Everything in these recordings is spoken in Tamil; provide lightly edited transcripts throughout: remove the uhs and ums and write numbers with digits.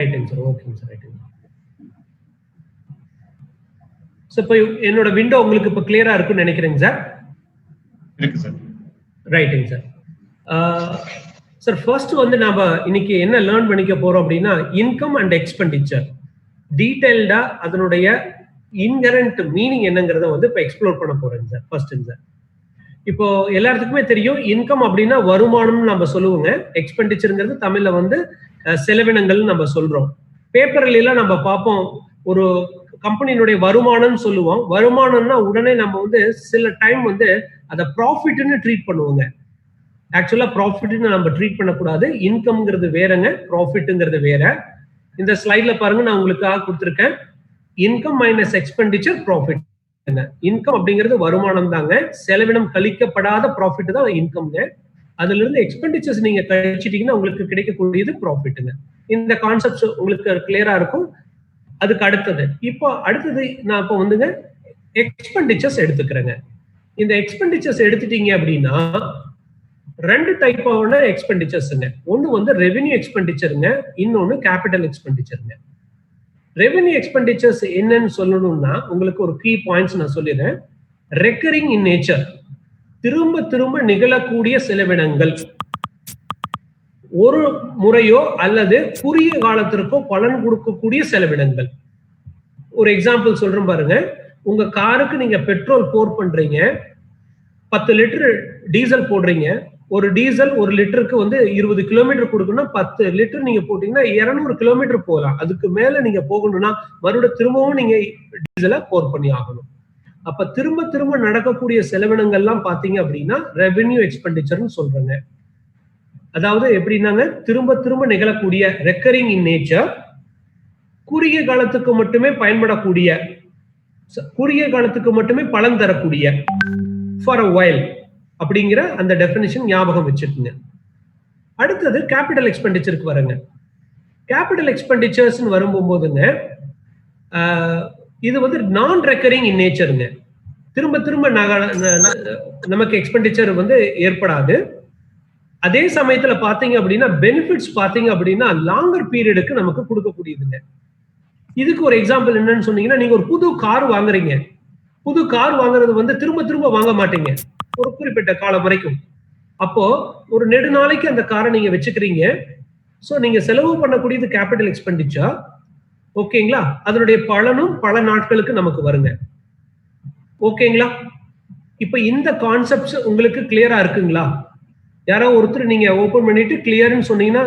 ரைட்டுங்க சார். ஓகேங்க சார். ரைட்டுங்க. சார் இப்போ என்னோட விண்டோ உங்களுக்கு இப்போ கிளியரா இருக்குன்னு நினைக்கிறேங்க சார். இருக்கு சார். ரைட்டுங்க சார். சார் ஃபர்ஸ்ட் வந்து நாம இன்னைக்கு என்ன லேர்ன் பண்ணிக்க போறோம் அப்படின்னா இன்கம் அண்ட் எக்ஸ்பெண்டிச்சர் டீடைல்டா அதனுடைய இன்ஹெரண்ட் மீனிங் என்னங்கிறத வந்து இப்போ எக்ஸ்ப்ளோர் பண்ண போறேங்க சார். ஃபர்ஸ்ட்டுங்க சார். இப்போ எல்லாத்துக்குமே தெரியும் இன்கம் அப்படின்னா வருமானம்னு நம்ம சொல்லுவோங்க. எக்ஸ்பெண்டிச்சருங்கிறது தமிழ்ல வந்து செலவினங்கள் நம்ம சொல்றோம். பேப்பர்ல எல்லாம் நம்ம பார்ப்போம் ஒரு கம்பெனியினுடைய வருமானம்னு சொல்லுவோம். வருமானம்னா உடனே நம்ம வந்து சில டைம் வந்து அதை ப்ராஃபிட்னு ட்ரீட் பண்ணுவோங்க. ஆக்சுவலா ப்ராஃபிட்னு நம்ம ட்ரீட் பண்ணக்கூடாது. இன்கம்ங்கிறது வேறங்க, ப்ராஃபிட்ங்கிறது வேற. இந்த ஸ்லைட்ல பாருங்க நான் உங்களுக்காக கொடுத்துருக்கேன். Income minus expenditure profit. Income அப்படிங்கிறது வருமானம் தாங்க. செலவினம் கழிக்கப்படாத ப்ராஃபிட் தான் இன்கம்ங்க. அதுல இருந்து எக்ஸ்பெண்டிச்சர்ஸ் நீங்க கழிச்சிட்டீங்கன்னா உங்களுக்கு கிடைக்கக்கூடியது ப்ராஃபிட்டுங்க. இந்த கான்செப்ட் உங்களுக்கு கிளியரா இருக்கும். அதுக்கு அடுத்தது இப்போ அடுத்தது நான் இப்போ வந்துங்க எக்ஸ்பெண்டிச்சர்ஸ் எடுத்துக்கிறேங்க. இந்த எக்ஸ்பெண்டிச்சர்ஸ் எடுத்துட்டீங்க அப்படின்னா ரெண்டு டைப்பான எக்ஸ்பெண்டிச்சர்ஸ்ங்க. ஒன்னு வந்து ரெவென்யூ எக்ஸ்பெண்டிச்சருங்க, இன்னொன்னு கேபிட்டல் எக்ஸ்பெண்டிச்சருங்க. ரெவென்யூ எக்ஸ்பெண்டிச்சர்ஸ் என்னன்னு சொல்லணும்னா உங்களுக்கு ஒரு கீ பாயிண்ட்ஸ் நான் சொல்லிடுறேன். ரெக்கரிங் இன் நேச்சர், திரும்ப திரும்ப நிகழக்கூடிய செலவினங்கள், ஒரு முறையோ அல்லது குறுகிய காலத்திற்கோ பலன் கொடுக்கக்கூடிய செலவினங்கள். ஒரு எக்ஸாம்பிள் சொல்றேன் பாருங்க. உங்க காருக்கு நீங்க பெட்ரோல் போர் பண்றீங்க, 10 லிட்டர் டீசல் போடுறீங்க. ஒரு டீசல் ஒரு லிட்டருக்கு வந்து 20 கிலோமீட்டர் கொடுக்கணும்னா 10 லிட்டர் நீங்க போட்டீங்கன்னா 200 கிலோமீட்டர் போகலாம். அதுக்கு மேல நீங்க போகணும்னா மறுபடியும் திரும்பவும் நீங்க டீசலை போர் பண்ணி ஆகணும். அப்ப திரும்ப திரும்ப நடக்கக்கூடிய செலவினங்கள்லாம் பாத்தீங்க அப்படின்னா ரெவென்யூ எக்ஸ்பெண்டிச்சர்னு சொல்றேங்க. அதாவது எப்படின்னாங்க திரும்ப திரும்ப நிகழக்கூடிய ரெக்கரிங் இன் நேச்சர், குறுகிய காலத்துக்கு மட்டுமே பயன்படக்கூடிய, குறுகிய காலத்துக்கு மட்டுமே பலன் தரக்கூடிய, ஃபார் அ வைல் அப்படிங்கிற அந்த டெஃபினிஷன் ஞாபகம் வச்சுக்கோங்க. அடுத்தது கேபிட்டல் எக்ஸ்பெண்டிச்சருக்கு வரங்க. கேபிட்டல் எக்ஸ்பெண்டிச்சர்ஸ் வரும்போதுங்க இது வந்து நான் ரெக்கரிங் இன் நேச்சருங்க. திரும்ப திரும்ப நமக்கு எக்ஸ்பெண்டிச்சர் வந்து ஏற்படாது. அதே சமயத்துல பாத்தீங்க அப்படின்னா பெனிஃபிட்ஸ் பாத்தீங்க அப்படின்னா லாங்கர் பீரியடுக்கு நமக்கு கொடுக்கக்கூடியதுங்க. இதுக்கு ஒரு எக்ஸாம்பிள் என்னன்னு சொன்னீங்கன்னா நீங்க ஒரு புது கார் வாங்குறீங்க. புது கார் வாங்குறது வந்து திரும்ப திரும்ப வாங்க மாட்டீங்க ஒரு குறிப்பிட்ட காலம் வரைக்கும். அப்போ ஒரு நெடுநாளைக்கு அந்த காரை நீங்க வச்சுக்கிறீங்க. ஸோ நீங்க செலவு பண்ணக்கூடியது கேபிட்டல் எக்ஸ்பெண்டிச்சர். ஓகேங்களா? அதனுடைய பலனும் பல நாட்களுக்கு நமக்கு வருங்க. ஓகேங்களா? இப்ப இந்த கான்செப்ட்ஸ் உங்களுக்கு கிளியரா இருக்குங்களா? யாரோ ஒருத்தர் நீங்க ஓபன் பண்ணிட்டு கிளியர்னு சொன்னீங்கன்னா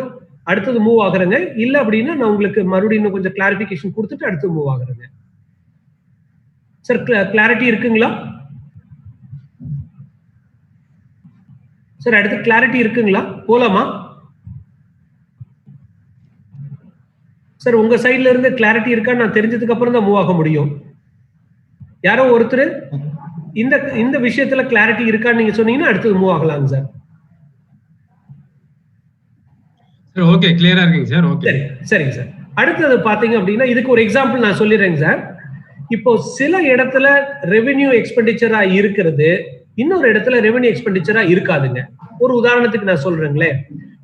அடுத்தது மூவ் ஆகுறேங்க. இல்ல அப்படின்னா நான் உங்களுக்கு மறுபடியும் இன்னும் கொஞ்சம் கிளாரிபிகேஷன் கொடுத்துட்டு அடுத்து மூவ் ஆகுறேங்க. சார் கிளாரிட்டி இருக்குங்களா? சார் அடுத்து கிளாரிட்டி இருக்குங்களா? போலாமா சார்? உங்க சைட்ல இருந்து கிளாரிட்டி இருக்கா? நான் தெரிஞ்சதுக்கு அப்புறம் தான் மூவ் ஆக முடியும். யாரோ ஒருத்தர் இந்த இந்த விஷயத்துல கிளாரிட்டி இருக்கான்னு நீங்க சொன்னீங்கன்னா அடுத்தது மூவ் ஆகலாங்க சார். ஓகே, கிளியரா இருக்குங்க சார். ஓகே, சரிங்க சார். அடுத்தது பாத்தீங்க அப்படின்னா இதுக்கு ஒரு எக்ஸாம்பிள் நான் சொல்லிடுறேங்க சார். இப்போ சில இடத்துல ரெவென்யூ எக்ஸ்பெண்டிச்சரா இருக்கிறது, இன்னொரு இடத்துல ரெவென்யூ எக்ஸ்பெண்டிச்சரா இருக்காதுங்க. ஒரு உதாரணத்துக்கு நான் சொல்றேங்களே.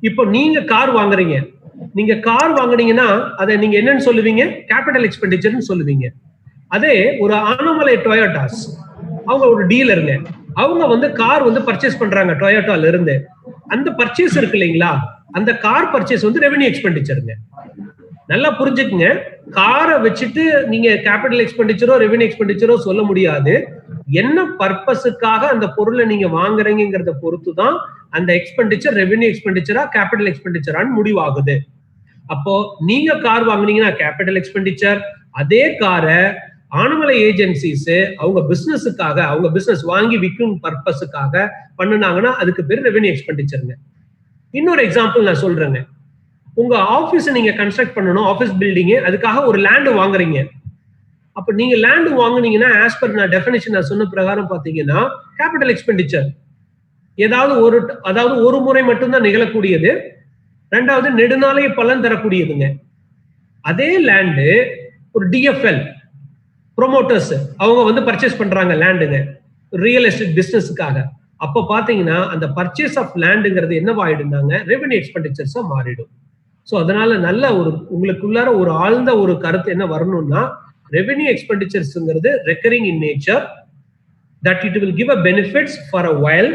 இப்போ நீங்க கார் வாங்குறீங்க. நீங்க கார் வாங்குனீங்கன்னா அதை நீங்க என்னன்னு சொல்லுவீங்க? கேபிட்டல் எக்ஸ்பெண்டிச்சர்னு சொல்லுவீங்க. அதே ஒரு ஆனமலை டொயோட்டாஸ், அவங்க ஒரு டீலருங்க. அவங்க வந்து கார் வந்து பர்ச்சேஸ் பண்றாங்க டொயோட்டால இருந்து. அந்த பர்ச்சேஸ் இருக்கு இல்லைங்களா, அந்த கார் பர்ச்சேஸ் வந்து ரெவென்யூ எக்ஸ்பெண்டிச்சருங்க. நல்லா புரிஞ்சுக்குங்க. காரை வச்சுட்டு நீங்க கேபிட்டல் எக்ஸ்பெண்டிச்சரோ ரெவென்யூ எக்ஸ்பெண்டிச்சரோ சொல்ல முடியாது. என்ன பர்பஸுக்காக அந்த பொருளை நீங்க வாங்குறீங்கிறத பொறுத்து தான் அந்த எக்ஸ்பெண்டிச்சர் ரெவென்யூ எக்ஸ்பெண்டிச்சரா கேபிட்டல் எக்ஸ்பெண்டிச்சரான்னு முடிவாகுது. அப்போ நீங்க கார் வாங்குனீங்கன்னா கேபிட்டல் எக்ஸ்பெண்டிச்சர், அதே காரை ஆனமலை ஏஜென்சிஸ் அவங்க பிசினஸுக்காக, அவங்க பிசினஸ் வாங்கி விற்கும் பர்பஸுக்காக பண்ணுனாங்கன்னா அதுக்கு பேர் ரெவென்யூ எக்ஸ்பெண்டிச்சருங்க. இன்னொரு எக்ஸாம்பிள் நான் சொல்றேங்க. உங்க ஆபீஸ் நீங்க கன்ஸ்ட்ரக்ட் பண்ணணும், ஆபீஸ் பில்டிங், அதுக்காக ஒரு லேண்ட் வாங்குறீங்க. அப்ப நீங்க லேண்ட் வாங்குனீங்கன்னா ஆஸ் பர் நான் டெஃபினிஷன் நான் சொன்ன பிரகாரம் பாத்தீங்கன்னா கேபிட்டல் எக்ஸ்பெண்டிச்சர் அதாவது ஒரு முறை மட்டும்தான் நிகழக்கூடியது. ரெண்டாவது நெடுநாளைய பலன் தரக்கூடியதுங்க. அதே லேண்டு ஒரு டிஎஃப்எல் ப்ரொமோட்டர்ஸ் அவங்க வந்து பர்ச்சேஸ் பண்றாங்க லேண்டுங்க ரியல் எஸ்டேட் பிசினஸுக்காக. அப்ப பாத்தீங்கன்னா அந்த பர்ச்சேஸ் ஆஃப் லேண்டுங்கிறது என்னவாயிடுனாங்க ரெவென்யூ எக்ஸ்பெண்டிச்சர்ஸா மாறிடும். ஸோ அதனால நல்ல ஒரு உங்களுக்குள்ளார ஒரு ஆழ்ந்த ஒரு கருத்து என்ன வரணும்னா, ரெவென்யூ எக்ஸ்பெண்டிச்சர்ஸ்ங்கிறது recurring in nature, that it will give a benefits for a while,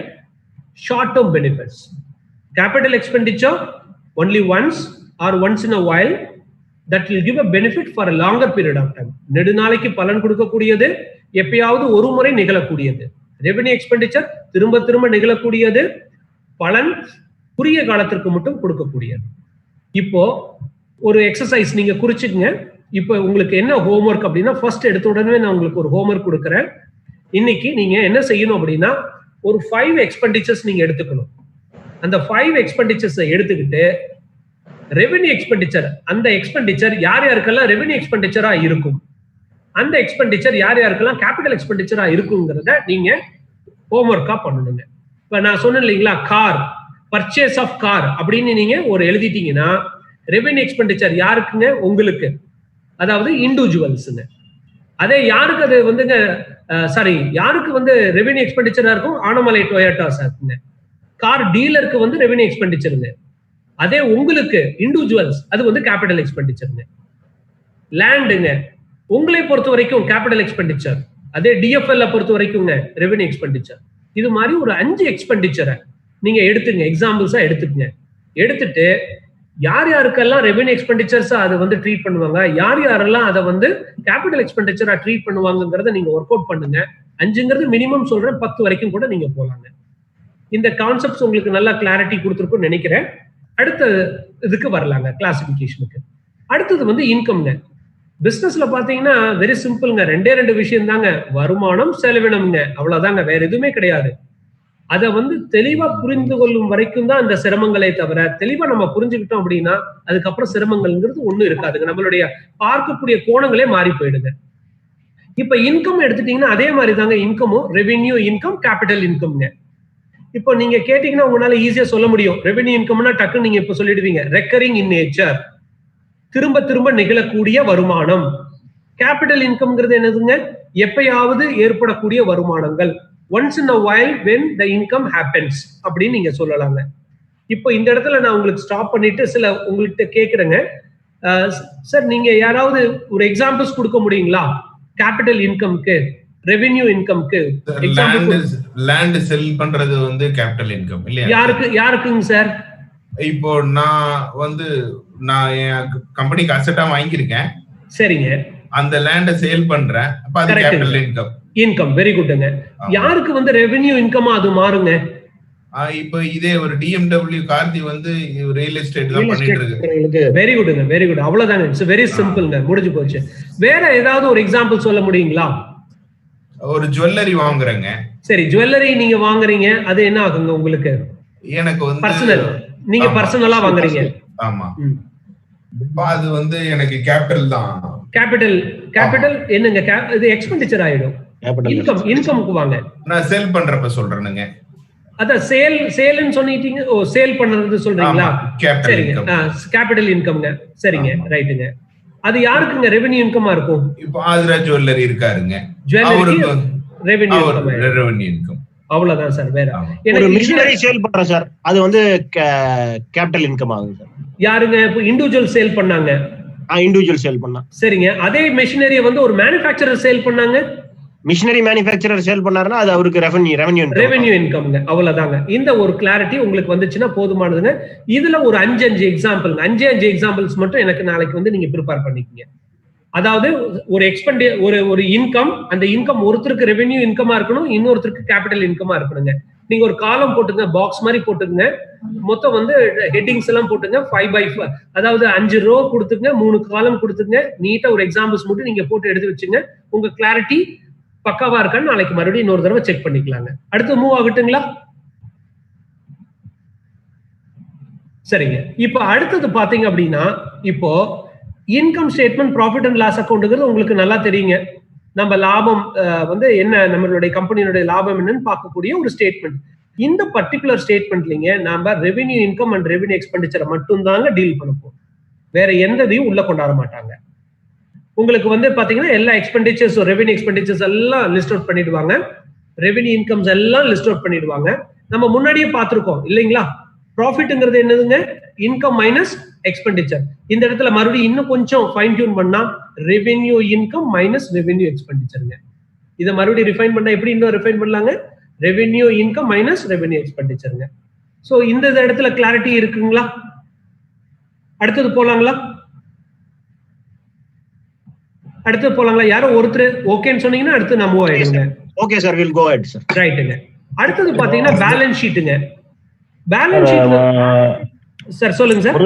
short term benefits. Capital expenditure only once or once in a while, that will give a benefit for a longer period of time. நெடுநாளைக்கு பலன் கொடுக்கக்கூடியது, எப்பயாவது ஒரு முறை நிகழக்கூடியது. ரெவென்யூ எக்ஸ்பெண்டிச்சர் திரும்ப திரும்ப நிகழக்கூடியது, பலன் குறுகிய காலத்திற்கு மட்டும் கொடுக்கக்கூடியது. இப்போ ஒரு எக்ஸசைஸ் நீங்க குறிச்சுக்கங்க. இப்போ உங்களுக்கு என்ன ஹோம்ஒர்க் அப்படின்னா, ஃபர்ஸ்ட் எடுத்த உடனே நான் உங்களுக்கு ஒரு ஹோம்ஒர்க் கொடுக்குறேன். இன்னைக்கு நீங்க என்ன செய்யணும் அப்படின்னா, ஒரு 5 எக்ஸ்பெண்டிச்சர்ஸ் நீங்க எடுத்துக்கணும். அந்த 5 எக்ஸ்பெண்டிச்சர்ஸ் எடுத்துக்கிட்டு ரெவென்யூ எக்ஸ்பெண்டிச்சர், அந்த எக்ஸ்பெண்டிச்சர் யார் யாருக்கெல்லாம் ரெவென்யூ எக்ஸ்பெண்டிச்சரா இருக்கும், அந்த எக்ஸ்பெண்டிச்சர் யார் யாருக்கெல்லாம் கேபிட்டல் எக்ஸ்பெண்டிச்சரா இருக்குங்கிறத நீங்க ஹோம்ஒர்க்கா பண்ணணுங்க. இப்ப நான் சொன்னேன் இல்லைங்களா, கார் பர்ச்சேஸ் ஆஃப் கார் அப்படின்னு நீங்க ஒரு எழுதிட்டீங்கன்னா, ரெவென்யூ எக்ஸ்பெண்டிச்சர் யாருக்குங்க? உங்களுக்கு, அதாவது இண்டிவிஜுவல்ஸுங்க. அதே யாருக்கு அது வந்துங்க சாரி யாருக்கு வந்து ரெவென்யூ எக்ஸ்பெண்டிச்சரா இருக்கும்? ஆனமலை டொயோட்டாஸ் இருக்குங்க. கார் டீலருக்கு வந்து ரெவென்யூ எக்ஸ்பெண்டிச்சருங்க. அதே உங்களுக்கு இண்டிவிஜுவல்ஸ் அது வந்து கேபிட்டல் எக்ஸ்பெண்டிச்சருங்க. லேண்டுங்க உங்களை பொறுத்த வரைக்கும் கேபிட்டல் எக்ஸ்பெண்டிச்சர், அதே டிஎஃப்எல் பொறுத்த வரைக்குங்க ரெவென்யூ எக்ஸ்பெண்டிச்சர். இது மாதிரி ஒரு 5 எக்ஸ்பெண்டிச்சரை நீங்க எடுத்துங்க, எக்ஸாம்பிள்ஸா எடுத்துக்கங்க. எடுத்துட்டு யார் யாருக்கெல்லாம் ரெவென்யூ எக்ஸ்பெண்டிச்சர்ஸா அதை வந்து ட்ரீட் பண்ணுவாங்க, யார் யாரெல்லாம் அதை வந்து கேபிட்டல் எக்ஸ்பெண்டிச்சரா ட்ரீட் பண்ணுவாங்கிறத நீங்க ஒர்க் அவுட் பண்ணுங்க. 5ங்கிறது மினிமம் சொல்றேன், 10 வரைக்கும் கூட நீங்க போலாங்க. இந்த கான்செப்ட்ஸ் உங்களுக்கு நல்லா கிளாரிட்டி கொடுத்துருக்கும்னு நினைக்கிறேன். அடுத்த இதுக்கு வரலாங்க, கிளாசிபிகேஷனுக்கு. அடுத்தது வந்து இன்கம்ங்க. பிசினஸ்ல பாத்தீங்கன்னா வெரி சிம்பிள்ங்க, 2 விஷயம் தாங்க, வருமானம் செலவினம்ங்க, அவ்வளவுதாங்க, வேற எதுவுமே கிடையாது. அதை வந்து தெளிவா புரிந்து கொள்ளும் வரைக்கும் தான் அந்த சிரமங்களே தவிர, தெளிவா நம்ம புரிஞ்சுக்கிட்டோம் அப்படின்னா அதுக்கப்புறம் சிரமங்கள்ங்கிறது ஒண்ணும் இருக்காதுங்க. நம்மளுடைய பார்க்கக்கூடிய கோணங்களே மாறி போயிடுங்க. இப்ப இன்கம் எடுத்துட்டீங்கன்னா அதே மாதிரி தாங்க, இன்கமும் ரெவென்யூ இன்கம், கேபிட்டல் இன்கம்ங்க. இப்போ நீங்க கேட்டீங்கன்னா உங்களால ஈஸியா சொல்ல முடியும். ரெவென்யூ இன்கம்னா டக்குன்னு நீங்க இப்ப சொல்லிடுவீங்க, ரெக்கரிங் இன் நேச்சர், திரும்ப திரும்ப நிகழக்கூடிய வருமானம். கேபிட்டல் இன்கம்ங்கிறது என்னதுங்க? எப்பயாவது ஏற்படக்கூடிய வருமானங்கள், once in a while when the income happens அப்படின்னு நீங்க சொல்லலாங்க. இப்போ இந்த இடத்துல நான் உங்களுக்கு ஸ்டாப் பண்ணிட்டு சில உங்கள்கிட்ட கேக்குறேங்க, சார் நீங்க யாராவது ஒரு எக்ஸாம்பிள்ஸ் கொடுக்க முடியுங்களா கேபிட்டல் இன்கம்க்கு, ரெவென்யூ இன்கம்க்கு? லேண்ட் செல் பண்றது வந்து கேபிட்டல் இன்கம் இல்லையா? யாருக்குங்க சார்? இப்போ நான் என் கம்பெனிக்கு அசெட்டா வாங்கியிருக்கேன், சரிங்க, அந்த லேண்ட சேல் பண்றேன், அப்ப அது கேபிட்டல் இன்கம். இன்கம், வெரி குட்ங்க. யாருக்கு வந்து ரெவென்யூ இன்கமா அது மாறுங்க? இப்போ இதே ஒரு டிஎம்டபிள்யூ கார்த்தி வந்து ரியல் எஸ்டேட் தான் பண்ணிட்டு இருக்கு. வெரி குட்ங்க, வெரி குட், அவ்வளவுதாங்க. இட்ஸ் வெரி சிம்பிள்ங்க, முடிஞ்சு போச்சு. வேற ஏதாவது ஒரு எக்ஸாம்பிள் சொல்ல முடியுங்களா? ஒரு ஜுவல்லரி வாங்குறேங்க. சரி, ஜுவல்லரி நீங்க வாங்குறீங்க, அது என்ன ஆகுங்க உங்களுக்கு? எனக்கு வந்து பர்சனல், நீங்க பர்சனலா வாங்குறீங்க. ஆமா, அது வந்து எனக்கு கேபிட்டல் தான். கேபிட்டல் என்னங்க? இது எக்ஸ்பெண்டிச்சர் ஆயிடும். இன்கம்க்கு வாங்க. நான் சேல் பண்றப்ப சொல்றேனுங்க. அத சேல்னு சொன்னீங்க. ஓ, சேல் பண்றது சொல்றீங்களா? சரிங்க, கேபிட்டல் இன்கம்ங்க. சரிங்க, ரைட்டுங்க. அது யாருக்குங்க ரெவென்யூ இன்கமா இருக்கும்? இப்போ ஆதிரா ஜுவல்லரி இருக்காருங்க, ஜுவல்லரிக்கு ரெவென்யூ இன்கம். அவ்வளவுதான் சார். வேற ஒரு மிஷினரி சேல் பண்றோம் சார், அது வந்து கேபிட்டல் இன்கம் ஆகும் சார். யாருங்க? இப்போ இண்டிவிஜுவல் சேல் பண்ணாங்க. இண்டிவிஜுவல் சேல் பண்ணா சரிங்க. அதே மெஷினரியை வந்து ஒரு மேனுஃபேக்சரர் சேல் பண்ணாங்க, மிஷினரி மேனுஃபேக்சரர் சேல் பண்ணாருன்னா அது அவருக்கு ரெவென்யூ இன்கம்ங்க. அவ்வளவுதாங்க. இந்த ஒரு கிளாரிட்டி உங்களுக்கு வந்துச்சுன்னா போதுமானதுங்க. இதுல ஒரு 5 எக்ஸாம்பிள், 5 எக்ஸாம்பிள்ஸ் மட்டும் எனக்கு நாளைக்கு வந்து நீங்க ப்ரிப்பேர் பண்ணிக்கங்க. அதாவது ஒரு இன்கம், அந்த இன்கம் ஒருத்தருக்கு ரெவென்யூ இன்கமா இருக்கணும், இன்னொருத்தருக்கு கேபிட்டல் இன்கமா இருக்கணுங்க. நீங்க ஒரு காலம் போட்டுங்க, பாக்ஸ் மாதிரி போட்டுங்க, மொத்தம் வந்து ஹெட்டிங்ஸ் எல்லாம் போட்டுங்க, 5x5, அதாவது 5 ரோ கொடுத்துங்க, 3 காலம் கொடுத்துங்க. நீட்டா ஒரு எக்ஸாம்பிள்ஸ் மட்டும் நீங்க போட்டு எடுத்து வச்சுங்க. உங்க கிளாரிட்டி பக்காவா இருக்கான்னு நாளைக்கு மறுபடியும் இன்னொரு தடவை செக் பண்ணிக்கலாங்க. அடுத்து மூவ் ஆகட்டுங்களா? சரிங்க. இப்ப அடுத்தது பாத்தீங்க அப்படின்னா, இப்போ income statement, profit and loss அக்கௌண்ட்ங்கிறது உங்களுக்கு நல்லா தெரியுங்க. நம்ம லாபம் வந்து என்ன, நம்மளுடைய கம்பெனியோட லாபம் என்னன்னு பார்க்கக்கூடிய ஒரு ஸ்டேட்மெண்ட். இந்த பர்டிகுலர் ஸ்டேட்மெண்ட்லீங்க நாம ரெவென்யூ இன்கம் அண்ட் ரெவென்யூ எக்ஸ்பெண்டிச்சரை மட்டும் தாங்க டீல் பண்ணுவோம். வேற எந்ததையும் உள்ள கொண்டாட மாட்டாங்க. உங்களுக்கு வந்து பாத்தீங்கன்னா எல்லா எக்ஸ்பெண்டிச்சர்ஸ், ரெவென்யூ எக்ஸ்பெண்டிச்சர்ஸ் எல்லாம் லிஸ்ட் அவுட் பண்ணிடுவாங்க, ரெவென்யூ இன்கம்ஸ் எல்லாம் லிஸ்ட் அவுட் பண்ணிடுவாங்க. நம்ம முன்னாடியே பார்த்திருக்கோம் இல்லைங்களா? ப்ராஃபிட்ங்கிறது என்னதுங்க? Income minus expenditure. இந்த இடத்துல மறுபடியும் இன்னும் கொஞ்சம் ஃபைன் டியூன் பண்ணா ரெவென்யூ இன்கம் மைனஸ் ரெவென்யூ எக்ஸ்பெண்டிச்சருங்க. இதை மறுபடியும் ரிஃபைன் பண்ணா எப்படி இன்னும் ரிஃபைன் பண்ணலாங்க? ரெவென்யூ இன்கம் மைனஸ் ரெவென்யூ எக்ஸ்பெண்டிச்சருங்க. ஸோ இந்த இடத்துல கிளாரிட்டி இருக்குங்களா? அடுத்தது போலாங்களா? அடுத்து போலாங்களா? யாரோ ஒருத்தர் ஓகேன்னு சொன்னீங்கன்னா அடுத்து நான் மூவ் ஆயிடுங்க. Okay sir, will go ahead sir. ரைட்டுங்க. அடுத்தது பாத்தீங்கன்னா பேலன்ஸ் ஷீட்டுங்க. பேலன்ஸ் ஷீட்ல சார் சொல்லுங்க சார்.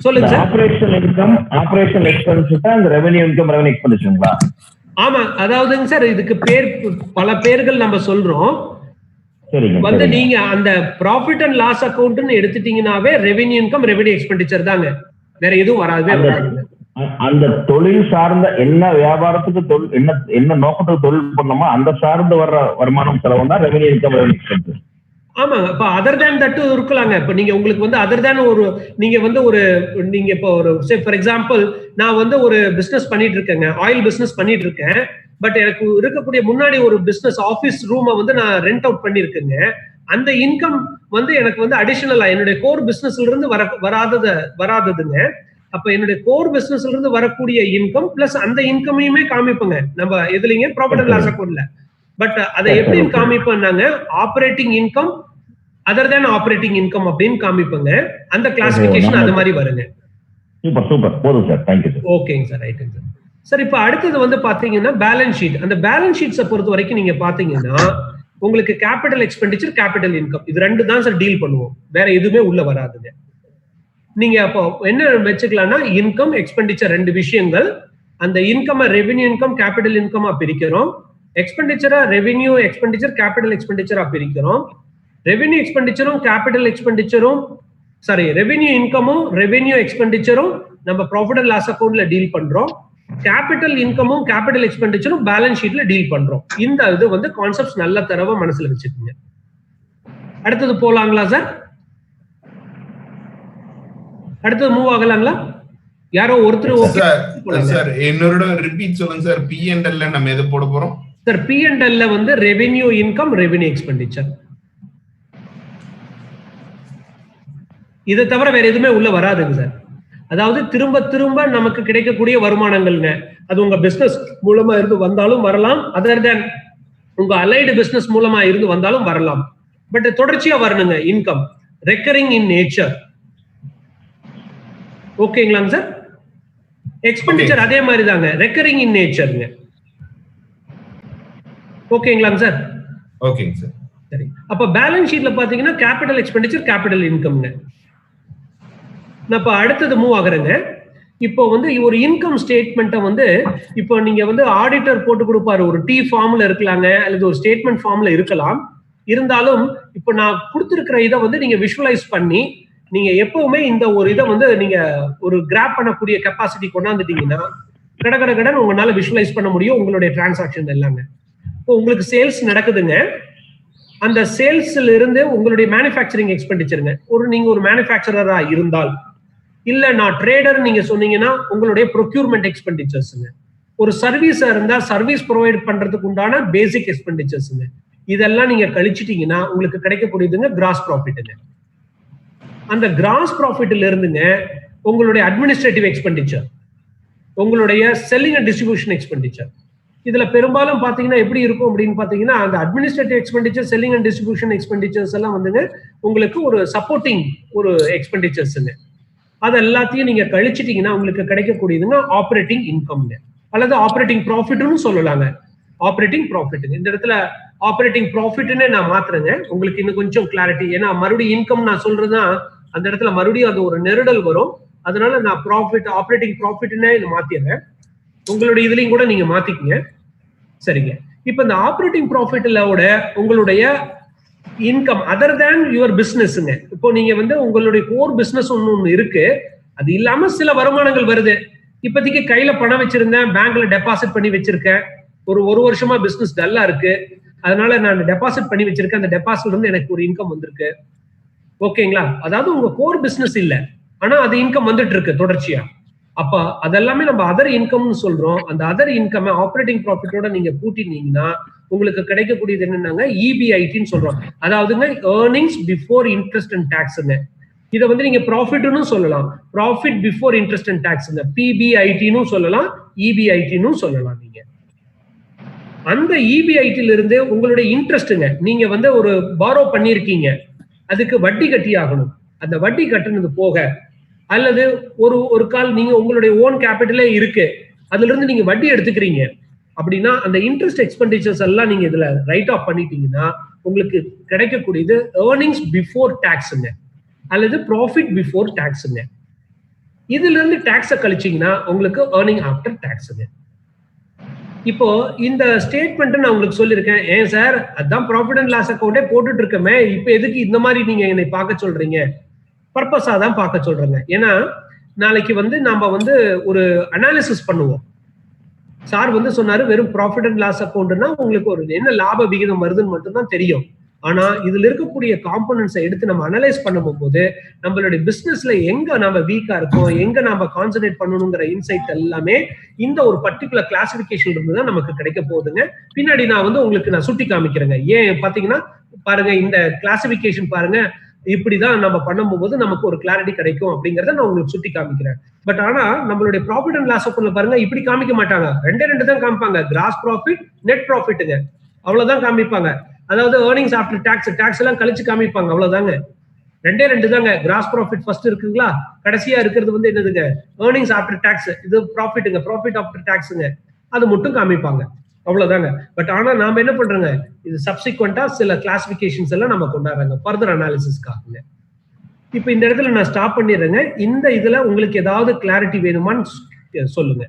சொல்லுங்க sir. Operation income, operation expense தான் அந்த ரெவென்யூ இன்கம், ரெவென்யூ எக்ஸ்பென்டிச்சர்ங்களா? ஆமா, அதாவதுங்க சார் இதுக்கு பேர் பல பேர்கள் நம்ம சொல்றோம். வந்து நீங்க அந்த ப்ராஃபிட் அண்ட் லாஸ் அக்கவுண்ட்னு எடுத்துட்டீங்கன்னாவே ரெவென்யூ இன்கம், ரெவென்யூ எக்ஸ்பெண்டிச்சர் தாங்க, வேற எதுவும் வராது. அந்த தொழில் சார்ந்த என்ன வியாபாரத்துக்கு என்ன நோக்கத்துக்கு தொழில் பண்ணணுமோ அந்த சார்ந்து வர்ற வருமானம் செலவு தான் ரெவென்யூ இன்கம், ரெவென்யூ எக்ஸ்பென்ஸ். ஆமாங்க. இப்ப அதர் தேன் தட் இருக்கலாங்க. இப்ப நீங்க உங்களுக்கு வந்து அதர் தேன் ஒரு நீங்க வந்து ஒரு நீங்க இப்போ ஒரு ஃபார் எக்ஸாம்பிள் நான் வந்து ஒரு பிசினஸ் பண்ணிட்டு இருக்கேங்க, ஆயில் பிசினஸ் பண்ணிட்டு இருக்கேன். பட் எனக்கு இருக்கக்கூடிய முன்னாடி ஒரு பிசினஸ் ஆபீஸ் ரூமை வந்து நான் ரெண்ட் அவுட் பண்ணிருக்கேங்க. அந்த இன்கம் வந்து எனக்கு வந்து அடிஷனலா என்னுடைய கோர் பிசினஸ்ல இருந்து வராததுங்க. அப்ப என்னுடைய கோர் பிசினஸ்ல இருந்து வரக்கூடிய இன்கம் பிளஸ் அந்த இன்கமையுமே காமிப்போங்க நம்ம எதுலீங்க ப்ராஃபிட் அண்ட் லாஸ் அக்கவுண்ட்ல. பட் அதை எப்படி காமிப்போம்னாங்க operating income other than operating income அப்படின்னு காமிப்போங்க. அந்த கிளாசிபிகேஷன் அது மாதிரி வருங்க. சூப்பர் சூப்பர், போதும் சார், தேங்க்யூ சார். ஓகேங்க சார், ரைட்டுங்க சார். சார் இப்போ அடுத்தது வந்து பாத்தீங்கன்னா பேலன்ஸ் ஷீட். அந்த பேலன்ஸ் ஷீட்ஸை பொறுத்த வரைக்கும் நீங்க பாத்தீங்கன்னா உங்களுக்கு கேபிட்டல் எக்ஸ்பெண்டிச்சர், கேபிட்டல் இன்கம் இது ரெண்டு தான் சார் டீல் பண்ணுவோம், வேற எதுவுமே உள்ள வராதுங்க. நீங்க அப்போ என்ன வச்சுக்கலாம்னா இன்கம் எக்ஸ்பெண்டிச்சர் ரெண்டு விஷயங்கள். அந்த இன்கம் ரெவென்யூ இன்கம், கேபிட்டல் இன்கமா பிரிக்கிறோம். எக்ஸ்பெண்டிச்சரா ரெவென்யூ எக்ஸ்பெண்டிச்சர், கேபிட்டல் எக்ஸ்பெண்டிச்சரா பிரிக்கிறோம். ரெவென்யூ எக்ஸ்பெண்டிச்சரும் கேபிட்டல் எக்ஸ்பெண்டிச்சரும் சாரி ரெவென்யூ இன்கமும் ரெவென்யூ எக்ஸ்பெண்டிச்சரும் நம்ம ப்ராஃபிட் அண்ட் லாஸ் அக்கவுண்ட்ல டீல் பண்றோம். கேபிட்டல் இன்கமும் கேபிட்டல் எக்ஸ்பெண்டிச்சரும் பேலன்ஸ் ஷீட்ல டீல் பண்றோம். இந்த இது வந்து கான்செப்ட்ஸ் நல்ல தரவா மனசுல வச்சுக்கோங்க. அடுத்தது போலாங்களா சார்? அடுத்தது மூவ் ஆகலாங்களா? யாரோ ஒருத்தர் சார் என்னோட ரிப்பீட் சொல்லுங்க சார். P&L நம்ம எது போட போறோம் சார்? P&L வந்து ரெவென்யூ இன்கம், ரெவென்யூ எக்ஸ்பெண்டிச்சர். இதை தவிர வேற எதுவுமே உள்ள வராதுங்க சார். அதாவது திரும்ப திரும்ப நமக்கு கிடைக்கக்கூடிய வருமானங்கள்ங்க. அது உங்க பிசினஸ் மூலமா இருந்து வந்தாலும் வரலாம், அதர் தேன் உங்க அலைடு பிசினஸ் மூலமா இருந்து வந்தாலும் வரலாம். பட் தொடர்ச்சியா வரணுங்க இன்கம், ரெக்கரிங் இன் நேச்சர். ஓகேங்களாங்க சார்? எக்ஸ்பெண்டிச்சர் அதே மாதிரி தாங்க, ரெக்கரிங் இன் நேச்சருங்க. ஓகேங்களாங்க சார்? ஓகேங்க சார். சரி, அப்ப பேலன்ஸ் ஷீட்ல பாத்தீங்கன்னா கேபிட்டல் எக்ஸ்பெண்டிச்சர், கேபிட்டல் இன்கம்ங்க. நான் இப்ப அடுத்தது மூவ் ஆகுறேங்க. இப்போ வந்து ஒரு இன்கம் ஸ்டேட்மெண்ட்டை வந்து இப்போ நீங்க வந்து ஆடிட்டர் போட்டு கொடுப்பாரு, ஒரு டி ஃபார்ம்ல இருக்கலாங்க அல்லது ஒரு ஸ்டேட்மெண்ட் ஃபார்ம்ல இருக்கலாம். இருந்தாலும் இப்போ நான் கொடுத்துருக்கிற இதை வந்து நீங்க விஷுவலைஸ் பண்ணி நீங்க எப்பவுமே இந்த ஒரு இதை வந்து நீங்க ஒரு கிராப் பண்ணக்கூடிய கெப்பாசிட்டி கொண்டாந்துட்டீங்கன்னா கடன் உங்களால விஷுவலைஸ் பண்ண முடியும் உங்களுடைய டிரான்சாக்ஷன் எல்லாங்க. இப்போ உங்களுக்கு சேல்ஸ் நடக்குதுங்க. அந்த சேல்ஸ்ல இருந்து உங்களுடைய மேனுஃபேக்சரிங் எக்ஸ்பெண்டிச்சருங்க. நீங்க ஒரு மேனுஃபேக்சரரா இருந்தால், இல்ல நான் ட்ரேடர் நீங்க சொன்னீங்கன்னா உங்களுடைய ப்ரொக்யூர்மெண்ட் எக்ஸ்பெண்டிச்சர்ஸ்ங்க. ஒரு சர்வீஸா இருந்தா சர்வீஸ் ப்ரொவைட் பண்றதுக்கு உண்டான பேசிக் எக்ஸ்பெண்டிச்சர்ஸ்ங்க. இதெல்லாம் நீங்க கழிச்சிட்டீங்கன்னா உங்களுக்கு கிடைக்கக்கூடியதுங்க கிராஸ் ப்ராஃபிட்டுங்க. அந்த கிராஸ் ப்ராஃபிட்ல இருந்துங்க உங்களுடைய அட்மினிஸ்ட்ரேட்டிவ் எக்ஸ்பெண்டிச்சர், உங்களுடைய செல்லிங் அண்ட் டிஸ்ட்ரிபியூஷன் எக்ஸ்பெண்டிச்சர். இதுல பெரும்பாலும் பாத்தீங்கன்னா எப்படி இருக்கும் அப்படின்னு பாத்தீங்கன்னா அந்த administrative expenditure, selling and distribution expenditures எல்லாம் வந்துங்க உங்களுக்கு ஒரு சப்போர்ட்டிங் ஒரு எக்ஸ்பெண்டிச்சர்ஸ்ங்க. அது எல்லாத்தையும் நீங்க கழிச்சிட்டீங்கன்னா உங்களுக்கு கிடைக்கக்கூடியதுங்க ஆப்ரேட்டிங் இன்கம்ங்க, அல்லது ஆப்ரேட்டிங் ப்ராஃபிட்னு சொல்லலாங்க. ஆப்ரேட்டிங் ப்ராஃபிட்டுங்க. இந்த இடத்துல ஆப்ரேட்டிங் ப்ராஃபிட்னே நான் மாத்துறேங்க உங்களுக்கு இன்னும் கொஞ்சம் கிளாரிட்டி. ஏன்னா மறுபடியும் இன்கம் நான் சொல்றதுன்னா அந்த இடத்துல மறுபடியும் அது ஒரு நெருடல் வரும். அதனால நான் ப்ராஃபிட் ஆப்ரேட்டிங் ப்ராஃபிட்னே மாத்திடுறேன். உங்களுடைய இதுலயும் கூட நீங்க மாத்திக்கங்க. சரிங்க. இப்ப இந்த ஆப்ரேட்டிங் ப்ராஃபிட்லோட உங்களுடைய இன்கம் அதர் தேன் யுவர் பிசினஸ்ங்க. இப்போ நீங்க வந்து உங்களுடைய கோர் பிசினஸ் ஒண்ணு இருக்கு, அது இல்லாம சில வருமானங்கள் வருது. இப்போதைக்கு கையில பணம் வச்சிருந்தேன், பேங்க்ல டெபாசிட் பண்ணி வச்சிருக்கேன், ஒரு வருஷமா பிசினஸ் டல்லா இருக்கு, அதனால நான் டெபாசிட் பண்ணி வச்சிருக்கேன், அந்த டெபாசிட்ல இருந்து எனக்கு ஒரு இன்கம் வந்திருக்கு. ஓகேங்களா? அதாவது உங்க கோர் பிசினஸ் இல்ல, ஆனா அது இன்கம் வந்துட்டு இருக்கு தொடர்ச்சியா. அப்ப அதெல்லாமே நம்ம அதர் இன்கம்னு சொல்றோம். அந்த அதர் இன்கம் ஆப்ரேட்டிங் ப்ராஃபிட்டோட நீங்க கூட்டினீங்கன்னா உங்களுக்கு கிடைக்கக்கூடியது என்னன்னாங்க EBITன்னு சொல்றோம். அதாவதுங்க ஏர்னிங்ஸ் பிஃபோர் இன்ட்ரெஸ்ட் அண்ட் டாக்ஸ்ங்க. இதை வந்து நீங்க ப்ராஃபிட்னு சொல்லலாம், ப்ராஃபிட் பிஃபோர் இன்ட்ரெஸ்ட் அண்ட் டாக்ஸ்ங்க, PBITன்னு சொல்லலாம், EBITன்னு சொல்லலாம். நீங்க அந்த EBITல இருந்து உங்களுடைய இன்ட்ரெஸ்ட்டுங்க, நீங்க வந்து ஒரு பாரோ பண்ணிருக்கீங்க, அதுக்கு வட்டி கட்டி ஆகணும். அந்த வட்டி கட்டுனது போக அல்லது ஒரு கால் நீங்க உங்களுடைய ஓன் கேபிட்டலே இருக்கு, அதுல இருந்து நீங்க வட்டி எடுத்துக்கிறீங்க அப்படின்னா அந்த இன்ட்ரெஸ்ட் எக்ஸ்பெண்டிச்சர்ஸ் எல்லாம் நீங்க இதுல ரைட் ஆஃப் பண்ணிட்டீங்கன்னா உங்களுக்கு கிடைக்கக்கூடியது ஏர்னிங்ஸ் பிஃபோர் டாக்ஸ்ங்க அல்லது ப்ராஃபிட் பிஃபோர் டாக்ஸ்ங்க. இதுல இருந்து டாக்ஸை கழிச்சீங்கன்னா உங்களுக்கு ஏர்னிங் ஆஃப்டர் டாக்ஸ்ங்க. இப்போ இந்த ஸ்டேட்மெண்ட் நான் உங்களுக்கு சொல்லியிருக்கேன். ஏன் சார் அதான் ப்ராஃபிட் அண்ட் லாஸ் அக்கௌண்டே போட்டுட்டு இருக்கமே, இப்போ எதுக்கு இந்த மாதிரி நீங்க என்னை பார்க்க சொல்றீங்க? பர்பஸா தான் பார்க்க சொல்றேங்க. ஏன்னா நாளைக்கு வந்து நாம வந்து ஒரு அனாலிசிஸ் பண்ணுவோம். சார் வந்து சொன்னாரு வெறும் ப்ராஃபிட் அண்ட் லாஸ் அக்கௌண்ட்னா உங்களுக்கு ஒரு என்ன லாப விகிதம் வருதுன்னு மட்டும்தான் தெரியும். ஆனா இதுல இருக்கக்கூடிய காம்பனன்ட்ஸை எடுத்து நம்ம அனலைஸ் பண்ணும்போது நம்மளுடைய பிசினஸ்ல எங்க நம்ம வீக்கா இருக்கோம், எங்க நம்ம கான்சென்ட்ரேட் பண்ணணுங்கிற இன்சைட் எல்லாமே இந்த ஒரு பர்டிகுலர் கிளாசிபிகேஷன் இருந்து தான் நமக்கு கிடைக்க போகுதுங்க. பின்னாடி நான் வந்து உங்களுக்கு நான் சுட்டி காமிக்கிறேங்க. ஏன் பாத்தீங்கன்னா பாருங்க, இந்த கிளாசிபிகேஷன் பாருங்க, இப்படிதான் நம்ம பண்ணும்போது நமக்கு ஒரு கிளாரிட்டி கிடைக்கும் அப்படிங்கறத நான் உங்களுக்கு சுட்டி காமிக்கிறேன். பட் ஆனா நம்மளுடைய ப்ராஃபிட் அண்ட் லாஸ் அக்கௌண்ட்ல பாருங்க இப்படி காமிக்க மாட்டாங்க. ரெண்டு தான் காமிப்பாங்க, கிராஸ் ப்ராஃபிட், நெட் ப்ராஃபிட்டுங்க, அவ்வளவுதான் காமிப்பாங்க. அதாவது ஏர்னிங்ஸ் ஆஃப்டர் டாக்ஸ் எல்லாம் கழிச்சு காமிப்பாங்க, அவ்வளவுதாங்க. ரெண்டு தாங்க. கிராஸ் ப்ராஃபிட் ஃபர்ஸ்ட் இருக்குங்களா, கடைசியா இருக்கிறது வந்து என்னதுங்க, ஏர்னிங்ஸ் ஆஃப்டர் டாக்ஸ். இது ப்ராஃபிட்டுங்க, ப்ராஃபிட் ஆஃப்டர் டாக்ஸுங்க, அது மட்டும் காமிப்பாங்க, அவ்வளவுதாங்க. பட் ஆனா நாம என்ன பண்றோங்க, இது சப்சிக்வெண்டா சில கிளாசிபிகேஷன்ஸ் எல்லாம் நம்ம கொண்டாடுறாங்க ஃபர்தர் அனாலிசிஸ்க்காக. இப்ப இந்த இடத்துல நான் ஸ்டாப் பண்ணிடுறேங்க. இந்த இதுல உங்களுக்கு ஏதாவது கிளாரிட்டி வேணுமான்னு சொல்லுங்க.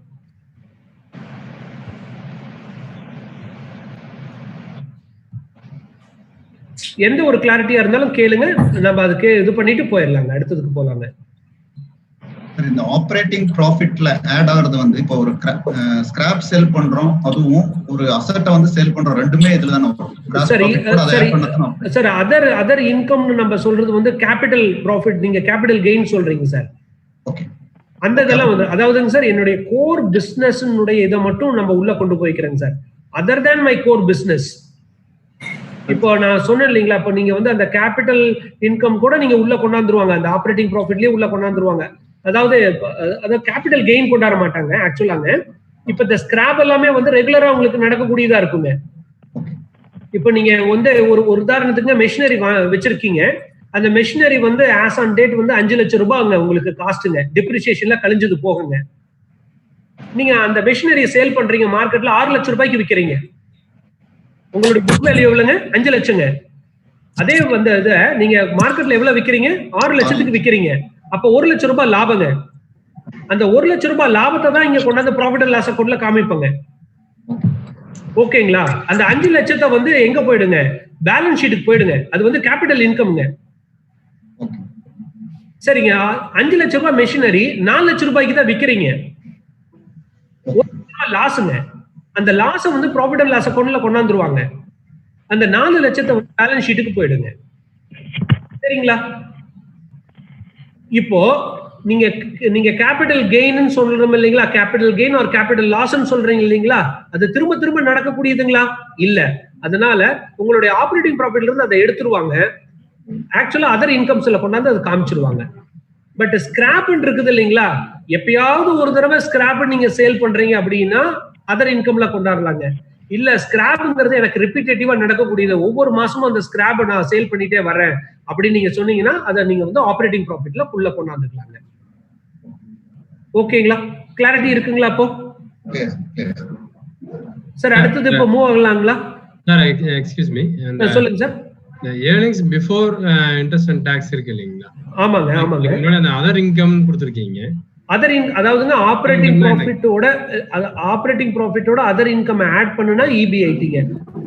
எந்த ஒரு கிளாரிட்டியா இருந்தாலும் கேளுங்க, நம்ம அதுக்கு இது பண்ணிட்டு போயிடலாங்க, அடுத்ததுக்கு போலாங்க. இந்த ஆப்ரேட்டிங் ப்ராஃபிட்ல ஆட் ஆகுறது வந்து இப்போ ஒரு ஸ்கிராப் சேல் பண்றோம், அதுவும் ஒரு அசெட்டை வந்து சேல் பண்றோம், ரெண்டுமே இதுல தான வரும். சார் அதர் இன்கம்னு நம்ம சொல்றது வந்து கேபிட்டல் ப்ராஃபிட், நீங்க கேபிட்டல் கெயின் சொல்றீங்க சார். ஓகே, அந்த இதெல்லாம் வந்து அதாவதுங்க சார் என்னுடைய கோர் பிசினஸ்னுடைய இதை மட்டும் நம்ம உள்ள கொண்டு போய்க்கிறேங்க sir. Other than my core business. இப்போ நான் சொன்னேன் இல்லைங்களா, இப்போ நீங்க வந்து அந்த கேபிட்டல் இன்கம் கூட நீங்க உள்ள கொண்டாந்துருவாங்க, அந்த ஆப்ரேட்டிங் ப்ராஃபிட்லயே உள்ள கொண்டாந்துருவாங்க. அதாவது கேபிட்டல் கெயின் கொண்டாட மாட்டாங்க ஆக்சுவலாங்க. இப்ப இந்த ஸ்கிராப் எல்லாமே வந்து ரெகுலரா உங்களுக்கு நடக்கக்கூடியதா இருக்குங்க. இப்ப நீங்க வந்து ஒரு உதாரணத்துக்கு மெஷினரி வச்சிருக்கீங்க, அந்த மெஷினரி வந்து ஆஸ் ஆன் டேட் வந்து 5 லட்சம் ரூபாய்ங்க உங்களுக்கு காஸ்ட்டுங்க, டிப்ரிசியேஷன்ல கழிஞ்சது போகுங்க. நீங்க அந்த மெஷினரியை சேல் பண்றீங்க, மார்க்கெட்ல 6 லட்சம் ரூபாய்க்கு விற்கிறீங்க, உங்களுடைய புக் வேல்யூ எவ்வளவுங்க, 5 லட்சங்க. அதே வந்து இதை நீங்க மார்க்கெட்ல எவ்வளவு விற்கிறீங்க, 6 லட்சத்துக்கு விற்கிறீங்க. அப்ப 1 லட்சம் ரூபாய் லாபங்க. அந்த 1 லட்சம் ரூபாய் லாபத்தை தான் இங்க கொண்டாந்து ப்ராஃபிட் அண்ட் லாஸ் அக்கௌண்ட்ல காமிப்பாங்க. ஓகேங்களா? அந்த 5 லட்சத்தை வந்து எங்க போயிடுங்க, பேலன்ஸ் ஷீட்டுக்கு போயிடுங்க. அது வந்து கேபிட்டல் இன்கம்ங்க. சரிங்க, 5 லட்சம் ரூபாய் மெஷினரி 4 லட்சம் ரூபாய்க்கு தான் விற்கிறீங்க, லாஸுங்க. அந்த லாஸ வந்து ப்ராஃபிட் அண்ட் லாஸ் அக்கௌண்ட்ல கொண்டாந்துருவாங்க. அந்த 4 லட்சத்தை பேலன்ஸ் ஷீட்டுக்கு போயிடுங்க. சரிங்களா? இப்போ நீங்க கேபிட்டல் கெயின் சொல்றோம் இல்லைங்களா, capital gain or capital loss சொல்றீங்க இல்லைங்களா, அது திரும்ப நடக்கக்கூடியதுங்களா? இல்ல. அதனால உங்களுடைய ஆப்ரேட்டிங் ப்ராஃபிட்ல இருந்து அதை எடுத்துருவாங்க, ஆக்சுவலா அதர் இன்கம்ஸ்ல கொண்டாந்து அதை காமிச்சிருவாங்க. பட் ஸ்கிராப் இருக்குது இல்லைங்களா, எப்பயாவது ஒரு தடவை ஸ்கிராப் நீங்க சேல் பண்றீங்க அப்படின்னா அதர் இன்கம்ல கொண்டாடலாங்க. இல்ல ஸ்கிராப்ங்கிறது எனக்கு ரிப்பீட்டேட்டிவா நடக்கக்கூடியது, ஒவ்வொரு மாசமும் அந்த ஸ்கிராப் நான் சேல் பண்ணிட்டே வரேன் அப்படின்னு நீங்க சொன்னீங்கன்னா அதை நீங்க வந்து ஆப்ரேட்டிங் ப்ராஃபிட்ல உள்ள கொண்டாந்துக்கலாங்க. ஓகேங்களா? கிளாரிட்டி இருக்குங்களா? அப்போ சார் அடுத்தது இப்போ மூவ் ஆகலாங்களா? சார் எக்ஸ்கியூஸ் மீ, சொல்லுங்க sir. Earnings before interest and tax இருக்கு இல்லைங்களா? ஆமாங்க. முன்னாடி அந்த அதர் இன்கம் கொடுத்திருக்கீங்க. அதாவதுங்க ஆப்ரேட்டிங் ப்ராஃபிட்டோட அதர் இன்கம் ஆட் பண்ணுனா EBITங்க.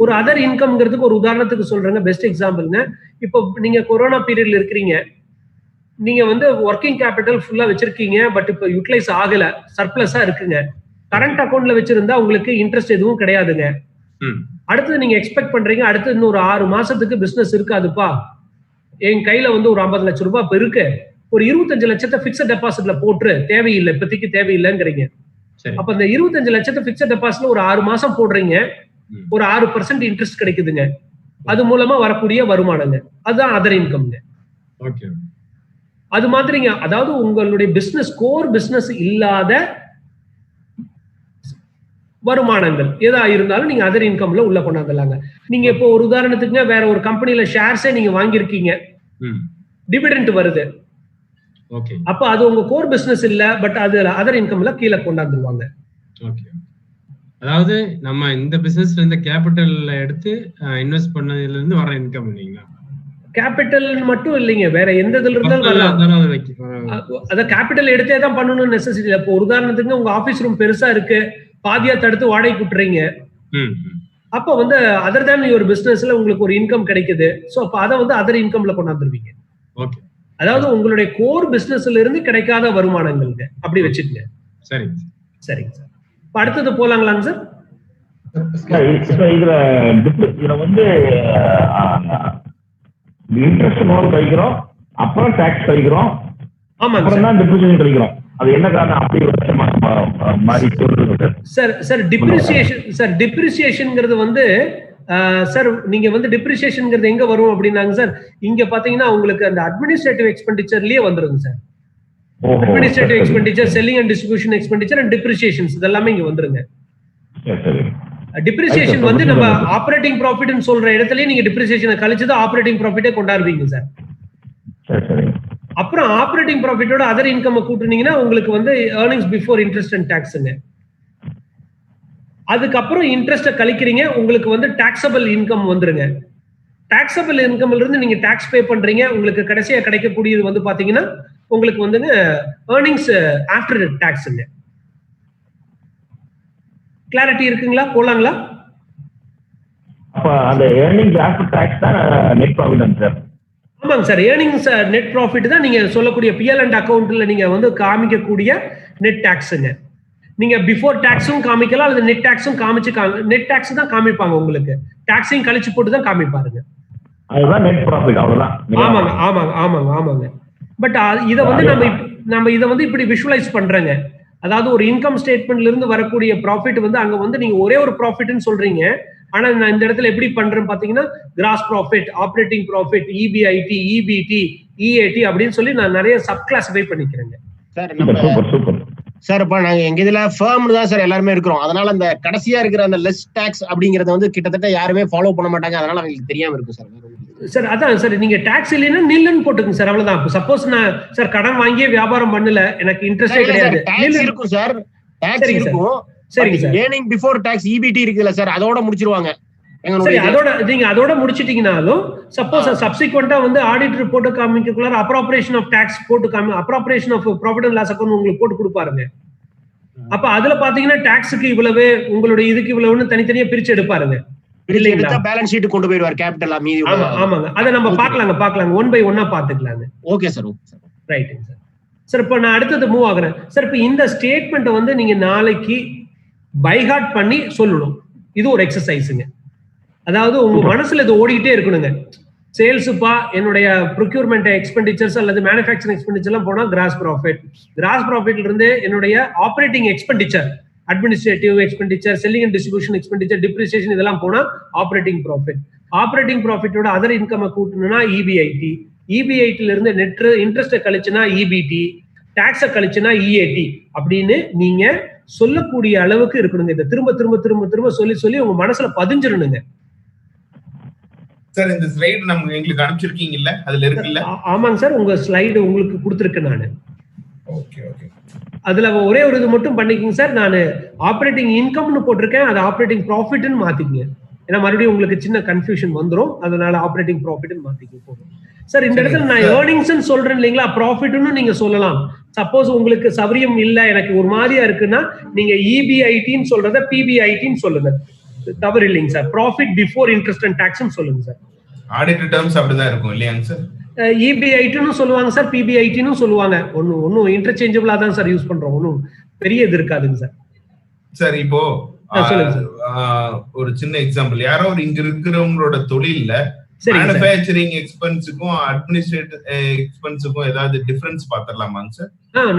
ஒரு அதர் இன்கம்ங்கிறதுக்கு ஒரு உதாரணத்துக்கு சொல்றேங்க, பெஸ்ட் எக்ஸாம்பிள்ங்க. இப்போ நீங்க கொரோனா பீரியட்ல இருக்கிறீங்க, நீங்க வந்து ஒர்க்கிங் கேபிட்டல் ஃபுல்லா வச்சிருக்கீங்க, பட் இப்போ யூட்டிலைஸ் ஆகல, சர்ப்ளஸா இருக்குங்க. கரண்ட் அக்கௌண்ட்ல வச்சிருந்தா உங்களுக்கு இன்ட்ரெஸ்ட் எதுவும் கிடையாதுங்க. அடுத்தது நீங்க எக்ஸ்பெக்ட் பண்றீங்க, அடுத்து இன்னொரு 6 மாசத்துக்கு பிசினஸ் இருக்காதுப்பா, என் கையில வந்து ஒரு 50 லட்சம் ரூபாய் இப்ப இருக்கு, ஒரு 25 லட்சத்தை பிக்ஸட் டெபாசிட்ல போட்டு தேவையில்லை, இப்போதைக்கு தேவையில்லைங்கிறீங்க. அப்ப இந்த 25 லட்சத்தை பிக்ஸட் டெபாசிட்ல ஒரு 6 மாசம் போடுறீங்க, ஒரு 6% இன்ட்ரெஸ்ட் கிடைக்குதுங்க. அது மூலமா வரக்கூடிய வருமானங்க, அதுதான் அதர் இன்கம்ங்க. அது மாதிரிங்க. அதாவது உங்களுடைய பிசினஸ் கோர் பிசினஸ் இல்லாத வருமானங்கள் எதா இருந்தாலும் நீங்க அதர் இன்கம்ல உள்ள கொண்டாந்துலாங்க. நீங்க இப்போ ஒரு உதாரணத்துக்குங்க, வேற ஒரு கம்பெனில ஷேர்ஸே நீங்க வாங்கியிருக்கீங்க, டிவிடெண்ட் வருது, அப்ப அது உங்க கோர் பிசினஸ் இல்ல, பட் அது அதர் இன்கம்ல கீழே கொண்டாந்துருவாங்க. அதாவது நம்ம இந்த பிசினஸ்ல இருந்து கேபிட்டல் எடுத்து இன்வெஸ்ட் பண்ணதுல இருந்து வர இன்கம் இல்லைங்களா? கேபிட்டல் மட்டும் இல்லைங்க, வேற எந்த இதுல இருந்தாலும் வரலாம். அத கேபிட்டல் எடுத்தே தான் பண்ணணும்னு நெசசிட்டி இல்ல. இப்போ ஒரு உதாரணத்துக்கு உங்க ஆபீஸ் ரூம் பெருசா இருக்கு, பாதியா தடுத்து வாடகை விட்டுறீங்க, அப்ப வந்து அதர் தேன் யுவர் பிசினஸ்ல உங்களுக்கு ஒரு இன்கம் கிடைக்குது. சோ அப்ப அதை வந்து அதர் இன்கம்ல கொண்டாந்துருவீங்க. அதாவது உங்களுடைய கோர் பிசினஸ்ல இருந்து கிடைக்காத வருமானங்கள் அப்படி வச்சுக்கங்க. சரிங்க சார். இப்ப அடுத்தது போலாங்களாங்க சார்? இதுல வந்து இன்ட்ரெஸ்ட் முதல்ல கழிக்கிறோம், அப்புறம் டாக்ஸ் கழிக்கிறோம், அப்புறம் தான் டிப்ரிசியேஷன் கழிக்கிறோம். அது என்ன காரணம் அப்படி மாறி சொல்றது சார்? சார் டிப்ரிசியேஷன்ங்கிறது வந்து சார் நீங்க வந்து டிப்ரிசியேஷன்ங்கிறது எங்க வரும் அப்படின்னாங்க சார், இங்க பாத்தீங்கன்னா உங்களுக்கு அந்த அட்மினிஸ்ட்ரேட்டிவ் எக்ஸ்பெண்டிச்சர்லயே வந்துருங்க sir. Administrative expenditure, selling and distribution expenditure and depreciations இதெல்லாமே இங்க வந்துருங்க. டிப்ரிசியேஷன் வந்து நம்ம ஆபரேட்டிங் ப்ராஃபிட்னு சொல்ற இடத்துலயே நீங்க டிப்ரிசியேஷனை கழிச்சுதான் ஆபரேட்டிங் ப்ராஃபிட்டே கொண்டாடுவீங்க சார். அப்புறம் ஆபரேட்டிங் ப்ராஃபிட்டோட அதர் இன்கம் கூட்டுனீங்கன்னா உங்களுக்கு வந்து ஏர்னிங்ஸ் பிஃபோர் இன்ட்ரெஸ்ட் அண்ட் டாக்ஸ்ங்க. அதுக்கப்புறம் இன்ட்ரெஸ்ட கழிக்கிறீங்க, உங்களுக்கு வந்து டாக்ஸபிள் இன்கம் வந்துருங்க. டாக்ஸபிள் இன்கம்ல இருந்து நீங்க டாக்ஸ் பே பண்றீங்க, உங்களுக்கு கடைசியா கிடைக்கக்கூடியது வந்து பாத்தீங்கன்னா உங்களுக்கு வந்துங்க ஏர்னிங்ஸ் ஆஃப்டர் டாக்ஸ்ங்க. கிளாரிட்டி இருக்குங்களா? போலாங்களா? அப்ப அந்த ஏர்னிங்ஸ் ஆஃப்டர் டாக்ஸ் தான் நெட் ப்ராஃபிட் சார். ஆமாங்க சார், ஏர்னிங்ஸ் நெட் ப்ராஃபிட் தான் நீங்க சொல்லக்கூடிய பிஎல் அண்ட் அக்கௌண்ட்ல நீங்க வந்து காமிக்கக்கூடிய நெட் டாக்ஸ்ங்க. நீங்க பிஃபோர் டாக்ஸும் காமிக்கலாம், அல்லது நெட் டாக்ஸும் நெட் டாக்ஸ் தான் காமிப்பாங்க, உங்களுக்கு டாக்ஸையும் கழிச்சு போட்டு தான் காமிப்பாருங்க. அதுதான் நெட் ப்ராஃபிட், அவ்வளவுதான். ஆமாங்க ஆமாங்க ஆமாங்க ஆமாங்க. பட் இத வந்து நம்ம இத வந்து இப்படி விஷுவலைஸ் பண்றேங்க. அதாவது ஒரு இன்கம் ஸ்டேட்மெண்ட்ல இருந்து வரக்கூடிய ப்ராஃபிட் வந்து அங்க வந்து நீங்க ஒரே ஒரு ப்ராஃபிட்னு சொல்றீங்க, ஆனா நான் இந்த இடத்துல எப்படி பண்றேன் பாத்தீங்கன்னா gross profit, operating profit, EPIT, EBD, EAT அப்படின்னு சொல்லி நான் நிறைய சப் கிளாசிஃபை பண்ணிக்கிறேங்க. சார் இப்ப நாங்க எங்க இதுல ஃபர்ம்னு தான் சார் எல்லாருமே இருக்கிறோம். அதனால அந்த கடைசியா இருக்கிற அந்த லெஸ் டாக்ஸ் அப்படிங்கறத வந்து கிட்டத்தட்ட யாருமே ஃபாலோ பண்ண மாட்டாங்க. அதனால அவங்களுக்கு தெரியாம இருக்கும் சார். சார் அதான் சார், நீங்க டாக்ஸ் இல்லைன்னா நில்லுன்னு போட்டுங்க சார், அவ்வளவுதான். சப்போஸ் நான் சார் கடன் வாங்கியே வியாபாரம் பண்ணல, எனக்கு இன்ட்ரெஸ்டே கிடையாது, இருக்கும் சார், டாக்ஸ் இருக்கும். சரிங்க sir. Earning before tax EBT இருக்குல்ல சார், அதோட முடிச்சிருவாங்க. அதோட நீங்க அதோட முடிச்சிட்டீங்கனாலும் சப்போஸ் சப்சிக்வெண்டா வந்து ஆடிட் ரிப்போர்ட் காமிக்கக்குள்ள அப்ராப்ரியேஷன் ஆஃப் டாக்ஸ் போட்டு appropriation of profit and loss account உங்களுக்கு போட்டு கொடுப்பாருங்க. அப்ப அதுல பாத்தீங்கன்னா டாக்ஸுக்கு இவ்வளவு, உங்களுடைய இதுக்கு இவ்வளவுன்னு தனித்தனியா பிரிச்சு எடுப்பாருங்க. பேலன்ஸ் ஷீட் கொண்டு போயிடுவார் கேபிட்டல் மீதி. ஆமாங்க, அதை நம்ம பாக்கலாங்க ஒன் பை ஒன்னா பாத்துக்கலாங்க. Okay sir. ரைட்டுங்க சார். சார் இப்ப நான் அடுத்தது மூவ் ஆகுறேன் சார். இப்ப இந்த ஸ்டேட்மெண்ட் வந்து நீங்க நாளைக்கு பைஹார்ட் பண்ணி சொல்லணும். இது ஒரு எக்ஸசைஸுங்க. அதாவது உங்க மனசுல இது ஓடிக்கிட்டே இருக்கணுங்க. சேல்ஸுப்பா என்னுடைய ப்ரொக்யூர்மெண்ட் எக்ஸ்பெண்டிச்சர்ஸ் அல்லது மேனுஃபேக்சரிங் எக்ஸ்பெண்டிச்சர்லாம் போனா கிராஸ் ப்ராஃபிட்ல இருந்து என்னுடைய operating expenditure, administrative expenditure, selling and distribution expenditure, depreciation இதெல்லாம் போனா ஆபரேட்டிங் ப்ராஃபிட்டோட அதர் இன்கம் கூட்டணும்னா இபிஐடி, இபிஐடில இருந்து நெட் இன்ட்ரெஸ்ட் கழிச்சுனா இபிடி, டாக்ஸ கழிச்சுனா இஏடி அப்படின்னு நீங்க சொல்லக்கூடிய அளவுக்கு இருக்கணுங்க. இதை திரும்ப திரும்ப திரும்ப திரும்ப சொல்லி சொல்லி உங்க மனசுல பதிஞ்சிடணுங்க. சார் இந்த ஸ்லைடு நம்ம எங்களுக்கு அனுப்பிச்சிருக்கீங்க இல்ல, அதுல இருக்குல்ல? ஆமாங்க சார், உங்க ஸ்லைடு உங்களுக்கு கொடுத்துருக்கேன் நானு. Okay okay. அதுல ஒரே ஒரு இது மட்டும் பண்ணிக்கங்க சார், நான் ஆபரேட்டிங் இன்கம்னு போட்டிருக்கேன், அது ஆபரேட்டிங் ப்ராஃபிட்னு மாத்திக்கங்க. ஏன்னா மறுபடியும் உங்களுக்கு சின்ன கன்ஃபியூஷன் வந்துடும், அதனால ஆபரேட்டிங் ப்ராஃபிட்னு மாத்திக்க போதும் சார். இந்த இடத்துல நான் ஏர்னிங்ஸ் சொல்றேன் இல்லைங்களா, ப்ராஃபிட்னு நீங்க சொல்லலாம். சப்போஸ் உங்களுக்கு சௌரியம் இல்ல, எனக்கு ஒரு மாதிரியா இருக்குன்னா நீங்க இபிஐடின்னு சொல்றத பிபிஐடின்னு சொல்லுங்க, தவறு இல்லைங்க sir. Profit before interest and டாக்ஸ்னு சொல்லுங்க சார். ஆடிட் டர்ம்ஸ் அப்படிதான் இருக்கும் இல்லையாங்க சார்? இபிஐடின்னு சொல்லுவாங்க சார், பிபிஐடின்னு சொல்லுவாங்க. ஒன்னும் இன்டர்சேஞ்சபிளா தான் சார் யூஸ் பண்றோம், ஒன்னும் பெரிய இது இருக்காதுங்க சார். சார் இப்போ ஒரு சின்ன எக்ஸாம்பிள், யாரோ ஒரு இங்க இருக்கிறவங்களோட தொழில்ல மேனுஃபேக்சரிங் எக்ஸ்பென்ஸுக்கும் அட்மினிஸ்ட்ரேட்டிவ் எக்ஸ்பென்ஸுக்கும் ஏதாவது டிஃபரன்ஸ் பாத்துடலாமாங்க சார்?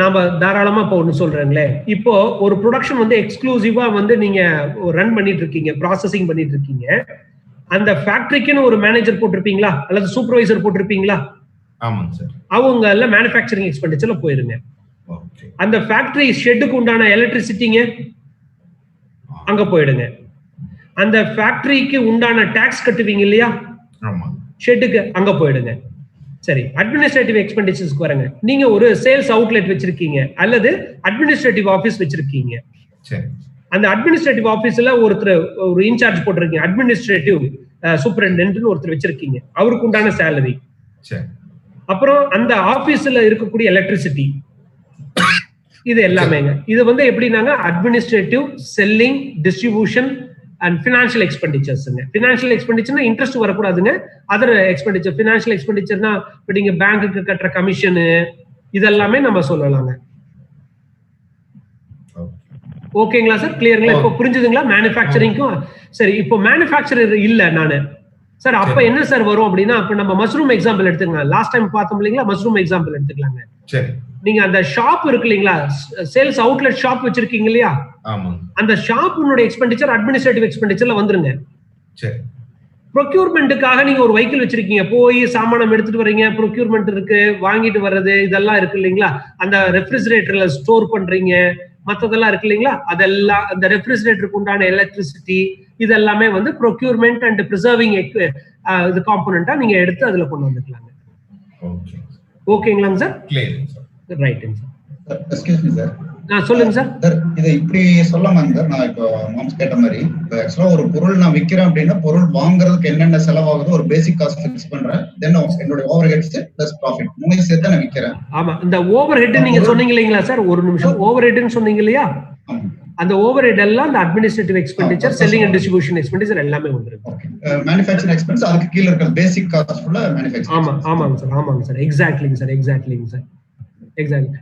நாம தாராளமா இப்போ ஒண்ணு சொல்றேங்களே. இப்போ ஒரு ப்ரொடக்ஷன் வந்து எக்ஸ்க்ளூசிவா வந்து நீங்க ரன் பண்ணிட்டு இருக்கீங்க, ப்ராசஸிங் பண்ணிட்டு இருக்கீங்க. அந்த ஃபேக்டரிக்குன்னு ஒரு மேனேஜர் போட்டிருப்பீங்களா அல்லது சூப்பர்வைசர் போட்டிருப்பீங்களா? ஆமாங்க சார். அவங்க எல்லாம் மேனுஃபேக்சரிங் எக்ஸ்பெண்டிச்சர்ல போயிருங்க. அந்த ஃபேக்டரி ஷெட்டுக்கு உண்டான எலக்ட்ரிசிட்டிங்க அங்க போயிடுங்க. அந்த ஃபேக்டரிக்கு உண்டான டாக்ஸ் கட்டுவீங்க இல்லையா, ஷெட்டுக்கு, அங்க போயிடுங்க. சரி, அட்மினிஸ்ட்ரேட்டிவ் எக்ஸ்பெண்டிச்சர்ஸ்க்கு வரங்க. நீங்க ஒரு சேல்ஸ் அவுட்லெட் வச்சிருக்கீங்க அல்லது அட்மினிஸ்ட்ரேட்டிவ் ஆபீஸ் வச்சிருக்கீங்க. அந்த அட்மினிஸ்ட்ரேட்டிவ் ஆபீஸ்ல ஒரு இன்சார்ஜ் போட்டிருக்கீங்க, அட்மினிஸ்ட்ரேட்டிவ் சூப்பரிண்டென்ட்னு ஒருத்தர் வச்சிருக்கீங்க, அவருக்கு உண்டான சேலரி. அப்புறம் அந்த ஆபீஸ்ல இருக்கக்கூடிய எலக்ட்ரிசிட்டி, இது எல்லாமேங்க. இது வந்து எப்படின்னாங்க administrative, selling, distribution and financial எக்ஸ்பெண்டிச்சர்ஸ்ங்க. ஃபினான்ஷியல் எக்ஸ்பெண்டிச்சர்னா இன்ட்ரெஸ்ட் வரக்கூடாதுங்க. அதர் எக்ஸ்பெண்டிச்சர், ஃபினான்ஷியல் எக்ஸ்பெண்டிச்சர்னா இப்போ நீங்க பேங்க்குக்கு கட்டுற கமிஷனு இதெல்லாமே நம்ம சொல்லலாங்க. ஓகேங்களா சார்? கிளியருங்களா? இப்போ புரிஞ்சுதுங்களா மேனுஃபேக்சரிங்க்கும்? சரி, இப்போ மேனுஃபேக்சரர் இல்ல நானு சார், அப்ப என்ன சார் வரும் அப்படின்னா, அப்ப நம்ம மஷ்ரூம் எக்ஸாம்பிள் எடுத்துக்கலாம். லாஸ்ட் டைம் பார்த்தோம் இல்லைங்களா, மஷ்ரூம் எக்ஸாம்பிள் எடுத்துக்கலாங்க. நீங்க அந்த ஷாப் இருக்கு இல்லைங்களா, சேல்ஸ் அவுட்லெட் ஷாப் வச்சிருக்கீங்க இல்லையா, அந்த ஷாப்பினுடைய எக்ஸ்பெண்டிச்சர் அட்மினிஸ்ட்ரேட்டிவ் எக்ஸ்பெண்டிச்சர்ல வந்துருங்க. ப்ரொக்யூர்மெண்ட்டுக்காக நீங்க ஒரு வெஹிக்கிள் வச்சிருக்கீங்க, போய் சாமானம் எடுத்துட்டு வர்றீங்க, ப்ரொக்யூர்மெண்ட் இருக்கு, வாங்கிட்டு வர்றது இதெல்லாம் இருக்கு இல்லைங்களா. அந்த ரெஃப்ரிஜரேட்டர்ல ஸ்டோர் பண்றீங்க, மற்றதெல்லாம் இருக்கு இல்லைங்களா, அதெல்லாம் அந்த ரெஃப்ரிஜரேட்டருக்கு உண்டான எலக்ட்ரிசிட்டி இதெல்லாமே வந்து ப்ரொக்யூர்மெண்ட் அண்ட் பிரிசர்விங் இது காம்போனண்டா நீங்க எடுத்து அதுல கொண்டு வந்துக்கலாங்க. ஓகேங்களாங்க சார்? ரைட்டுங்க சார். Excuse me sir. சொல்லுங்க சார். சார் இதை இப்படி சொல்லலாமாங்க சார்? நான் இப்போ மாம்ஸ் கேட்ட மாதிரி, இப்போ ஆக்சுவலா ஒரு பொருள் நான் விற்கிறேன் அப்படின்னா, பொருள் வாங்குறதுக்கு என்னென்ன செலவாகுதோ ஒரு பேசிக் காஸ்ட் ஃபிக்ஸ் பண்றேன், தென் என்னோட ஓவர் ஹெட்ஸ் பிளஸ் ப்ராஃபிட் மூணையும் சேர்த்து நான் விற்கிறேன். ஆமா, இந்த ஓவர் ஹெட் நீங்க சொன்னீங்க இல்லைங்களா சார், ஒரு நிமிஷம். ஓவர் ஹெட்னு சொன்னீங்க இல்லையா, அந்த ஓவர் ஹெட் எல்லாம் அந்த administrative expenditure, selling and distribution expenditure எல்லாமே வந்துரும். மேனுஃபேக்சரிங் எக்ஸ்பென்ஸ் அதுக்கு கீழ இருக்கிற பேசிக் காஸ்ட் ஃபுல்லா மேனுஃபேக்சரிங். ஆமாங்க சார். எக்ஸாக்ட்லிங்க சார்.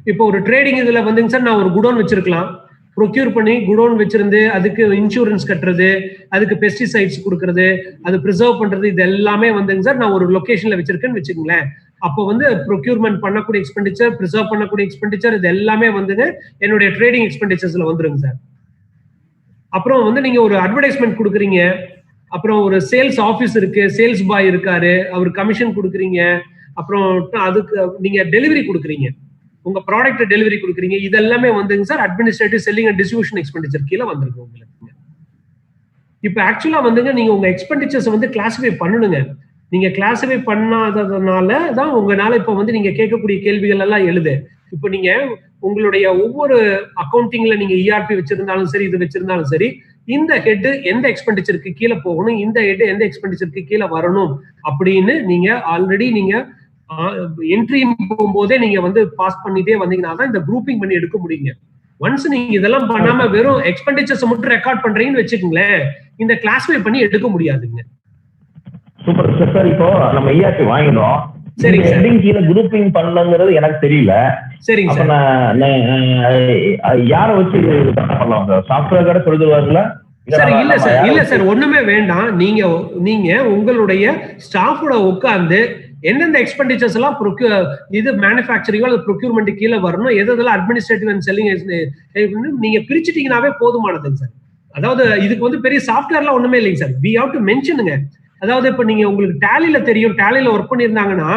இப்போ ஒரு ட்ரேடிங் இதுல வந்துங்க சார், நான் ஒரு குடோன் வச்சிருக்கலாம், ப்ரொக்யூர் பண்ணி குடோன் வச்சிருந்து அதுக்கு இன்சூரன்ஸ் கட்டுறது, அதுக்கு பெஸ்டிசைட்ஸ் கொடுக்கறது, அது ப்ரிசர்வ் பண்றது, இது எல்லாமே வந்துங்க சார் நான் ஒரு லொகேஷன்ல வச்சிருக்கேன்னு வச்சுக்கோங்களேன். அப்போ வந்து ப்ரொக்யூர்மெண்ட் பண்ணக்கூடிய எக்ஸ்பெண்டிச்சர், ப்ரிசர்வ் பண்ணக்கூடிய எக்ஸ்பெண்டிச்சர், இது எல்லாமே வந்துங்க என்னுடைய ட்ரேடிங் எக்ஸ்பெண்டிச்சர்ஸ்ல வந்துருங்க சார். அப்புறம் வந்து நீங்க ஒரு அட்வர்டைஸ்மெண்ட் கொடுக்குறீங்க, அப்புறம் ஒரு சேல்ஸ் ஆஃபீஸ் இருக்கு, சேல்ஸ் பாய் இருக்காரு, அவர் கமிஷன் கொடுக்குறீங்க, அப்புறம் அதுக்கு நீங்க டெலிவரி கொடுக்குறீங்க, உங்க ப்ராடக்ட் டெலிவரி கொடுக்குறீங்க, இது எல்லாமே வந்துங்க sir administrative, selling and distribution expenditure கீழே வந்துருக்கு உங்களுக்கு. இப்போ ஆக்சுவலா வந்துங்க நீங்க உங்க எக்ஸ்பெண்டிச்சர்ஸ் வந்து கிளாசிஃபை பண்ணணுங்க. நீங்க கிளாசிஃபை பண்ணாததுனால தான் உங்களால இப்போ வந்து நீங்க கேட்கக்கூடிய கேள்விகள் எல்லாம் எழுது. இப்போ நீங்க உங்களுடைய ஒவ்வொரு அக்கௌண்டிங்ல நீங்க இஆர்பி வச்சிருந்தாலும் சரி, இது வச்சிருந்தாலும் சரி, இந்த ஹெட் எந்த எக்ஸ்பெண்டிச்சருக்கு கீழே போகணும், இந்த ஹெட் எந்த எக்ஸ்பெண்டிச்சருக்கு கீழே வரணும் அப்படின்னு நீங்க ஆல்ரெடி நீங்க என்ட்ரி போகும்போதே நீங்க வந்து பாஸ் பண்ணிட்டே வந்தீங்கன்னா தான் இந்த குரூப்பிங் பண்ணி எடுக்க முடியுங்க. ஒன்ஸ் நீங்க இதெல்லாம் பண்ணாம வெறும் எக்ஸ்பெண்டிச்சர்ஸ் மட்டும் ரெக்கார்ட் பண்றீங்கன்னு வச்சுக்கோங்களேன், இந்த கிளாஸிஃபை பண்ணி எடுக்க முடியாதுங்க. Super sir. இப்போ நம்ம இஆர்பி வாங்கினோம், சரிங்க சார், கீழே குரூப்பிங் பண்ணலங்கிறது எனக்கு தெரியல. சரிங்க சார். யாரை வச்சு பண்ணலாம் சார்? சாஃப்ட்வேர் கடை சொல்லுவாங்களா? இல்ல சார், ஒண்ணுமே வேண்டாம். நீங்க உங்களுடைய ஸ்டாஃபோட உட்கார்ந்து எந்தெந்த எக்ஸ்பெண்டிச்சர்ஸ் எல்லாம் இது மேனுஃபேக்சரிங்கோ அல்லது ப்ரொக்யூர்மெண்ட் கீழே வரணும், எதெல்லாம் அட்மினிஸ்ட்ரேட்டிவ் அண்ட் செல்லிங் நீங்க பிரிச்சுட்டீங்கன்னாவே போதுமானதுங்க சார். அதாவது இதுக்கு வந்து பெரிய சாஃப்ட்வேர்லாம் ஒண்ணுமே இல்லைங்க சார். வி ஹவ் டு மென்ஷனுங்க. அதாவது இப்ப நீங்க உங்களுக்கு டேலில தெரியும், டேலில ஒர்க் பண்ணியிருந்தாங்கன்னா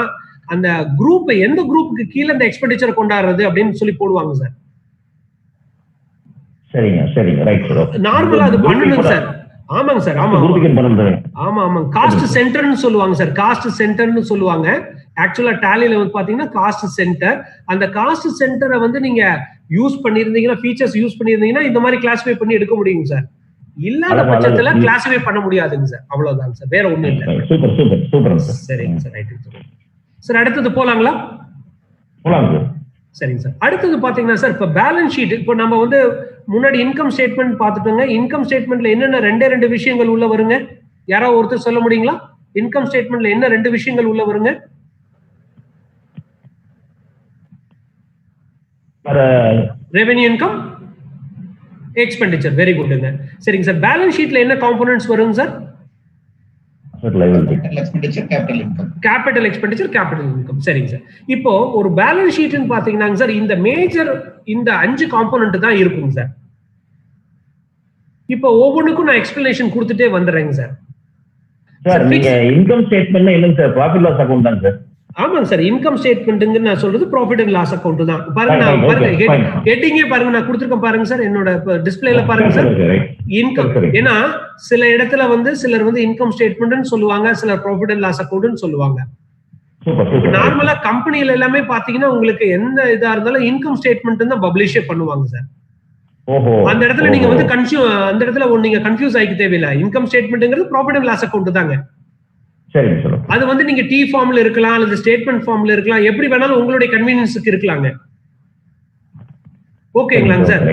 அந்த குரூப் எந்த குரூப்புக்கு கீழே இந்த எக்ஸ்பெண்டிச்சர் கொண்டாடுறது அப்படின்னு சொல்லி போடுவாங்க சார். சரிங்க ரைட் சார். நார்மலா அது பண்ணணும் சார். ஆமாங்க சார். ஆமா காஸ்ட் சென்டர்னு சொல்லுவாங்க சார். காஸ்ட் சென்டர்னு சொல்லுவாங்க. ஆக்சுவலா டேலில வந்து பாத்தீங்கன்னா காஸ்ட் சென்டர். அந்த காஸ்ட் சென்டரை வந்து நீங்க யூஸ் பண்ணிருந்தீங்கன்னா, ஃபீச்சர்ஸ் யூஸ் பண்ணிருந்தீங்கன்னா இந்த மாதிரி கிளாசிஃபை பண்ணி எடுக்க முடியுங்க சார். இல்லாத பட்சத்துல கிளாசிஃபை பண்ண முடியாதுங்க சார். அவ்வளவுதான் சார், வேற ஒண்ணும் இல்ல. சூப்பர். சரிங்க சார், ரைட் சார். அடுத்தது போலாங்களா? சரிங்க சார். அடுத்தது பாத்தீங்கன்னா சார், இப்ப பேலன்ஸ் ஷீட். இப்ப நம்ம வந்து முன்னாடி இன்கம் ஸ்டேட்மெண்ட் பாத்துட்டோங்க. இன்கம் ஸ்டேட்மெண்ட்ல என்னென்ன ரெண்டு விஷயங்கள் உள்ள வருங்க? யாராவது ஒருத்தர் சொல்ல முடியுங்களா? இன்கம் ஸ்டேட்மெண்ட்ல என்ன 2 விஷயங்கள் உள்ள வருங்க? Revenue income, expenditure. வெரி குட்ங்க. சரிங்க சார். பேலன்ஸ் ஷீட்ல என்ன காம்போனன்ட்ஸ் வருங்க sir? Capital expenditure, capital income. சரிங்க சார். இப்போ ஒரு பேலன்ஸ் ஷீட்னு பாத்தீங்கன்னா சார் இந்த மேஜர் இந்த 5 காம்போனன்ட் தான் இருக்குங்க சார். இப்போ ஒவ்வொன்றுக்கும் நான் எக்ஸ்பிளனேஷன் கொடுத்துட்டே வந்துடுறேங்க சார். சார் நீங்க இன்கம் ஸ்டேட்மெண்ட் என்னங்க சார்? ப்ராஃபிட் லாஸ் அக்கவுண்ட் தான் சார். ஆமாங்க சார். இன்கம் ஸ்டேட்மெண்ட்ங்க நான் சொல்றது ப்ராஃபிட் அண்ட் லாஸ் அக்கவுண்ட் தான். பாருங்க, நான் பாருங்க ஹெட்டிங்கே பாருங்க நான் கொடுத்துருக்கேன் பாருங்க சார். என்னோட டிஸ்பிளேல பாருங்க சார் இன்கம். ஏன்னா சில இடத்துல வந்து சிலர் வந்து இன்கம் ஸ்டேட்மெண்ட்னு சொல்லுவாங்க, சிலர் ப்ராஃபிட் அண்ட் லாஸ் அக்கவுண்ட்னு சொல்லுவாங்க. நார்மலா கம்பெனில எல்லாமே பாத்தீங்கன்னா உங்களுக்கு எந்த இதா இருந்தாலும் இன்கம் ஸ்டேட்மெண்ட் தான் பப்ளிஷே பண்ணுவாங்க சார். அந்த இடத்துல நீங்க வந்து அந்த இடத்துல நீங்க கன்ஃபியூஸ் ஆகிக்க தேவையில்லை. இன்கம் ஸ்டேட்மெண்ட்ங்கிறது ப்ராஃபிட் அண்ட் லாஸ் அக்கவுண்ட் தாங்க. அது வந்து நீங்க டி ஃபார்ம்ல இருக்கலாம் அல்லது ஸ்டேட்மெண்ட் ஃபார்ம்ல இருக்கலாம், எப்படி வேணாலும் உங்களுடைய கன்வீனியன்ஸ்க்கு இருக்கலாங்க. ஓகேங்களாங்க சார்?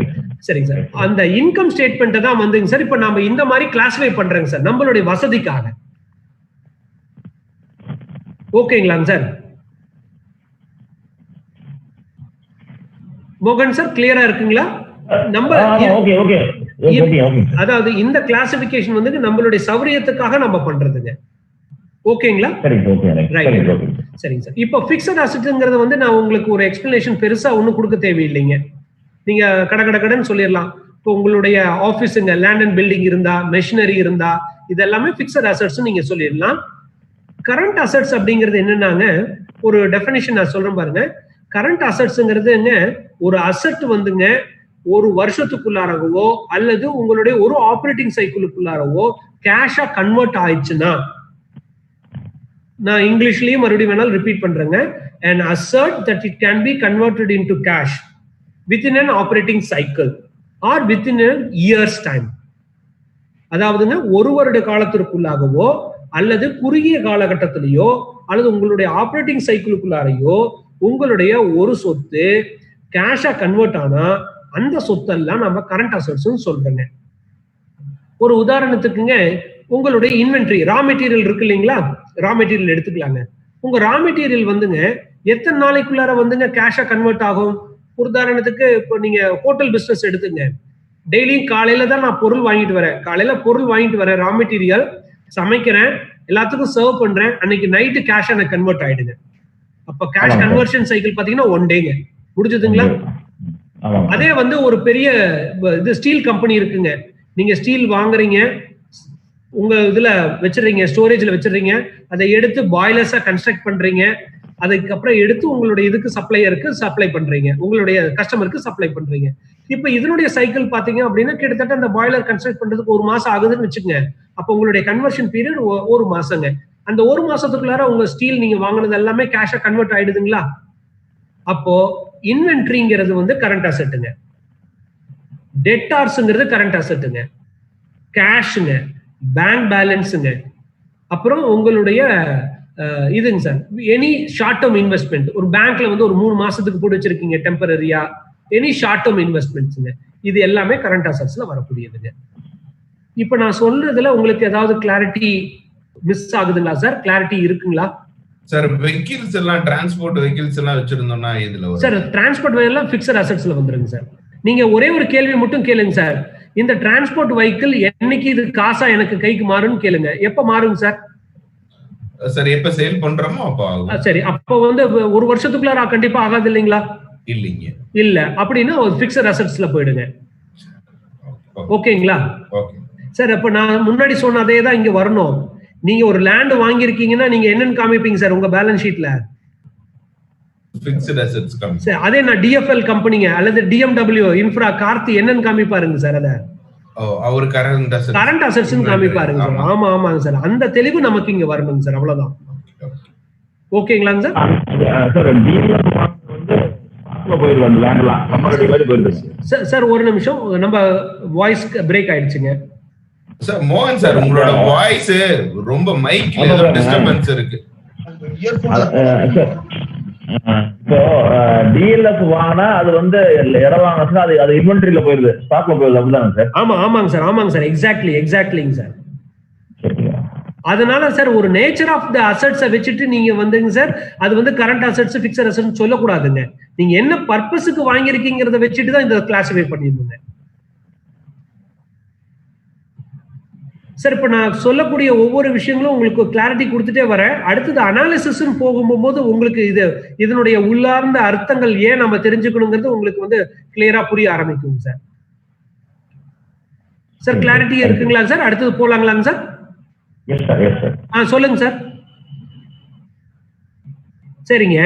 சரிங்க சார். அந்த இன்கம் ஸ்டேட்மெண்ட் தான் வந்துங்க சார் இப்ப நம்ம இந்த மாதிரி கிளாஸிஃபை பண்றோங்க சார் நம்மளுடைய வசதிக்காக. ஓகேங்களாங்க சார்? மோகன் சார் கிளியரா இருக்குங்களா? நம்ம அதாவது இந்த கிளாசிபிகேஷன் வந்து நம்மளுடைய சௌரியத்துக்காக நம்ம பண்றதுங்க. ஓகேங்களா? சரிங்க சார். இப்போ பிக்ஸட் அசெட்ங்கிறது வந்து நான் உங்களுக்கு ஒரு எக்ஸ்பிளனேஷன் பெருசா ஒன்றும் கொடுக்க தேவையில்லைங்க. நீங்க கடன்னு சொல்லிடலாம். இப்போ உங்களுடைய ஆபீஸுங்க லேண்ட் அண்ட் பில்டிங் இருந்தா, மெஷினரி இருந்தா, இதெல்லாமே பிக்ஸட் அசெட்ஸ் நீங்க சொல்லிடலாம். கரண்ட் அசெட்ஸ் அப்படிங்கிறது என்னன்னாங்க, ஒரு டெஃபினிஷன் நான் சொல்றேன் பாருங்க. கரண்ட் அசெட்ஸ்ங்கிறதுங்க ஒரு அசெட் வந்துங்க ஒரு வருஷத்துக்குள்ளாரவோ அல்லது உங்களுடைய ஒரு ஆப்ரேட்டிங் சைக்கிளுக்குள்ளாரவோ கேஷா கன்வெர்ட் ஆயிடுச்சுன்னா, நான் இங்கிலீஷ்லயும் மறுபடியும் வேணாலும் ரிப்பீட் பண்றேங்க. an asset that it can be converted into cash within an operating cycle or within a year's time. அதாவதுங்க ஒரு வருட காலத்திற்குள்ளாகவோ அல்லது குறுகிய காலகட்டத்திலேயோ அல்லது உங்களுடைய ஆப்ரேட்டிங் சைக்கிளுக்குள்ளாரையோ உங்களுடைய ஒரு சொத்து கேஷா கன்வெர்ட் ஆனா அந்த சொத்தெல்லாம் நம்ம கரண்ட் அசெட்ஸ் சொல்றேங்க. ஒரு உதாரணத்துக்குங்க, உங்களுடைய இன்வென்ட்ரி ரா மெட்டீரியல் இருக்கு இல்லைங்களா? ரா மெட்டீரியல் எடுத்துக்கலாங்க. உங்க ரா மெட்டீரியல் வந்துங்க எத்தனை நாளைக்குள்ளார வந்துங்க கேஷா கன்வெர்ட் ஆகும்? உதாரணத்துக்கு இப்போ நீங்க ஹோட்டல் பிசினஸ் எடுத்துங்க. டெய்லியும் காலையில தான் நான் பொருள் வாங்கிட்டு வரேன். காலையில பொருள் வாங்கிட்டு வரேன், ரா மெட்டீரியல் சமைக்கிறேன், எல்லாத்துக்கும் சர்வ் பண்றேன். அன்னைக்கு நைட்டு கேஷ் எனக்கு கன்வெர்ட் ஆயிடுங்க. அப்ப கேஷ் கன்வர்ஷன் சைக்கிள் பாத்தீங்கன்னா 1 டேங்க முடிஞ்சதுங்களா? அதே வந்து ஒரு பெரிய இது ஸ்டீல் கம்பெனி இருக்குங்க. நீங்க ஸ்டீல் வாங்குறீங்க, உங்க இதுல வச்சிருக்கீங்க, ஸ்டோரேஜ்ல வச்சிருக்கீங்க, அதை எடுத்து பாய்லர்ஸா கன்ஸ்ட்ரக்ட் பண்றீங்க, அதுக்கப்புறம் எடுத்து உங்களுடைய இதுக்கு சப்ளையருக்கு சப்ளை பண்றீங்க, உங்களுடைய கஸ்டமருக்கு சப்ளை பண்றீங்க. இப்ப இதனுடைய சைக்கிள் பாத்தீங்க அப்படின்னா கிட்டத்தட்ட அந்த பாய்லர் கன்ஸ்ட்ரக்ட் பண்றதுக்கு 1 மாசம் ஆகுதுன்னு வச்சுக்கோங்க. அப்ப உங்களுடைய கன்வர்ஷன் பீரியட் 1 மாசங்க. அந்த 1 மாசத்துக்குள்ளார உங்க ஸ்டீல் நீங்க வாங்கினது எல்லாமே கேஷா கன்வெர்ட் ஆயிடுதுங்களா? அப்போ இன்வென்ட்ரிங்கிறது வந்து கரண்ட் அசெட்டுங்க, டெட்டார்ஸ்ங்கிறது கரண்ட் அசெட்டுங்க, கேஷ்ங்க, பேங்க் பேலன்ஸுங்க, அப்புறம் உங்களுடைய இதுங்க sir any short term investment. ஒரு பேங்க்ல வந்து ஒரு 3 மாசத்துக்கு போட்டு வச்சிருக்கீங்க டெம்பரரியா, எனி ஷார்ட் டேர்ம் இன்வெஸ்ட்மெண்ட்ஸுங்க, இது எல்லாமே கரண்ட் அசெட்ஸ்ல வரக்கூடியதுங்க. இப்ப நான் சொல்றதுல உங்களுக்கு ஏதாவது கிளாரிட்டி மிஸ் ஆகுதுங்களா சார்? கிளாரிட்டி இருக்குங்களா சார்? வெஹிக்கிள்ஸ் எல்லாம் டிரான்ஸ்போர்ட் வெஹிக்கிள்ஸ் எல்லாம் வச்சிருந்தோம்னா இதுல சார் டிரான்ஸ்போர்ட் எல்லாம் ஃபிக்ஸட் அசெட்ஸ்ல வந்துருங்க சார். நீங்க ஒரே ஒரு கேள்வி மட்டும் கேளுங்க சார். இந்த டிரான்ஸ்போர்ட் வெஹிக்கிள் என்னைக்கு இது காசா எனக்கு கைக்கு மாறும்னு கேளுங்க. எப்ப மாறுங்க சார்? சார் எப்ப சேல் பண்றோமோ அப்ப ஆகும். சரி, அப்ப வந்து 1 வருஷத்துக்குள்ள கண்டிப்பா ஆகாது இல்லைங்களா? இல்லைங்க. இல்ல அப்படின்னா ஃபிக்ஸட் அசெட்ஸ்ல போயிடுங்க. ஓகேங்களா சார்? அப்ப நான் முன்னாடி சொன்ன அதே தான் இங்க வரணும். நீங்க ஒரு லேண்ட் வாங்கியிருக்கீங்கன்னா நீங்க என்னன்னு காமிப்பீங்க சார் உங்க பேலன்ஸ் ஷீட்ல? ஃபிக்ஸ்ட் அசெட்ஸ் காமிப்பீங்க சார். அதே நான் டிஎஃப்எல் கம்பெனிங்க அல்லது டிஎம்டபிள்யூ இன்ஃப்ரா கார்த்தி என்னன்னு காமிப்பாருங்க சார்? அத அவர் கரண்ட் அசெட்ஸ் காமிப்பாருங்க சார். ஆமா ஆமாங்க சார். அந்த தெளிவு நமக்கு இங்க வரணுங்க சார். அவ்வளவுதான். ஓகேங்களாங்க சார்? சார் ஒரு நிமிஷம், நம்ம வாய்ஸ் பிரேக் ஆயிடுச்சுங்க சார். மோகன் சார் உங்களோட வாய்ஸ் ரொம்ப மைக்ல ஏதோ டிஸ்டர்பன்ஸ் இருக்கு. இப்போ டிஎல்எஃப் வாங்கினா அது வந்து இடம் வாங்கினா அது இன்வென்டரியில போயிருது, ஸ்டாக்ல போயிருது, அப்படிதாங்க சார்? ஆமா ஆமாங்க சார். ஆமாங்க சார். எக்ஸாக்ட்லிங்க சார். அதனால சார் ஒரு நேச்சர் ஆஃப் த அசெட்ஸை வச்சுட்டு நீங்க வந்துங்க சார் அது வந்து கரண்ட் அசெட்ஸ் ஃபிக்ஸட் அசெட்ஸ் சொல்லக்கூடாதுங்க. நீங்க என்ன பர்பஸுக்கு வாங்கியிருக்கீங்கிறத வச்சுட்டு தான் இந்த கிளாசிஃபை பண்ணிருந்தீங்க. சார் இப்ப நான் சொல்லக்கூடிய ஒவ்வொரு விஷயங்களும் உங்களுக்கு கிளாரிட்டி கொடுத்துட்டே வரேன். அடுத்தது அனாலிசிஸ் போகும்போது உங்களுக்கு இதனுடைய உள்ளார்ந்த அர்த்தங்கள் ஏன் நம்ம தெரிஞ்சுக்கணுங்கிறது உங்களுக்கு வந்து கிளியரா புரிய ஆரம்பிக்கும் சார். சார் கிளாரிட்டி இருக்குங்களா சார்? அடுத்தது போலாங்களாங்க சார்? சொல்லுங்க சார். சரிங்க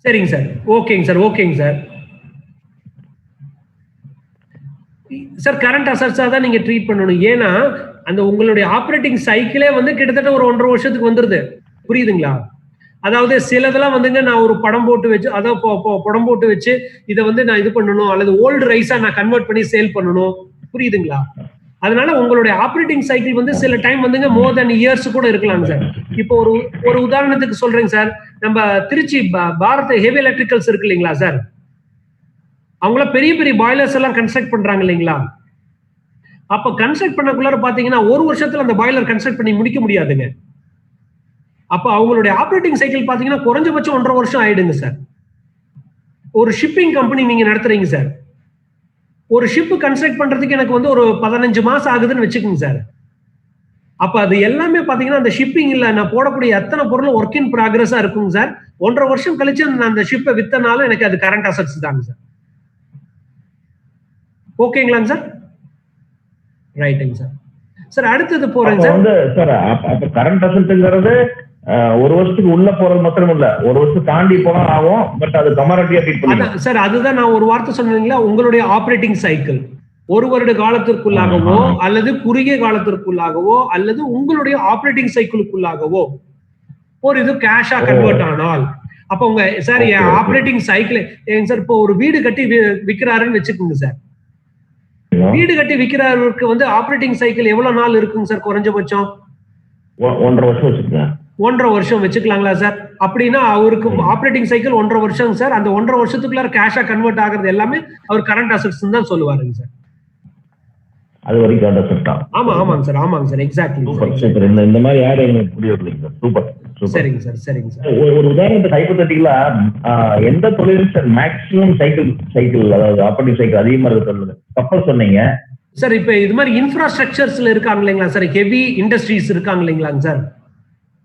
சரிங்க சார். ஓகேங்க சார். ஓகேங்க சார். சார் கரண்ட் அசட்ஸா தான் நீங்க ட்ரீட் பண்ணணும். ஏன்னா அந்த உங்களுடைய ஆப்ரேட்டிங் சைக்கிளே வந்து கிட்டத்தட்ட ஒரு 1.5 வருஷத்துக்கு வந்துருது. புரியுதுங்களா? அதாவது சிலதெல்லாம் வந்துங்க நான் ஒரு படம் போட்டு வச்சு படம் போட்டு வச்சு இதை வந்து நான் இது பண்ணணும், அல்லது ஓல்டு ரைஸா நான் கன்வெர்ட் பண்ணி சேல் பண்ணணும். புரியுதுங்களா? அதனால உங்களுடைய ஆப்ரேட்டிங் சைக்கிள் வந்து சில டைம் வந்துங்க மோர் தென் இயர்ஸ் கூட இருக்கலாம் சார். இப்போ ஒரு உதாரணத்துக்கு சொல்றேங்க சார். நம்ம திருச்சி பாரத் ஹெவி எலக்ட்ரிக்கல்ஸ் இருக்கு இல்லைங்களா சார்? அவங்கள பெரிய பெரிய பாய்லர்ஸ் எல்லாம் கன்ஸ்ட்ரக்ட் பண்றாங்க இல்லைங்களா? அப்ப கன்ஸ்ட்ரக்ட் பண்ணக்குள்ளார பாத்தீங்கன்னா 1 வருஷத்துல அந்த பாய்லர் கன்ஸ்ட்ரக்ட் பண்ணி முடிக்க முடியாதுங்க. அப்ப அவங்களுடைய ஆப்ரேட்டிங் சைக்கிள் பாத்தீங்கன்னா குறைஞ்சபட்சம் 1.5 வருஷம் ஆயிடுங்க சார். ஒரு ஷிப்பிங் கம்பெனி நீங்க நடத்துறீங்க சார். ஒரு ஷிப் கன்ஸ்ட்ரக்ட் பண்றதுக்கு எனக்கு வந்து ஒரு 15 மாசம் ஆகுதுன்னு வச்சுக்கோங்க சார். அப்ப அது எல்லாமே பாத்தீங்கன்னா அந்த ஷிப்பிங்ல நான் போடக்கூடிய எத்தனை பொருள் ஒர்க் இன் ப்ராக்ரஸா இருக்குங்க சார். 1.5 வருஷம் கழிச்சு நான் அந்த ஷிப்பை வித்தனால எனக்கு அது கரண்ட் அசட்ஸ் தாங்க சார். ஓகேங்களாங்க சார்? ரைட்டுங்க சார். சார் அடுத்தது போறேங்க சார். வந்து சார் அப்ப கரண்ட் அசட்ங்கிறது 1 வருஷத்துக்கு உள்ள போறது மாத்திரம் இல்ல, 1 வருஷம் தாண்டி போனா ஆகும். பட் அது கமரட்டியா ட்ரீட் பண்ணுங்க சார். அதுதான் நான் ஒரு வார்த்தை சொன்னீங்களா, உங்களுடைய ஆப்ரேட்டிங் சைக்கிள் 1 வருட காலத்திற்குள்ளாகவோ அல்லது குறுகிய காலத்திற்குள்ளாகவோ அல்லது உங்களுடைய ஆப்ரேட்டிங் சைக்கிளுக்குள்ளாகவோ ஒரு இது கேஷா கன்வெர்ட் ஆனால் அப்ப உங்க சார் ஆப்ரேட்டிங் சைக்கிள் சார் இப்போ ஒரு வீடு கட்டி விற்கிறாருன்னு வச்சுக்கோங்க சார். வீடு கட்டி விற்கிறவருக்கு வந்து ஆப்ரேட்டிங் சைக்கிள் எவ்வளவு நாள் இருக்குங்க சார்? குறைஞ்சபட்சம் 1.5 வருஷம் வச்சுக்கோங்க. 1.5 வருஷம் வச்சுக்கலாங்களா சார்? அப்படின்னா அவருக்கு ஆப்ரேட்டிங் சைக்கிள் 1.5 வருஷம் சார். அந்த 1.5 வருஷத்துக்குள்ள கேஷா கன்வெர்ட் ஆகுறது எல்லாமே அவர் கரண்ட் அசெட்ஸ் தான் சொல்லுவாருங்க சார். அது வரைக்கும் கரண்ட் அசெட் தான். ஆமாங்க சார். ஆமாங்க சார். எக்ஸாக்ட்லி. சூப்பர். இந்த மாதிரி யாரும் எனக்கு புரியவில்லைங்க சார். சூப்பர். சரிங்க சார். சரிங்க சார். ஒரு உதாரணத்துக்கு ஹைபோதெட்டிக்கலா எந்த தொழில் சார் மேக்ஸிமம் சைக்கிள் அதாவது ஆப்ரேட்டிங் சைக்கிள் அதிகமா இருக்கிறது? கப்பல் சொன்னீங்க சார். இப்ப இது மாதிரி இன்ஃப்ராஸ்ட்ரக்சர்ஸ்ல இருக்காங்க இல்லைங்களா சார்? ஹெவி இண்டஸ்ட்ரீஸ் இருக்காங்க இல்லைங்களாங்க சார்?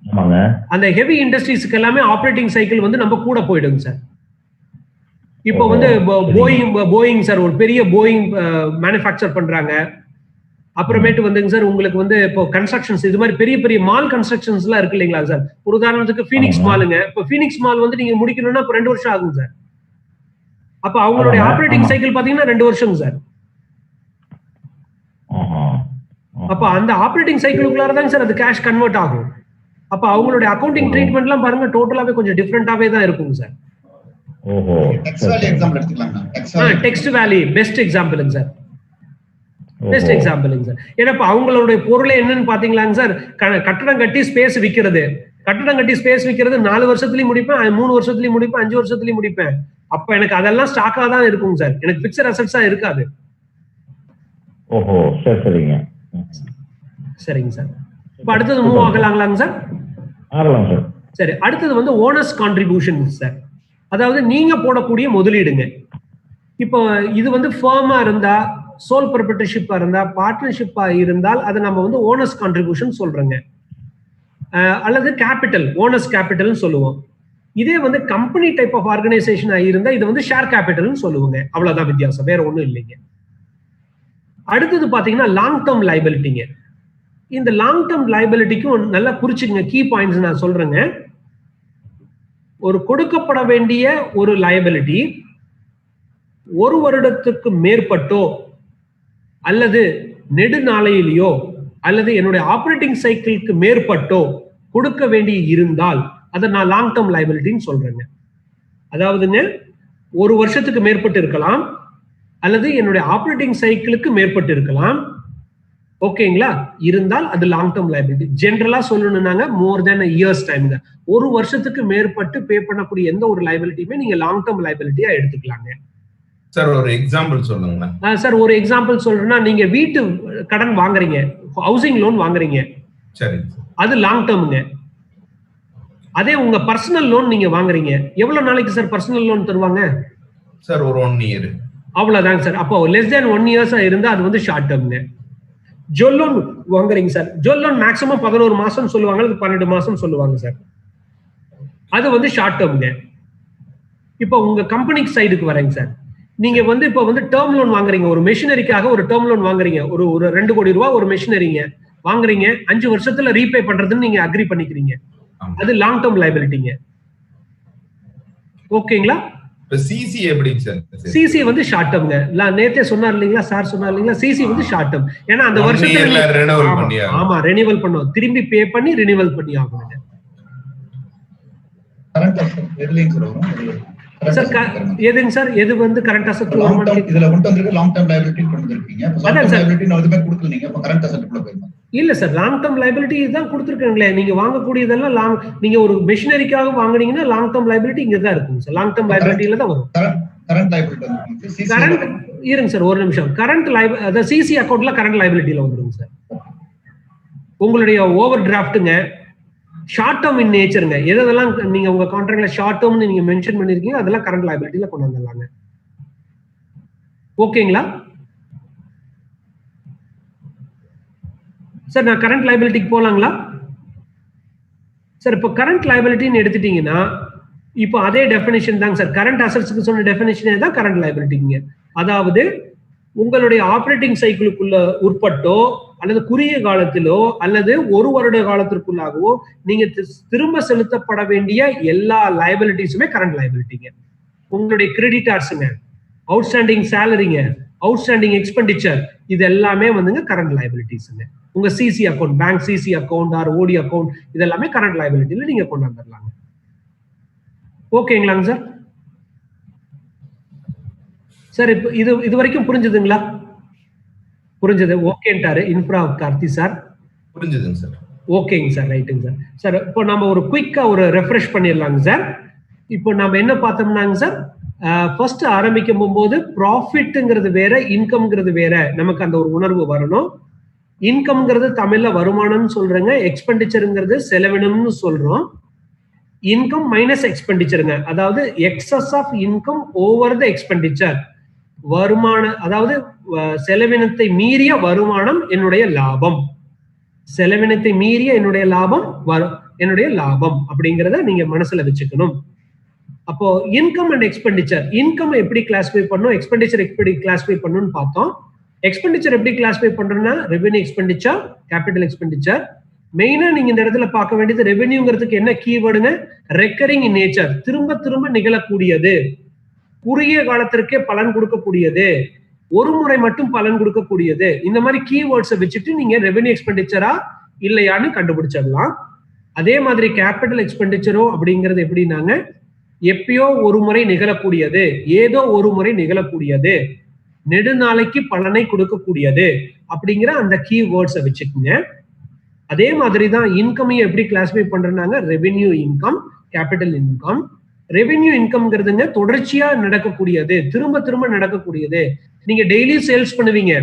ஆமாங்க. அந்த ஹெவி இண்டஸ்ட்ரீஸ்க்கு எல்லாமே ஆப்ரேட்டிங் சைக்கிள் வந்து நம்ம கூட போயிடுங்க சார். இப்போ வந்து போயிங் சார் ஒரு பெரிய போயிங் மேனுஃபேக்சர் பண்றாங்க. அப்புறமேட்டு வந்துங்க சார் உங்களுக்கு வந்து இப்போ கன்ஸ்ட்ரக்ஷன்ஸ் இது மாதிரி பெரிய பெரிய மால் கன்ஸ்ட்ரக்ஷன்ஸ் எல்லாம் இருக்கு இல்லைங்களா சார்? ஒரு உதாரணத்துக்கு ஃபீனிக்ஸ் மாலுங்க. இப்போ ஃபீனிக்ஸ் மால் வந்து நீங்க முடிக்கணும்னா இப்போ 2 வருஷம் ஆகும் சார். அப்ப அவங்களுடைய ஆப்ரேட்டிங் சைக்கிள் பாத்தீங்கன்னா 2 வருஷம் சார். அப்ப அந்த ஆப்ரேட்டிங் சைக்கிளுக்குள்ளார தான் சார் அது கேஷ் கன்வெர்ட் ஆகும். அப்ப அவங்களுடைய அக்கவுண்டிங் ட்ரீட்மெண்ட் எல்லாம் பாருங்க டோட்டலாவே கொஞ்சம் டிஃபரெண்டாவே தான் இருக்குங்க சார். டெக்ஸ்ட் வேல்யூ எக்ஸாம்பிள் எடுத்துக்கலாம்னா டெக்ஸ்ட் வேல்யூ பெஸ்ட் எக்ஸாம்பிள்ங்க சார். பெஸ்ட் எக்ஸாம்பிள்ங்க சார். ஏன்னா இப்ப அவங்களுடைய பொருளே என்னன்னு பாத்தீங்களாங்க சார், கட்டடம் கட்டி ஸ்பேஸ் விற்கிறது. கட்டடம் கட்டி ஸ்பேஸ் விற்கிறது 4 வருஷத்துலயும் முடிப்பேன், 3 வருஷத்துலயும் முடிப்பேன், 5 வருஷத்துலயும் முடிப்பேன். அப்ப எனக்கு அதெல்லாம் ஸ்டாக்கா தான் இருக்குங்க சார். எனக்கு பிக்சர் அசெட்ஸா இருக்காது. ஓஹோ சரிங்க. சரிங்க சார். இப்ப அடுத்தது மூவ் ஆகலாங்களாங்க சார்? ஆகலாம் சார். சரி. அடுத்தது வந்து ஓனர்ஸ் கான்ட்ரிபியூஷன் சார். அதாவது நீங்க போடக்கூடிய முதலீடுங்க. இப்போ இது வந்து ஃபர்மா இருந்தா, சோல் ப்ரொப்ரைட்டர்ஷிப்பா இருந்தா, பார்ட்னர்ஷிப்பா இருந்தால் அதை நம்ம வந்து ஓனர்ஸ் கான்ட்ரிபியூஷன் சொல்றோங்க. அல்லது கேபிட்டல், ஓனர்ஸ் கேபிட்டல்னு சொல்லுவோம். இதே வந்து கம்பெனி டைப் ஆஃப் ஆர்கனைசேஷன் இருந்தா இது வந்து ஷேர் கேபிட்டல்னு சொல்லுவாங்க. அவ்வளவுதான் வித்தியாசம், வேற ஒண்ணும் இல்லைங்க. அடுத்தது பாத்தீங்கன்னா லாங் டேர்ம் லைபிலிட்டிங்க. இந்த லாங் டேர்ம் லைபிலிட்டிக்கும் நல்லா குறிச்சுங்க, கீ பாயிண்ட்ஸ் நான் சொல்றேங்க. ஒரு கொடுக்கப்பட வேண்டிய ஒரு லைபிலிட்டி 1 வருடத்துக்கு மேற்பட்டோ அல்லது நெடுநாளையிலேயோ அல்லது என்னுடைய ஆப்ரேட்டிங் சைக்கிளுக்கு மேற்பட்டோ கொடுக்க வேண்டி இருந்தால் அதை நான் லாங் டேர்ம் லைபிலிட்டின்னு சொல்றேங்க. அதாவதுங்க 1 வருஷத்துக்கு மேற்பட்டு இருக்கலாம் அல்லது என்னுடைய ஆப்ரேட்டிங் சைக்கிளுக்கு மேற்பட்டு இருக்கலாம். ஓகேங்களா? இருந்தால் அது லாங் டேர்ம் லைபிலிட்டி. ஜென்ரலா சொல்லணும்னாங்க மோர் தேன் இயர்ஸ் டைம்ங்க. 1 வருஷத்துக்கு மேற்பட்டு பே பண்ணக்கூடிய எந்த ஒரு லைபிலிட்டியுமே நீங்க லாங் டேர்ம் லைபிலிட்டியா எடுத்துக்கலாங்க. சார் ஒரு எக்ஸாம்பிள் சொல்லுங்க சார். ஒரு எக்ஸாம்பிள் சொல்றேன்னா, நீங்க வீட்டு கடன் வாங்குறீங்க, ஹவுசிங் லோன் வாங்குறீங்க. சரி. அது லாங் டேர்முங்க. அதே உங்க பர்சனல் லோன் நீங்க வாங்குறீங்க, எவ்வளவு நாளைக்கு சார் பர்சனல் லோன் தருவாங்க? சார் ஒரு 1 இயர். அவ்வளவுதாங்க சார். அப்போ லெஸ் தேன் 1 இயர்ஸ் இருந்தா அது வந்து ஷார்ட் டேர்ம்ங்க. ஜுவல் லோன் வாங்குறீங்க சார், ஜுவல் லோன் மேக்ஸிமம் 11 மாசம் சொல்லுவாங்க, அது 12 மாசம் சொல்லுவாங்க சார். அது வந்து ஷார்ட் டேர்ம்ங்க. இப்போ உங்க கம்பெனிக்கு சைடுக்கு வரேங்க சார். நீங்க வந்து இப்போ வந்து டேர்ம் லோன் வாங்குறீங்க, ஒரு மெஷினரிக்காக ஒரு டேர்ம் லோன் வாங்குறீங்க, ஒரு 2 கோடி ரூபாய் ஒரு மெஷினரிங்க வாங்குறீங்க, 5 வருஷத்துல ரீபே பண்றதுன்னு நீங்க அக்ரி பண்ணிக்கிறீங்க. அது லாங் டேர்ம் லைபிலிட்டிங்க. ஓகேங்களா? சிசி எப்படி சார்? சிசி வந்து ஷார்ட் டேர்ம்ங்க. நேத்தே சொன்னார் இல்லீங்களா, சார் சொன்னார் இல்லீங்களா, சிசி வந்து ஷார்ட் டேர்ம். ஏன்னா அந்த வருஷத்துல ஆமா ரெனிவல் பண்ணுவோம், திரும்பி பே பண்ணி ரினிவல் பண்ணி ஆகணுங்க. சார் எதுங்க சார், எது வந்து கரண்ட் அசெட் லாங் டேர்ம் இதுல கொண்டு வந்திருக்க லாங் டேர்ம் லைபிலிட்டி கொண்டு வந்திருக்கீங்க. அப்ப ஷார்ட் டேர்ம் லைபிலிட்டி நான் எதுமே கொடுக்கல, நீங்க அப்ப கரண்ட் அசெட் குள்ள போயிருங்க. இல்ல சார், லாங் டேர்ம் லைபிலிட்டி தான் கொடுத்துருக்காங்களே. நீங்க வாங்கக்கூடியதெல்லாம் லாங், நீங்க ஒரு மெஷினரிக்காக வாங்குனீங்கன்னா லாங் டேர்ம் லைபிலிட்டி இங்க தான் இருக்கும் சார். லாங் டேர்ம் லைபிலிட்டில தான் வரும். கரண்ட் லைபிலிட்டி வந்து கரண்ட் இருங்க சார், ஒரு நிமிஷம். கரண்ட் லைபிலிட்டி அத சிசி அக்கவுண்ட்ல கரண்ட் லைபிலிட்டில வந்துருங்க சார். உங்களுடைய ஓவர் டிராஃப்ட்ங்க ஷார்ட் டேர்ம் இன் நேச்சருங்க. எதெல்லாம் நீங்க உங்க கான்ட்ராக்ட்ல ஷார்ட் டேர்ம்னு நீங்க மென்ஷன் பண்ணிருக்கீங்க, அதெல்லாம் கரண்ட் லைபிலிட்டில கொண்டு வந்துடலாங்க. ஓகேங்களா சார்? நான் கரண்ட் லைபிலிட்டிக்கு போலாங்களா சார்? இப்போ கரண்ட் லைபிலிட்டின்னு எடுத்துட்டீங்கன்னா இப்போ அதே டெஃபினிஷன் தாங்க சார். கரண்ட் அசெட்ஸ்க்கு சொன்ன டெஃபினிஷனே தான் கரண்ட் லைபிலிட்டிங்க. அதாவது உங்களுடைய ஆப்ரேட்டிங் சைக்கிளுக்குள்ள உட்பட்டோ அல்லது குறுகிய காலத்திலோ அல்லது 1 வருட காலத்திற்குள்ளாகவோ நீங்க திரும்ப செலுத்தப்பட வேண்டிய எல்லா லைபிலிட்டிஸுமே கரண்ட் லைபிலிட்டிங்க. உங்களுடைய கிரெடிட்டார்ஸுங்க, அவுட்ஸ்டாண்டிங் சேலரிங்க, அவுட்ஸ்டாண்டிங் எக்ஸ்பெண்டிச்சர், இது எல்லாமே வந்துங்க கரண்ட் லைபிலிட்டிஸுங்க. உங்க CC account, bank CC account R ஓடி அக்கௌண்ட், இது எல்லாமே கரண்ட் லைபிலிட்டில நீங்க கொண்டு வந்துடலாங்க. ஓகேங்களாங்க சார்? சார் இப்போ இது வரைக்கும் புரிஞ்சுதுங்களா? புரிஞ்சது, ஓகேன்ட்டாரு இன்ஃப்ரா கார்த்தி சார். புரிஞ்சுதுங்க சார். ஓகேங்க சார், ரைட்டுங்க சார். சார் இப்போ நம்ம ஒரு குயிக்கா ஒரு ரெஃப்ரெஷ் பண்ணிடலாங்க சார். இப்போ நம்ம என்ன பார்த்தோம்னாங்க சார், ஃபர்ஸ்ட் ஆரம்பிக்கும் போது ப்ராஃபிட்ங்கிறது வேற, இன்கம்ங்கிறது வேற, நமக்கு அந்த ஒரு உணர்வு வரணும். இன்கம்ங்கிறது தமிழ்ல வருமானம்னு சொல்றேங்க, எக்ஸ்பெண்டிச்சருங்கிறது செலவினம்னு சொல்றோம். இன்கம் மைனஸ் எக்ஸ்பெண்டிச்சருங்க, அதாவது excess of income over the expenditure. வருமானம் அதாவது செலவினத்தை மீறிய வருமானம் என்னுடைய லாபம், செலவினத்தை மீறிய என்னுடைய லாபம் என்னுடைய லாபம் அப்படிங்கிறத நீங்க மனசுல வச்சுக்கணும். அப்போ இன்கம் அண்ட் எக்ஸ்பெண்டிச்சர், இன்கம் எப்படி கிளாஸிஃபை பண்ணணும், எக்ஸ்பெண்டிச்சர் எப்படி கிளாஸிஃபை பண்ணணும்னு பார்த்தோம். எக்ஸ்பெண்டிச்சர் எப்படி கிளாஸிஃபை பண்றோம்னா ரெவென்யூ எக்ஸ்பெண்டிச்சர், கேபிட்டல் எக்ஸ்பெண்டிச்சர். மெயினா நீங்க இந்த இடத்துல பார்க்க வேண்டியது ரெவென்யூங்கிறதுக்கு என்ன கீவேர்டுங்க, ரெக்கரிங் இன் நேச்சர், திரும்ப திரும்ப நிகழக்கூடியது, குறுகிய காலத்திற்கே பலன் கொடுக்கக்கூடியது, ஒரு முறை மட்டும் பலன் கொடுக்கக்கூடியது. இந்த மாதிரி கீவேர்ட்ஸை வச்சுட்டு நீங்க ரெவென்யூ எக்ஸ்பெண்டிச்சரா இல்லையான்னு கண்டுபிடிச்சிடலாம். அதே மாதிரி கேபிட்டல் எக்ஸ்பெண்டிச்சரோ அப்படிங்கிறது எப்படின்னாங்க, எப்பயோ ஒரு முறை நிகழக்கூடியது, ஏதோ ஒரு முறை நிகழக்கூடியது, நெடுநாளைக்கு பலனை கொடுக்கக்கூடியது அப்படிங்கிற அந்த கீவேர்ட்ஸை வச்சுக்கோங்க. அதே மாதிரி தான் இன்கமையும் எப்படி கிளாஸிஃபை பண்றாங்க, revenue income, capital income. Revenue இன்கம்ங்கிறதுங்க தொடர்ச்சியா நடக்கக்கூடியது, திரும்ப திரும்ப நடக்கக்கூடியது. நீங்க டெய்லி சேல்ஸ் பண்ணுவீங்க,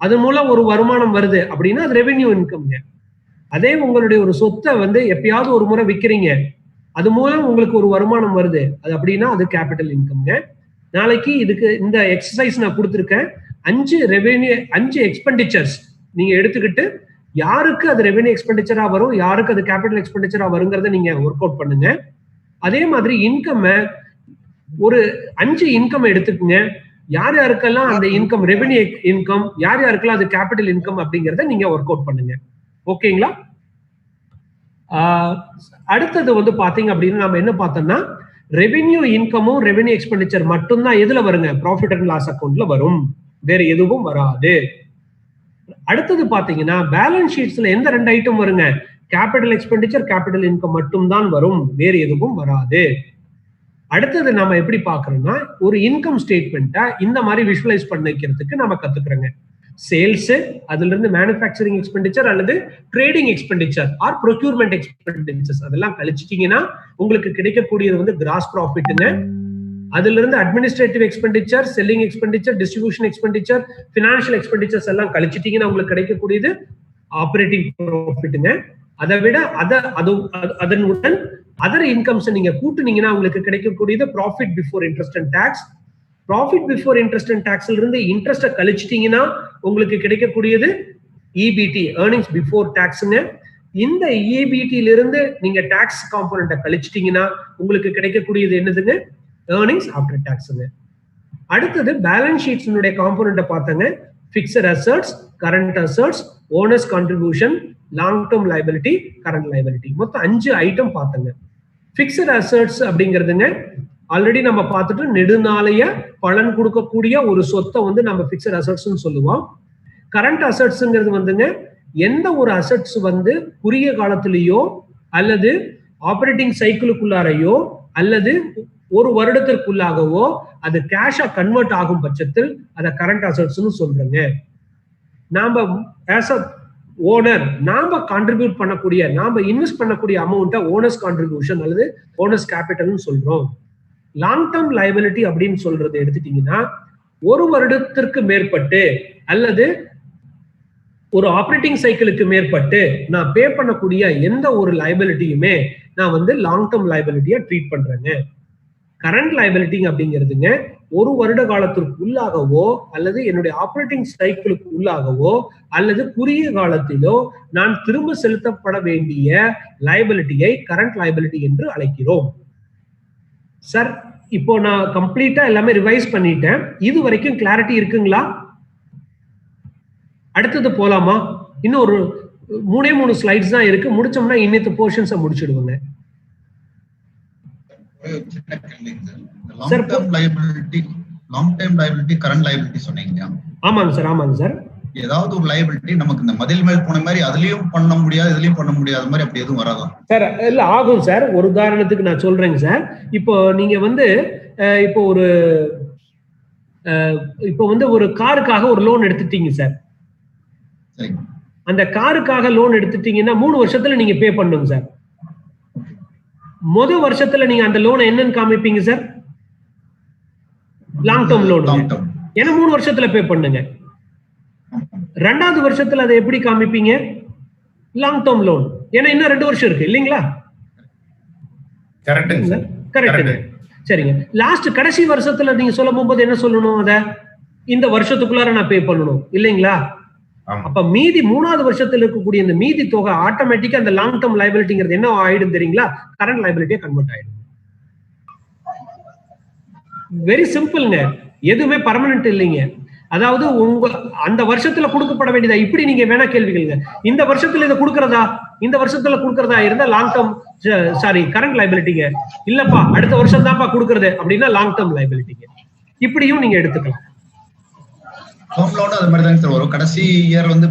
அது மூலம் ஒரு வருமானம் வருது அப்படின்னா அது ரெவென்யூ இன்கம்ங்க. அதே உங்களுடைய ஒரு சொத்தை வந்து எப்பயாவது ஒரு முறை விற்கிறீங்க, அது மூலம் உங்களுக்கு ஒரு வருமானம் வருது, அது அப்படின்னா அது கேபிட்டல் இன்கம்ங்க. நாளைக்கு இதுக்கு இந்த எக்ஸசைஸ் நான் கொடுத்துருக்கேன், 5 எக்ஸ்பெண்டிச்சர்ஸ் நீங்க எடுத்துக்கிட்டு யாருக்கு அது ரெவென்யூ எக்ஸ்பெண்டிச்சரா வரும், யாருக்கு அது கேபிட்டல் எக்ஸ்பெண்டிச்சரா வருங்கிறத நீங்க ஒர்க் அவுட் பண்ணுங்க. அதே மாதிரி இன்கம் ஒரு 5 இன்கம் எடுத்துக்கோங்க, யார் யாருக்கெல்லாம் அந்த இன்கம் ரெவென்யூ இன்கம், யார் யாருக்கெல்லாம் அது கேபிட்டல் இன்கம் அப்படிங்கறத நீங்க ஒர்க் அவுட் பண்ணுங்க. ஓகேங்களா? அடுத்தது வந்து பாத்தீங்க அப்படின்னா நம்ம என்ன பார்த்தோம்னா ரெவென்யூ இன்கமும் ரெவென்யூ எக்ஸ்பெண்டிச்சர் மட்டும்தான் எதுல வருங்க, ப்ராஃபிட் அண்ட் லாஸ் அக்கௌண்ட்ல வரும், வேற எதுவும் வராது. அடுத்தது பாத்தீங்கன்னா பேலன்ஸ் ஷீட்ஸ்ல எந்த 2 ஐட்டம் வருங்க, கேபிட்டல் எக்ஸ்பெண்டிச்சர், கேபிட்டல் இன்கம் மட்டும் தான் வரும், வேற எதுவும் வராது. அடுத்தது நம்ம எப்படி பாக்குறோம்னா ஒரு இன்கம் ஸ்டேட்மெண்ட்டை இந்த மாதிரி விஷுவலைஸ் பண்ணிக்கிறதுக்கு நம்ம கத்துக்கிறோங்க. சேல்ஸ், அதுல இருந்து மேனுஃபேக்சரிங் எக்ஸ்பெண்டிச்சர் அல்லது trading expenditure or procurement expenditures அதெல்லாம் கழிச்சிட்டீங்கன்னா உங்களுக்கு கிடைக்கக்கூடியது வந்து கிராஸ் ப்ராஃபிட்டுங்க. அதுல இருந்து administrative expenditure, selling expenditure, distribution expenditure, financial expenditures எல்லாம் கழிச்சிட்டீங்கன்னா உங்களுக்கு கிடைக்கக்கூடியது ஆபரேட்டிங் ப்ராஃபிட்டுங்க. அதை விட அதனுடன் அதர் இன்கம்ஸ் நீங்க கூட்டுனீங்கன்னா உங்களுக்கு கிடைக்கக்கூடியது profit before interest and tax. Profit before interest and டாக்ஸ்ல இருந்து இன்ட்ரெஸ்ட்டை கழிச்சிட்டீங்கன்னா உங்களுக்கு கிடைக்கக்கூடியது இபிடி, ஏர்னிங்ஸ் பிஃபோர் டாக்ஸ்ங்க. இந்த இபிடில இருந்து நீங்க டாக்ஸ் காம்போனன்ட்டை கழிச்சிட்டீங்கன்னா உங்களுக்கு கிடைக்கக்கூடியது என்னதுங்க? ஏர்னிங்ஸ் ஆஃப்டர் டாக்ஸ்ங்க. அடுத்தது பேலன்ஸ் ஷீட்ஸ்னுடைய காம்போனன்ட்டை பார்த்தங்க. Fixed assets, current assets, owners contribution, long term liability, current liability, மொத்தம் 5 ஐட்டம் பார்த்தங்க. ஃபிக்ஸட் அசெட்ஸ் அப்படிங்கிறதுங்க ஆல்ரெடி நம்ம பார்த்துட்டு நெடுநாளைய பலன் கொடுக்கக்கூடிய ஒரு சொத்தை வந்து நம்ம ஃபிக்ஸட் அசெட்ஸ்ன்னு சொல்லுவோம். கரண்ட் அசெட்ஸ்ங்கிறது வந்துங்க எந்த ஒரு அசெட்ஸ் வந்து குறுகிய காலத்திலேயோ அல்லது ஆபரேட்டிங் சைக்கிளுக்குள்ளாரையோ அல்லது ஒரு வருடத்திற்குள்ளாகவோ அது கேஷா கன்வெர்ட் ஆகும் பட்சத்தில் அதை கரண்ட் அசெட்ஸ்னு சொல்றேங்க. நாம ஆஸ் அ ஓனர் நாம கான்ட்ரிபியூட் பண்ணக்கூடிய, நாம இன்வெஸ்ட் பண்ணக்கூடிய அமௌண்ட்டை ஓனர்ஸ் கான்ட்ரிபியூஷன் அல்லது ஓனர்ஸ் கேபிட்டல்னு சொல்றோம். லாங் டேர்ம் லைபிலிட்டி அப்படின்னு சொல்றது எடுத்துட்டீங்கன்னா ஒரு வருடத்திற்கு மேற்பட்டு அல்லது ஒரு ஆபரேட்டிங் சைக்கிளுக்கு மேற்பட்டு நான் பே பண்ணக்கூடிய எந்த ஒரு லைபிலிட்டியுமே நான் வந்து லாங் டேர்ம் லைபிலிட்டியா ட்ரீட் பண்றேங்க. கரண்ட் லைபிலிட்டி அப்படிங்கிறதுங்க ஒரு வருட காலத்திற்கு உள்ளாகவோ அல்லது என்னுடைய ஆபரேட்டிங் சைக்கிளுக்கு உள்ளாகவோ அல்லது குறுகிய காலத்திலோ நான் திரும்ப செலுத்தப்பட வேண்டிய லைபிலிட்டியை கரண்ட் லைபிலிட்டி என்று அழைக்கிறோம். சார் இப்போ நான் கம்ப்ளீட்டா எல்லாமே ரிவைஸ் பண்ணிட்டேன். இது வரைக்கும் கிளாரிட்டி இருக்குங்களா? அடுத்தது போலாமா? இன்னும் ஒரு 3 ஸ்லைட்ஸ் தான் இருக்கு. முடிச்சோம்னா இன்னித்த போர்ஷன்ஸை முடிச்சிடுவாங்க. Long term liability, current liability சொன்னீங்க. ஆமாங்க சார், ஆமாங்க சார். ஏதாவது ஒரு லைபிலிட்டி நமக்கு இந்த மதில் மேல் போன மாதிரி அதுலயும் பண்ண முடியாது இதுலயும் பண்ண முடியாத மாதிரி அப்படி எதுவும் வராதா சார்? இல்ல ஆகும் சார். ஒரு உதாரணத்துக்கு நான் சொல்றேங்க சார். இப்போ நீங்க வந்து இப்போ வந்து ஒரு காருக்காக ஒரு லோன் எடுத்துட்டீங்க சார். அந்த காருக்காக லோன் எடுத்துட்டீங்கன்னா 3 வருஷத்துல நீங்க பே பண்ணுங்க சார். முதல் வருஷத்துல நீங்க அந்த லோனை என்னன்னு காமிப்பீங்க சார்? Long term loan. ஏன்னா 3 வருஷத்துல பே பண்ணுங்க. 2வது வருஷத்துல அதை எப்படி காமிப்பீங்க? Long term loan. ஏன்னா இன்னும் 2 வருஷம் இருக்கு இல்லீங்களா? கரெக்ட். சரிங்க. லாஸ்ட் கடைசி வருஷத்துல நீங்க சொல்லும் போது என்ன சொல்லணும்? அத இந்த வருஷத்துக்குள்ளார நான் பே பண்ணணும் இல்லீங்களா? அப்ப மீதி 3வது வருஷத்துல இருக்கக்கூடிய இந்த மீதி தொகை ஆட்டோமேட்டிக்கா அந்த லாங் டேர்ம் லைபிலிட்டிங்கிறது என்ன ஆயிடும் தெரியுங்களா? கரண்ட் லைபிலிட்டியா கன்வெர்ட் ஆயிடும். வெரி சிம்பிள்ங்க. எதுவுமே பர்மனன்ட் இல்லைங்க. அதாவது உங்க அந்த வருஷத்துல கொடுக்கப்பட வேண்டியதா இப்படி நீங்க வேணா கேள்விகளுங்க. இந்த வருஷத்துல இதை கொடுக்கறதா, இந்த வருஷத்துல கொடுக்கறதா இருந்தா லாங் டேர்ம் கரண்ட் லைபிலிட்டிங்க. இல்லப்பா அடுத்த வருஷம் தான்ப்பா கொடுக்கறது அப்படின்னா லாங் டேர்ம் லைபிலிட்டிங்க. இப்படியும் நீங்க எடுத்துக்கலாம். ஹோம் லோன் அது மாதிரி தான் சார் வரும். கடைசி இயர் வந்து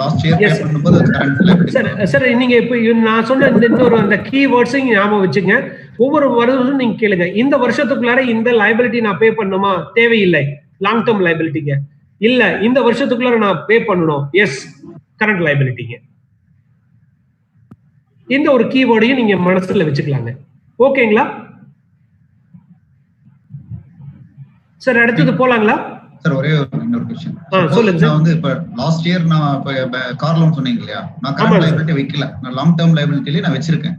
லாஸ்ட் இயர் பே பண்ணும்போது அது கரண்ட் லைபிலிட்டி. சார் நீங்க இப்போ நான் சொன்ன இந்த இன்னொரு அந்த கீ வேர்ட்ஸையும் ஞாபகம் வச்சுங்க. ஒவ்வொரு வருடமும் நீங்க கேளுங்க, இந்த வருஷத்துக்குள்ளார இந்த லைபிலிட்டி நான் பே பண்ணணுமா? தேவையில்லை, லாங் டேர்ம் லைபிலிட்டிங்க. இல்ல இந்த வருஷத்துக்குள்ளார நான் பே பண்ணணும், எஸ், கரண்ட் லைபிலிட்டிங்க. இந்த ஒரு கீவேர்டையும் நீங்க மனசுல வச்சுக்கலாங்க. ஓகேங்களா சார்? அடுத்தது போலாங்களா சார்? ஒரே இன்னொரு क्वेश्चन சொல்லுங்க. நான் வந்து இப்ப லாஸ்ட் இயர் நான் கார் லோன் சொன்னீங்க இல்லையா, நான் கரண்ட் லைபிலிட்டி வைக்கல, நான் லாங் டேர்ம் லைபிலிட்டில நான் வச்சிருக்கேன்.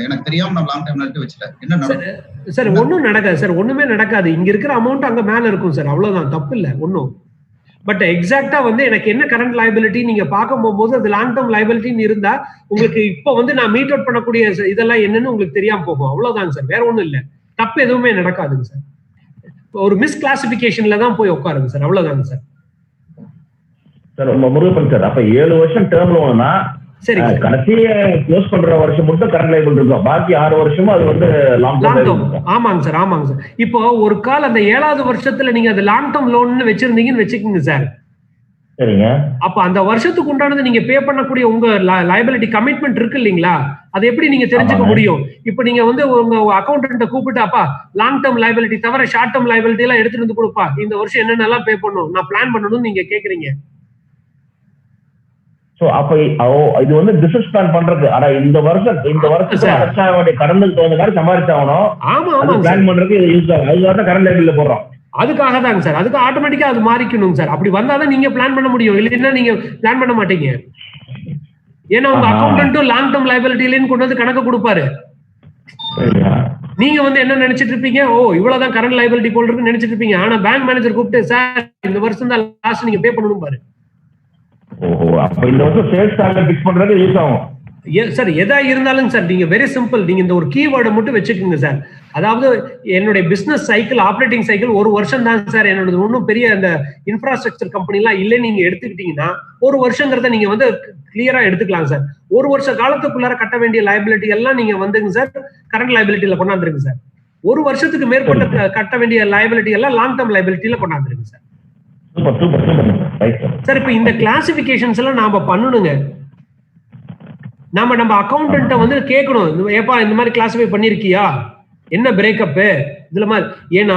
எனக்கு தெரியாம நான் லாங் டேர்ம் லைபிலிட்டி வச்சிட்டேன். என்ன நடக்கும் சார்? ஒண்ணும் நடக்காது சார், ஒண்ணுமே நடக்காது. இங்க இருக்கிற அமௌண்ட் அங்க மேல இருக்கும் சார், அவ்வளவுதான், தப்பு இல்ல ஒன்னும். பட் எக்ஸாக்டா வந்து எனக்கு என்ன கரண்ட் லைபிலிட்டி நீங்க பார்க்க போகும்போது அது லாங் டேர்ம் லைபிலிட்டின்னு இருந்தா உங்களுக்கு இப்போ வந்து நான் மீட் அவுட் பண்ணக்கூடிய இதெல்லாம் என்னன்னு உங்களுக்கு தெரியாம போகும், அவ்வளவுதாங்க சார், வேற ஒண்ணும் இல்ல. தப்பு எதுவுமே நடக்காதுங்க சார். ஒரு மிஸ் கிளாசிபிகேஷன்ல தான் போய் உட்காருங்க சார், அவ்வளவுதாங்க சார். சார் முருகப்பன் சார், அப்ப 7 வருஷம் டேர்ம் லோன்னா சரி, கடைசிய க்ளோஸ் பண்ற வருஷம் மட்டும் கரண்ட் லைபிலிட்டி இருக்கும், பாக்கி 6 வருஷமும் அது வந்து லாங் டேர்ம். ஆமாங்க சார், ஆமாங்க சார். இப்போ ஒரு கால் அந்த 7வது வருஷத்துல நீங்க அது லாங் டேர்ம் லோன் வச்சிருந்தீங்கன்னு வச்சுக்கோங்க சார். சரிங்க. அப்ப அந்த வருஷத்துக்கு உண்டானது நீங்க பே பண்ணக்கூடிய உங்க லைபிலிட்டி கமிட்மெண்ட் இருக்கு இல்லீங்களா, அது எப்படி நீங்க தெரிஞ்சுக்க முடியும்? இப்ப நீங்க வந்து உங்க அக்கௌண்டன்ட்ட கூப்பிட்டு, அப்பா லாங் டேர்ம் லைபிலிட்டி தவிர ஷார்ட் டேர்ம் லைபிலிட்டி எல்லாம் எடுத்துட்டு வந்து கொடுப்பா, இந்த வருஷம் என்னென்னலாம் பே பண்ணணும் நான் பிளான் பண்ணணும்னு நீங்க கேக்குறீங்க. சோ அப்ப இது வந்து பிசினஸ் பிளான் பண்றது, அட இந்த வருஷத்துக்கு அடைச்சா வேண்டிய கடனுக்கு தகுந்த மாதிரி சம்பாதிச்சாகணும். ஆமா ஆமா, பிளான் பண்றதுக்கு இது யூஸ் ஆகும். அதுக்காக தான் கரண்ட் லைபிலிட்டில போடுறோம். அதுக்காக தாங்க சார், அதுக்கு ஆட்டோமேட்டிக்கா அது மாறிக்கணும் சார். அப்படி வந்தாதான் நீங்க பிளான் பண்ண முடியும், இல்லைன்னா நீங்க பிளான் பண்ண மாட்டீங்க. ஏன்னா உங்க அக்கௌண்டன்ட்டும் லாங் டேர்ம் லைபிலிட்டிலன்னு கொண்டு வந்து கணக்கு கொடுப்பாரு. நீங்க வந்து என்ன நினைச்சிட்டு இருப்பீங்க, ஓ இவ்வளவுதான் கரண்ட் லைபிலிட்டி போல் இருக்குன்னு நினைச்சிட்டு இருப்பீங்க. ஆனா பேங்க் மேனேஜர் கூப்பிட்டு சார் இந்த வருஷம் தான் லாஸ்ட் நீங்க பே பண்ணணும் பாரு. ஓஹோ, அப்ப இந்த வருஷம் சேல்ஸ் டார்கெட் ஃபிக்ஸ் பண்றது யூஸ் ஆகும் சார். எதா இருந்தாலும் சார் நீங்க வெரி சிம்பிள், நீங்க இந்த ஒரு கீவேர்டை மட்டும் வச்சுக்கோங்க சார். அதாவது என்னுடைய பிசினஸ் சைக்கிள், ஆப்ரேட்டிங் சைக்கிள் ஒரு வருஷம் தான் சார். என்னோட ஒன்றும் பெரிய அந்த இன்ஃப்ராஸ்ட்ரக்சர் கம்பெனி எல்லாம் இல்லை நீங்க எடுத்துக்கிட்டீங்கன்னா ஒரு வருஷங்கிறத நீங்க வந்து கிளியரா எடுத்துக்கலாம் சார். ஒரு வருஷ காலத்துக்குள்ளார கட்ட வேண்டிய லைபிலிட்டி எல்லாம் நீங்க வந்துங்க சார் கரண்ட் லைபிலிட்டியில கொண்டாந்துருங்க சார். ஒரு வருஷத்துக்கு மேற்பட்ட கட்ட வேண்டிய லைபிலிட்டி எல்லாம் லாங் டேர்ம் லைபிலிட்டியில கொண்டாந்துருங்க சார். சார் இப்ப இந்த கிளாசிபிகேஷன்ஸ் எல்லாம் நாம பண்ணணுங்க. நம்ம அக்கௌண்டன்ட்ட வந்து கேட்கணும், ஏப்பா இந்த மாதிரி கிளாசிஃபை பண்ணிருக்கியா, என்ன பிரேக்கப் இதுல மாதிரி. ஏன்னா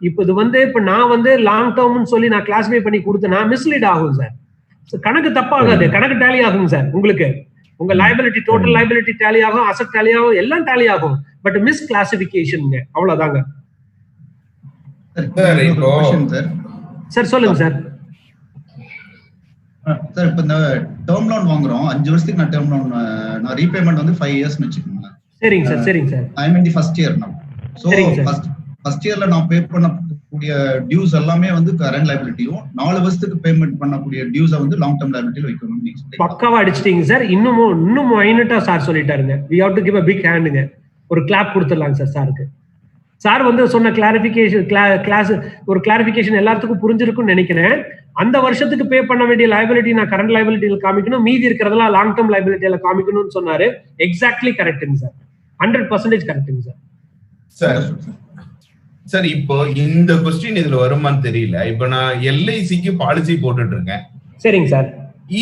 இப்ப இது வந்து இப்ப நான் வந்து லாங் டேர்ம்னு சொல்லி நான் கிளாசிஃபை பண்ணி கொடுத்தேன்னா மிஸ்லீட் ஆகும் சார். கணக்கு தப்பாகாது, கணக்கு டேலி ஆகும் சார். உங்களுக்கு உங்க லைபிலிட்டி டோட்டல் லைபிலிட்டி டேலி ஆகும், அசெட் டேலி ஆகும், எல்லாம் டேலி ஆகும். பட் மிஸ் கிளாசிபிகேஷன் அவ்வளவுதாங்க. சார் சொல்லுங்க சார். சார் இப்ப இந்த டேர்ம் லோன் வாங்குறோம் 5 வருஷத்துக்கு நான் டேர்ம் லோன் நான் ரீபேமெண்ட் வந்து 5 இயர்ஸ் வெச்சுக்கோங்க. சரிங்க சார். சரிங்க sir. I mean the first year நான். சோ ஃபர்ஸ்ட் இயர்ல நான் பே பண்ணக்கூடிய டியூஸ் எல்லாமே வந்து கரண்ட் லைபிலிட்டியும் 4 வருஷத்துக்கு பேமெண்ட் பண்ணக்கூடிய டியூஸை வந்து லாங் டர்ம் லைபிலிட்டில வைக்கணும் நீங்க சொல்றீங்க. பக்காவா அடிச்சிட்டீங்க சார். இன்னும் மைனட்டா சார் சொல்லிட்டாருங்க. we have to give a big handங்க. ஒரு கிளாப் கொடுத்துடலாங்க சார் சாருக்கு. சார் வந்து சொன்ன ஒரு கிளாரிபிகேஷன் எல்லாத்துக்கும் புரிஞ்சிருக்கும்னு நினைக்கிறேன். அந்த வருஷத்துக்கு பே பண்ண வேண்டிய லைபிலிட்டி நான் கரண்ட் லைபிலிட்டியில காமிக்கணும், மீதி இருக்கிறதெல்லாம் லாங் டர்ம் லைபிலிட்டியில காமிக்கணும்னு சொன்னாரு. எக்ஸாக்ட்லி கரெக்ட்டுங்க சார். 100% கரெக்ட்டுங்க சார். சார் சார் இப்போ இந்த क्वेश्चन இதுல வருமான்னு தெரியல. இப்போ நான் எல்ஐசிக்கு பாலிசி போட்டுட்டு இருக்கேன். சரிங்க சார்.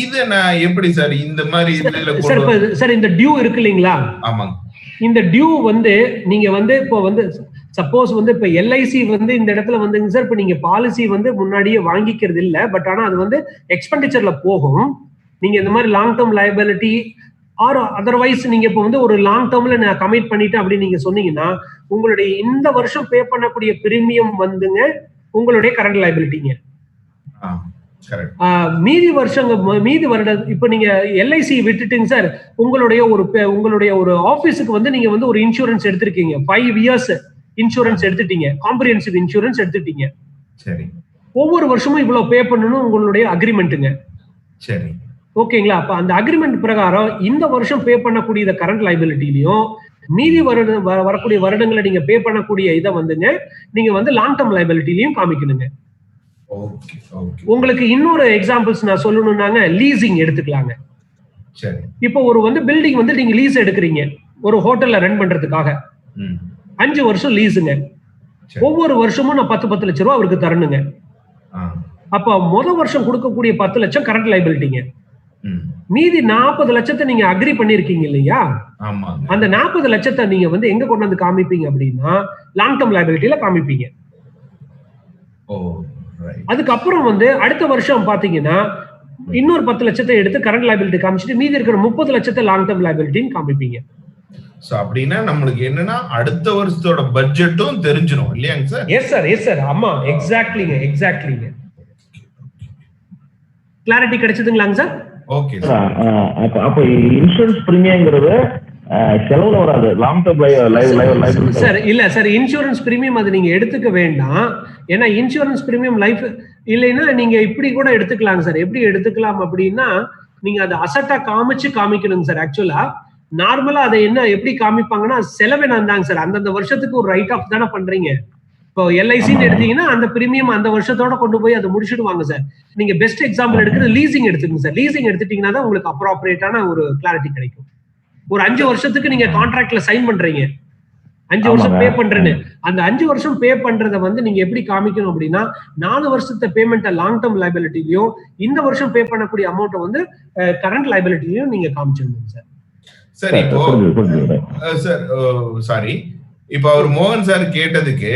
இது நான் எப்படி சார் இந்த மாதிரி இதுல சார் இந்த டியூ இருக்கு இல்லீங்களா? ஆமாங்க. இந்த டியூ வந்து நீங்க வந்து இப்போ வந்து சப்போஸ் வந்து இப்ப எல்ஐசி வந்து இந்த இடத்துல வந்துங்க சார், இப்ப நீங்க பாலிசி வந்து முன்னாடியே வாங்கிக்கிறது இல்ல, பட் ஆனா அது வந்து எக்ஸ்பெண்டிச்சர்ல போகும். நீங்க இந்த மாதிரி long term liability or otherwise நீங்க இப்போ வந்து ஒரு லாங் டேர்ம்ல நான் கமிட் பண்ணிட்டேன் அப்படின்னு நீங்க சொன்னீங்கன்னா உங்களுடைய இந்த வருஷம் பே பண்ணக்கூடிய பிரீமியம் வந்துங்க உங்களுடைய கரண்ட் லைபிலிட்டிங்க. மீதி வருடம் இப்ப நீங்க எல்ஐசி விட்டுட்டுங்க சார், உங்களுடைய ஒரு ஆபீஸுக்கு வந்து நீங்க வந்து ஒரு இன்சூரன்ஸ் எடுத்திருக்கீங்க, 5 இயர்ஸ் இன்சூரன்ஸ் எடுத்துட்டீங்க, காம்ப்ரிஹென்சிவ் இன்சூரன்ஸ் எடுத்துட்டீங்க. சரி. ஒவ்வொரு வருஷமும் இவ்வளவு பே பண்ணணும் உங்களுடைய அக்ரிமெண்ட்டுங்க. சரி. ஓகேங்களா? அப்ப அந்த அக்ரிமெண்ட் பிரகாரம் இந்த வருஷம் பே பண்ணக்கூடிய கரண்ட் லைபிலிட்டிலையும் மீதி வரக்கூடிய வருடங்களை நீங்க பே பண்ணக்கூடிய இதை வந்துங்க நீங்க வந்து லாங் டேர்ம் லைபிலிட்டிலையும் காமிக்கணுங்க. உங்களுக்கு இன்னொரு எக்ஸாம்பிள்ஸ் நான் சொல்லணும்னாங்க, லீசிங் எடுத்துக்கலாங்க. இப்போ ஒரு வந்து பில்டிங் வந்து நீங்க லீஸ் எடுக்கிறீங்க ஒரு ஹோட்டல்ல ரன் பண்றதுக்காக. 5 வருஷம் லீஸுங்க. ஒவ்வொரு வருஷமும் நான் 10 லட்சம் ரூபாய் அவருக்கு தரணுங்க. அப்ப முதல் வருஷம் கொடுக்கக்கூடிய 10 லட்சம் கரண்ட் லைபிலிட்டிங்க. மீதி 40 லட்சத்தை நீங்க அக்ரி பண்ணிருக்கீங்க இல்லையா? அந்த 40 லட்சத்தை நீங்க வந்து எங்க கொண்டு வந்து காமிப்பீங்க அப்படின்னா லாங் டேர்ம் லைபிலிட்டியில காமிப்பீங்க. அதுக்கப்புறம் வந்து அடுத்த வருஷம் பாத்தீங்கன்னா இன்னொரு 10 லட்சத்தை எடுத்து கரண்ட் லைபிலிட்டி காமிச்சிட்டு மீதி இருக்கிற 30 லட்சத்தை லாங் டேர்ம் லைபிலிட்டின்னு காமிப்பீங்க. சோ அப்படின்னா நம்மளுக்கு என்னன்னா அடுத்த வருஷத்தோட பட்ஜெட்டும் தெரிஞ்சிரும் இல்லையாங்க sir? Yes sir, yes sir. ஆமா, எக்ஸாக்ட்லிங்க, எக்ஸாக்ட்லிங்க. கிளாரிட்டி கிடைச்சதுங்களாங்க சார்? Okay sir. அப்ப இன்சூரன்ஸ் பிரீமியம்ங்கிறது செலவுல வராது, லாங் டேர்ம் லைஃப் சார். இல்ல சார், இன்சூரன்ஸ் பிரீமியம் அது நீங்க எடுத்துக்க வேண்டாம். ஏன்னா இன்சூரன்ஸ் பிரீமியம் லைஃப் இல்லைன்னா நீங்க இப்படி கூட எடுத்துக்கலாங்க சார். எப்படி எடுத்துக்கலாம் அப்படின்னா நீங்க அதை அசட்டா காமிக்கணுங்க சார். ஆக்சுவலா நார்மலா அதை எப்படி காமிப்பாங்கன்னா செலவே நான் தாங்க சார். அந்தந்த வருஷத்துக்கு ஒரு ரைட் ஆஃப் தானே பண்றீங்க. இப்போ எல்ஐசின்னு எடுத்தீங்கன்னா அந்த பிரீமியம் அந்த வருஷத்தோட கொண்டு போய் அதை முடிச்சுடுவாங்க சார். நீங்க பெஸ்ட் எக்ஸாம்பிள் எடுக்கிறது லீசிங் எடுத்துக்கங்க சார். லீசிங் எடுத்துட்டீங்கன்னா தான் உங்களுக்கு அப்ராப்ரியேட்டான ஒரு கிளாரிட்டி கிடைக்கும். ஒரு 5 வருஷத்துக்கு நீங்க கான்ட்ராக்ட்ல சைன் பண்றீங்க, 5 வருஷம் பே பண்றேன்னு. அந்த 5 வருஷம் பே பண்றதை வந்து நீங்க எப்படி காமிக்கணும் அப்படின்னா 4 வருஷத்தை பேமெண்ட் லாங் டேர்ம் லைபிலிட்டிலையும் இந்த வருஷம் பே பண்ணக்கூடிய அமௌண்ட் வந்து கரண்ட் லைபிலிட்டிலையும் நீங்க காமிச்சிடணும் சார். சரி. இப்போ சார் சாரி, இப்போ அவர் மோகன் சார் கேட்டதுக்கு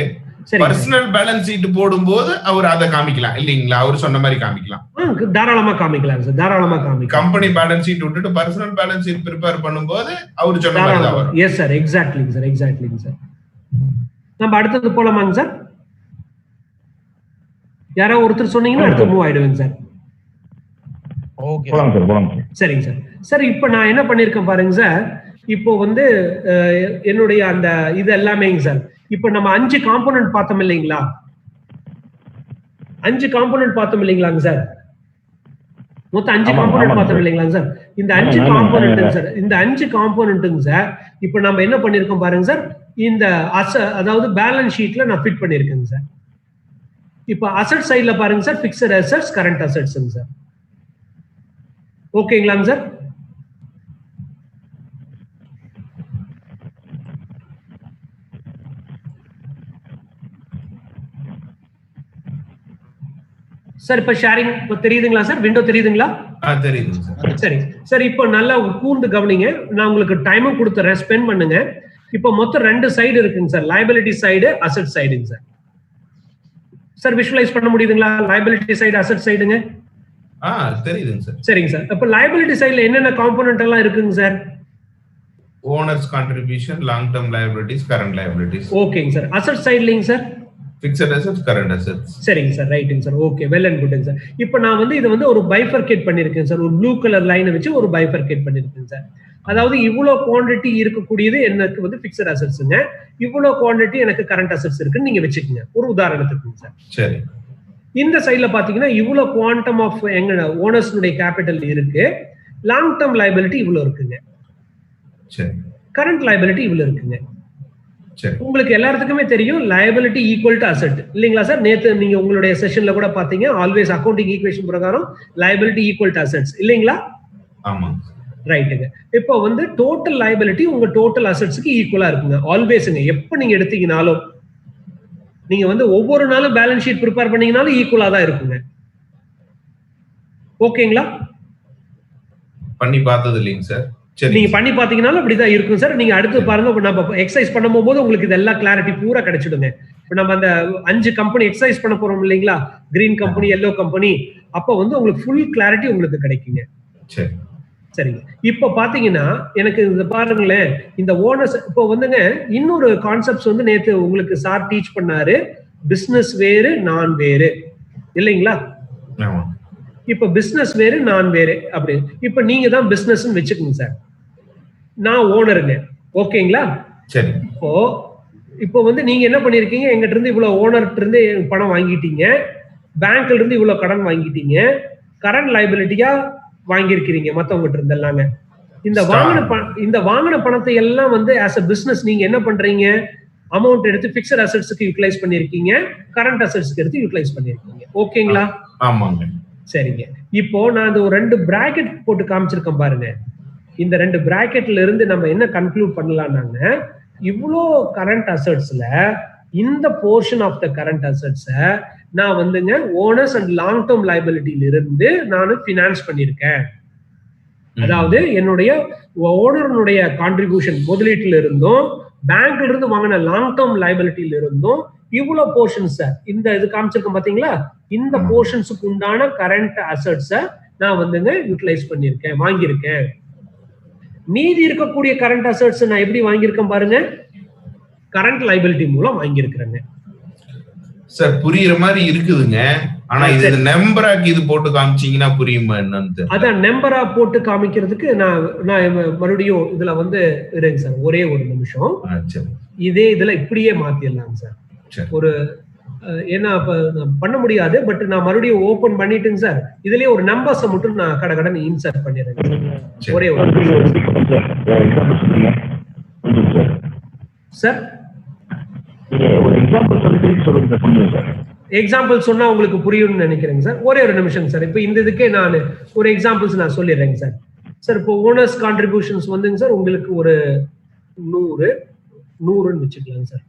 பர்சனல் பேலன்ஸ் ஷீட் போடும்போது அவர் அதை காமிக்கலாம் இல்லீங்களா? அவர் சொன்ன மாதிரி காமிக்கலாம், தாராளமா காமிக்கலாம் சார், தாராளமா காமிக்கலாம். கம்பெனி பேலன்ஸ் ஷீட் விட்டுட்டு பர்சனல் பேலன்ஸ் ஷீட் ப்ரிப்பேர் பண்ணும்போது அவர் சொன்ன மாதிரி தான் வரும். எஸ் சார், எக்ஸாக்ட்லிங்க சார், எக்ஸாக்ட்லிங்க சார். நம்ம அடுத்தது போலாமாங்க சார்? யாராவது ஒருத்தர் சொன்னீங்கன்னா அடுத்து மூவ் ஆயிடுவேங்க சார். ஓகே சரிங்க சார். சார் இப்போ நான் என்ன பண்ணிருக்கேன் பாருங்க சார். இப்போ வந்து என்னுடைய அந்த இது எல்லாமேங்க சார். இப்போ நம்ம 5 காம்போனன்ட் பார்த்தோம் இல்லைங்களா? 5 காம்போனன்ட் பார்த்தோம் இல்லைங்களாங்க சார்? மொத்தம் 5 காம்போனன்ட் பார்த்தோம் இல்லைங்களாங்க சார்? இந்த 5 காம்போனன்ட்டுங்க சார். இந்த 5 காம்போனன்ட்டுங்க சார். இப்போ நம்ம என்ன பண்ணிருக்கோம் பாருங்க சார். இந்த அதாவது பேலன்ஸ் ஷீட்ல நான் ஃபிட் பண்ணிருக்கேங்க சார். இப்போ அசெட் சைடுல பாருங்க சார், பிக்ஸட் அசெட்ஸ், கரண்ட் அசெட்ஸ்ங்க சார். ஓகேங்களாங்க சார்? சார் இப்போ ஷேரிங் தெரியுதுங்களா சார்? விண்டோ தெரியுதுங்களா? தெரியுதுங்க சார். சரி சார், இப்போ நல்லா கூர்ந்து கவனிங்க. நான் உங்களுக்கு டைமும் கொடுத்துறேன், ஸ்பெண்ட் பண்ணுங்க. இப்போ மொத்தம் 2 சைடு இருக்குங்க சார். லைபிலிட்டி சைடு, அசெட் சைடுங்க சார். சார் விஷுவலைஸ் பண்ண முடியுதுங்களா? லைபிலிட்டி சைடு, அசெட் சைடுங்க. தெரியுதுங்க சார். சரிங்க சார். இப்போ லைபிலிட்டி சைடுல என்னென்ன காம்போனன்ட் எல்லாம் இருக்குங்க sir? Owners contribution, long term liabilities, current liabilities. ஓகேங்க சார். அசெட் சைடுலங்க sir? Fixed assets, current assets. சரிங்க சார், ரைட்டுங்க சார். ஓகே, வெல் அண்ட் குட்ங்க சார். இப்போ நான் வந்து இதை வந்து ஒரு பைஃபர்கேட் பண்ணிருக்கேன் சார். ஒரு ப்ளூ கலர் லைனை வச்சு ஒரு பைஃபர்கேட் பண்ணிருக்கேன் சார். அதாவது இவ்வளவு குவாண்டிட்டி இருக்கக்கூடியது எனக்கு வந்து பிக்ஸட் அசெட்ஸ்ங்க, இவ்வளவு குவாண்டிட்டி எனக்கு கரண்ட் அசெட்ஸ் இருக்குன்னு நீங்க வச்சுக்கோங்க ஒரு உதாரணத்துக்குங்க சார். சரி. இந்த சைட்ல பாத்தீங்கன்னா இவ்வளவு குவாண்டம் ஆஃப் எங்க ஓனர்ஸ்னுடைய கேபிட்டல் இருக்கு, லாங் டர்ம் லைபிலிட்டி இவ்வளவு இருக்குங்க, சரி, கரண்ட் லைபிலிட்டி இவ்வளவு இருக்குங்க. சரி. உங்களுக்கு எல்லாத்துக்குமே தெரியும் லைபிலிட்டி ஈக்குவல் டு அசெட் இல்லைங்களா சார்? நேத்து நீங்க உங்களுடைய செஷன்ல கூட பாத்தீங்க, ஆல்வேஸ் அக்கவுண்டிங் ஈக்குவேஷன் பிரகாரம் லைபிலிட்டி ஈக்குவல் டு அசெட்ஸ் இல்லைங்களா? ஆமா, ரைட்டுங்க. இப்போ வந்து டோட்டல் லைபிலிட்டி உங்க டோட்டல் அசெட்ஸ்க்கு ஈக்குவலா இருக்குங்க ஆல்வேஸ்ங்க. எப்ப நீங்க எடுத்தீங்கனாலும், நீங்க வந்து ஒவ்வொரு நாளும் பேலன்ஸ் ஷீட் ப்ரிப்பேர் பண்ணீங்கனாலும் ஈக்குவலா தான் இருக்குங்க. ஓகேங்களா? பண்ணி பார்த்தது இல்லைங்க சார். நீங்க பண்ணி பாத்தீங்கன்னாலும் அப்படிதான் இருக்கும் சார். நீங்க அடுத்து பாருங்க, நம்ம எக்ஸசைஸ் பண்ணும்போது உங்களுக்கு இதெல்லாம் கிளாரிட்டி பூரா கிடைச்சிடுங்க. இப்போ நம்ம அந்த 5 கம்பெனி எக்ஸசைஸ் பண்ண போறோம் இல்லைங்களா? கிரீன் கம்பெனி, எல்லோ கம்பெனி, அப்போ வந்து உங்களுக்கு ஃபுல் கிளாரிட்டி உங்களுக்கு கிடைக்குங்க. சரி, சரிங்க. இப்போ பாத்தீங்கன்னா எனக்கு இந்த பாருங்களேன், இந்த ஓனர்ஸ் இப்போ வந்துங்க இன்னொரு கான்செப்ட்ஸ் வந்து நேத்து உங்களுக்கு சார் டீச் பண்ணாரு. பிசினஸ் வேறு, நான் வேறு இல்லைங்களா? ஆமா. இப்போ பிசினஸ் வேறு, நான் வேறு அப்படி. இப்போ நீங்க தான் பிசினஸ் வச்சுக்கோங்க சார், நான் ஓனருங்க. ஓகேங்களா? சரி. இப்போ வந்து நீங்க என்ன பண்ணிருக்கீங்க, எங்கிட்ட இருந்து இவ்வளவு ஓனர்கிட்ட இருந்து பணம் வாங்கிட்டீங்க, பேங்க்ல இருந்து இவ்வளவு கடன் வாங்கிட்டீங்க, கரண்ட் லைபிலிட்டியா வாங்கியிருக்கிறீங்க மத்தவங்கிட்ட இருந்து எல்லாங்க. இந்த வாங்கின பணத்தை எல்லாம் வந்து ஆஸ் அ பிசினஸ் நீங்க என்ன பண்றீங்க, அமௌண்ட் எடுத்து பிக்ஸட் அசெட்ஸ்க்கு யூட்டிலைஸ் பண்ணிருக்கீங்க, கரண்ட் அசெட்ஸ்க்கு எடுத்து யூட்டிலைஸ் பண்ணிருக்கீங்க. ஓகேங்களா? ஆமாங்க. சரிங்க. இப்போ நான் இந்த ஒரு 2 பிராக்கெட் போட்டு காமிச்சிருக்கேன் பாருங்க. இந்த 2 பிராக்கெட்ல இருந்து நம்ம என்ன கன்க்ளூட் பண்ணலாம்னாங்க, இவ்வளோ கரண்ட் அசெட்ஸ்ல இந்த போர்ஷன் ஆஃப் த கரண்ட் அசெட்ஸ நான் வந்துங்க ஓனர்ஸ் அண்ட் லாங் டர்ம் லைபிலிட்டியில இருந்து நான் ஃபினான்ஸ் பண்ணிருக்கேன். அதாவது என்னுடைய ஓனருடைய கான்ட்ரிபியூஷன் முதலீட்டுல இருந்தும், பேங்க்ல இருந்து வாங்கின லாங் டர்ம் லைபிலிட்டியில இருந்தும் இவ்வளவு போர்ஷன்ஸ் இந்த இது காமிச்சிருக்கேன் பாத்தீங்களா, இந்த போர்ஷன்ஸுக்கு உண்டான கரண்ட் அசெட்ஸ நான் வந்துங்க யூட்டிலைஸ் பண்ணிருக்கேன், வாங்கியிருக்கேன். மீதி இருக்கக்கூடிய கரண்ட் அசெட்ஸ் நான் எப்படி வாங்கியிருக்கேன் பாருங்க, கரண்ட் லைபிலிட்டி மூலம் வாங்கியிருக்கிறேங்க. சார் புரியுற மாதிரி இருக்குதுங்க. ஆனா இது நம்பராக்கு இது போட்டு காமிச்சீங்கன்னா புரியுமா என்னன்னு? அதான் நம்பரா போட்டு காமிக்கிறதுக்கு நான் மறுபடியும் இதுல வந்து இருங்க சார், ஒரே ஒரு நிமிஷம். இதே இதுல இப்படியே மாத்திடலாம் சார். ஒரு ஏன்னா அப்ப பண்ண முடியாது, பட் நான் மறுபடியும் ஓபன் பண்ணிட்டுங்க சார். இதுலயே ஒரு நம்பர்ஸ் மட்டும் நான் கடகடன்னு இன்சர்ட் பண்ணிடுறேன். ஒரே ஒரு சார் எக்ஸாம்பிள் சொன்னா உங்களுக்கு புரியும்னு நினைக்கிறேங்க சார். ஒரே ஒரு நிமிஷம் சார். இப்போ இந்த இதுக்கே நான் ஒரு எக்ஸாம்பிள்ஸ் நான் சொல்லிடுறேங்க சார். சார் இப்போ ஓனர்ஸ் கான்ட்ரிபியூஷன்ஸ் வந்துங்க சார் உங்களுக்கு ஒரு 100ன்னு வச்சுக்கலாங்க சார்.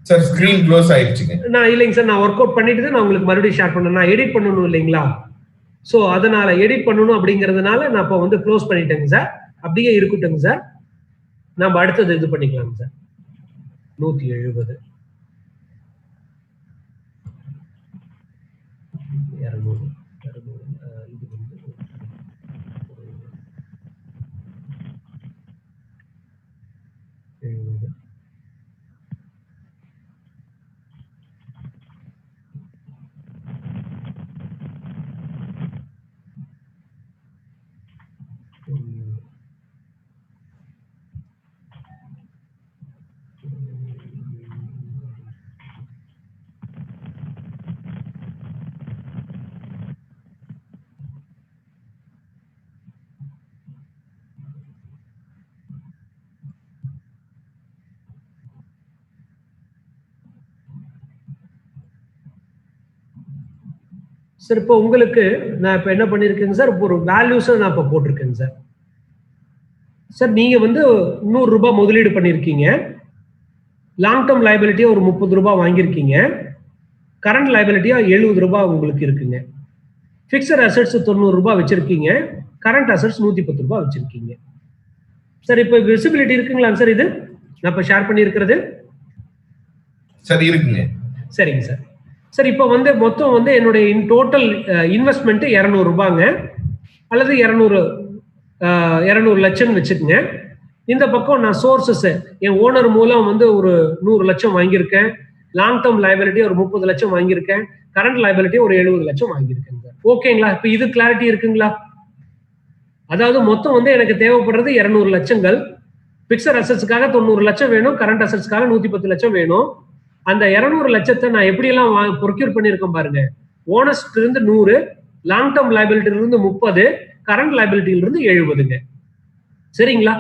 சார் ஸ்கிரீன் க்ளோஸ் ஆயிடுச்சுங்க. நான் இல்லைங்க சார், நான் ஒர்க் அவுட் பண்ணிட்டு தான் நான் உங்களுக்கு மறுபடியும் ஷேர் பண்ணணும். நான் எடிட் பண்ணணும் இல்லைங்களா? ஸோ அதனால எடிட் பண்ணணும் அப்படிங்கிறதுனால நான் இப்போ வந்து க்ளோஸ் பண்ணிட்டேங்க சார். அப்படியே இருக்கட்டுங்க சார், நம்ம அடுத்தது இது பண்ணிக்கலாங்க சார். 170 200 இது வந்து சார் இப்போ உங்களுக்கு நான் இப்போ என்ன பண்ணியிருக்கேங்க சார், ஒரு வேல்யூஸை நான் இப்போ போட்டிருக்கேங்க சார். சார் நீங்க வந்து 100 ரூபாய் முதலீடு பண்ணியிருக்கீங்க, லாங் டேர்ம் லைபிலிட்டியா ஒரு 30 ரூபாய் வாங்கியிருக்கீங்க, கரண்ட் லைபிலிட்டியா 70 ரூபாய் உங்களுக்கு இருக்குங்க. பிக்சட் அசெட்ஸ் 90 ரூபாய் வச்சிருக்கீங்க, கரண்ட் அசெட்ஸ் 110 ரூபாய் வச்சிருக்கீங்க. சார் இப்போ விசிபிலிட்டி இருக்குங்களா சார்? இது நான் இப்போ ஷேர் பண்ணியிருக்கிறது சரி இருக்குங்க. சரிங்க சார். சார் இப்போ வந்து மொத்தம் வந்து என்னுடைய டோட்டல் இன்வெஸ்ட்மெண்ட் 200 ரூபாங்க, அல்லது 200 லட்சம் வச்சுக்கோங்க. இந்த பக்கம் நான் சோர்சஸ் என் ஓனர் மூலம் வந்து ஒரு 100 லட்சம் வாங்கியிருக்கேன், லாங் டேர்ம் லைபிலிட்டி ஒரு 30 லட்சம் வாங்கியிருக்கேன், கரண்ட் லைபிலிட்டி ஒரு 70 லட்சம் வாங்கியிருக்கேன் சார். ஓகேங்களா? இப்போ இது கிளாரிட்டி இருக்குங்களா? அதாவது மொத்தம் வந்து எனக்கு தேவைப்படுறது 200 லட்சங்கள், பிக்சட் அசெட்ஸ்க்காக 90 லட்சம் வேணும், கரண்ட் அசெட்ஸ்க்காக 110 லட்சம் வேணும். அந்த 200 லட்சத்தை நான் எப்படியெல்லாம் ப்ரொக்யூர் பண்ணியிருக்கேன் பாருங்க. ஓனர்ஸ்ல இருந்து 100, லாங் டேர்ம் லைபிலிட்டில இருந்து 30, கரண்ட் லைபிலிட்டில இருந்து 70ங்க. சரிங்களா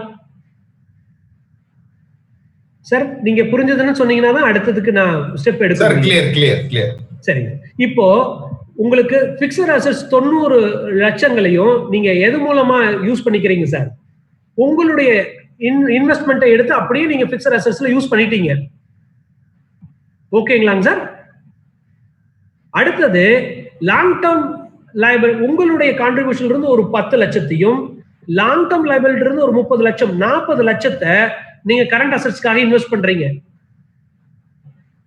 சார்? நீங்க புரிஞ்சதுன்னு சொன்னீங்கன்னா தான் அடுத்ததுக்கு நான் ஸ்டெப் எடுக்கிறேன். கிளியர். சரிங்க. இப்போ உங்களுக்கு பிக்சட் அசெட்ஸ் 90 லட்சங்களையும் நீங்க எது மூலமா யூஸ் பண்ணிக்கிறீங்க சார்? உங்களுடைய இன்வெஸ்ட்மெண்ட்டை எடுத்து அப்படியே நீங்க பிக்சட் அசெட்ஸ்ல யூஸ் பண்ணிட்டீங்க. ஓகேங்களாங்க சார்? அடுத்தது லாங் டேர்ம் லைபிலிட்டி உங்களுடைய கான்ட்ரிபியூஷன் இருந்து ஒரு 10 லட்சத்தையும், லாங் டேர்ம் லைபிலிட்டி இருந்து ஒரு 30 லட்சம், 40 லட்சத்தை நீங்க கரண்ட் அசெட்ஸ்க்காக இன்வெஸ்ட் பண்றீங்க.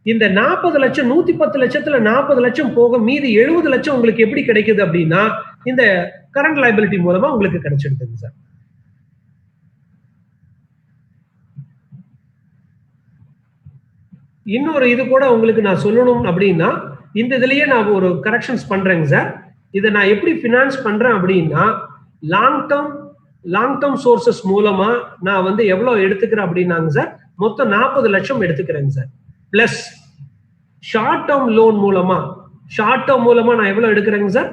இந்த 40 லட்சம் 110 லட்சத்துல 40 லட்சம் போக மீதி 70 லட்சம் உங்களுக்கு எப்படி கிடைக்குது அப்படின்னா இந்த கரண்ட் லைபிலிட்டி மூலமா உங்களுக்கு கிடைச்சிடுதுங்க சார். இன்னொரு இது கூட உங்களுக்கு நான் சொல்லணும் அப்படின்னா, இந்த இதுலயே நான் ஒரு கரெக்ஷன்ஸ் பண்றேங்க சார். இதை நான் எப்படி ஃபினான்ஸ் பண்றேன் அப்படின்னா, லாங் டேர்ம் சோர்சஸ் மூலமா நான் வந்து எவ்வளவு எடுத்துக்கிறேன் அப்படின்னாங்க சார், மொத்தம் 40 லட்சம் எடுத்துக்கிறேங்க sir. Plus short term loan மூலமா நான் எவ்வளவு எடுக்கிறேங்க சார்?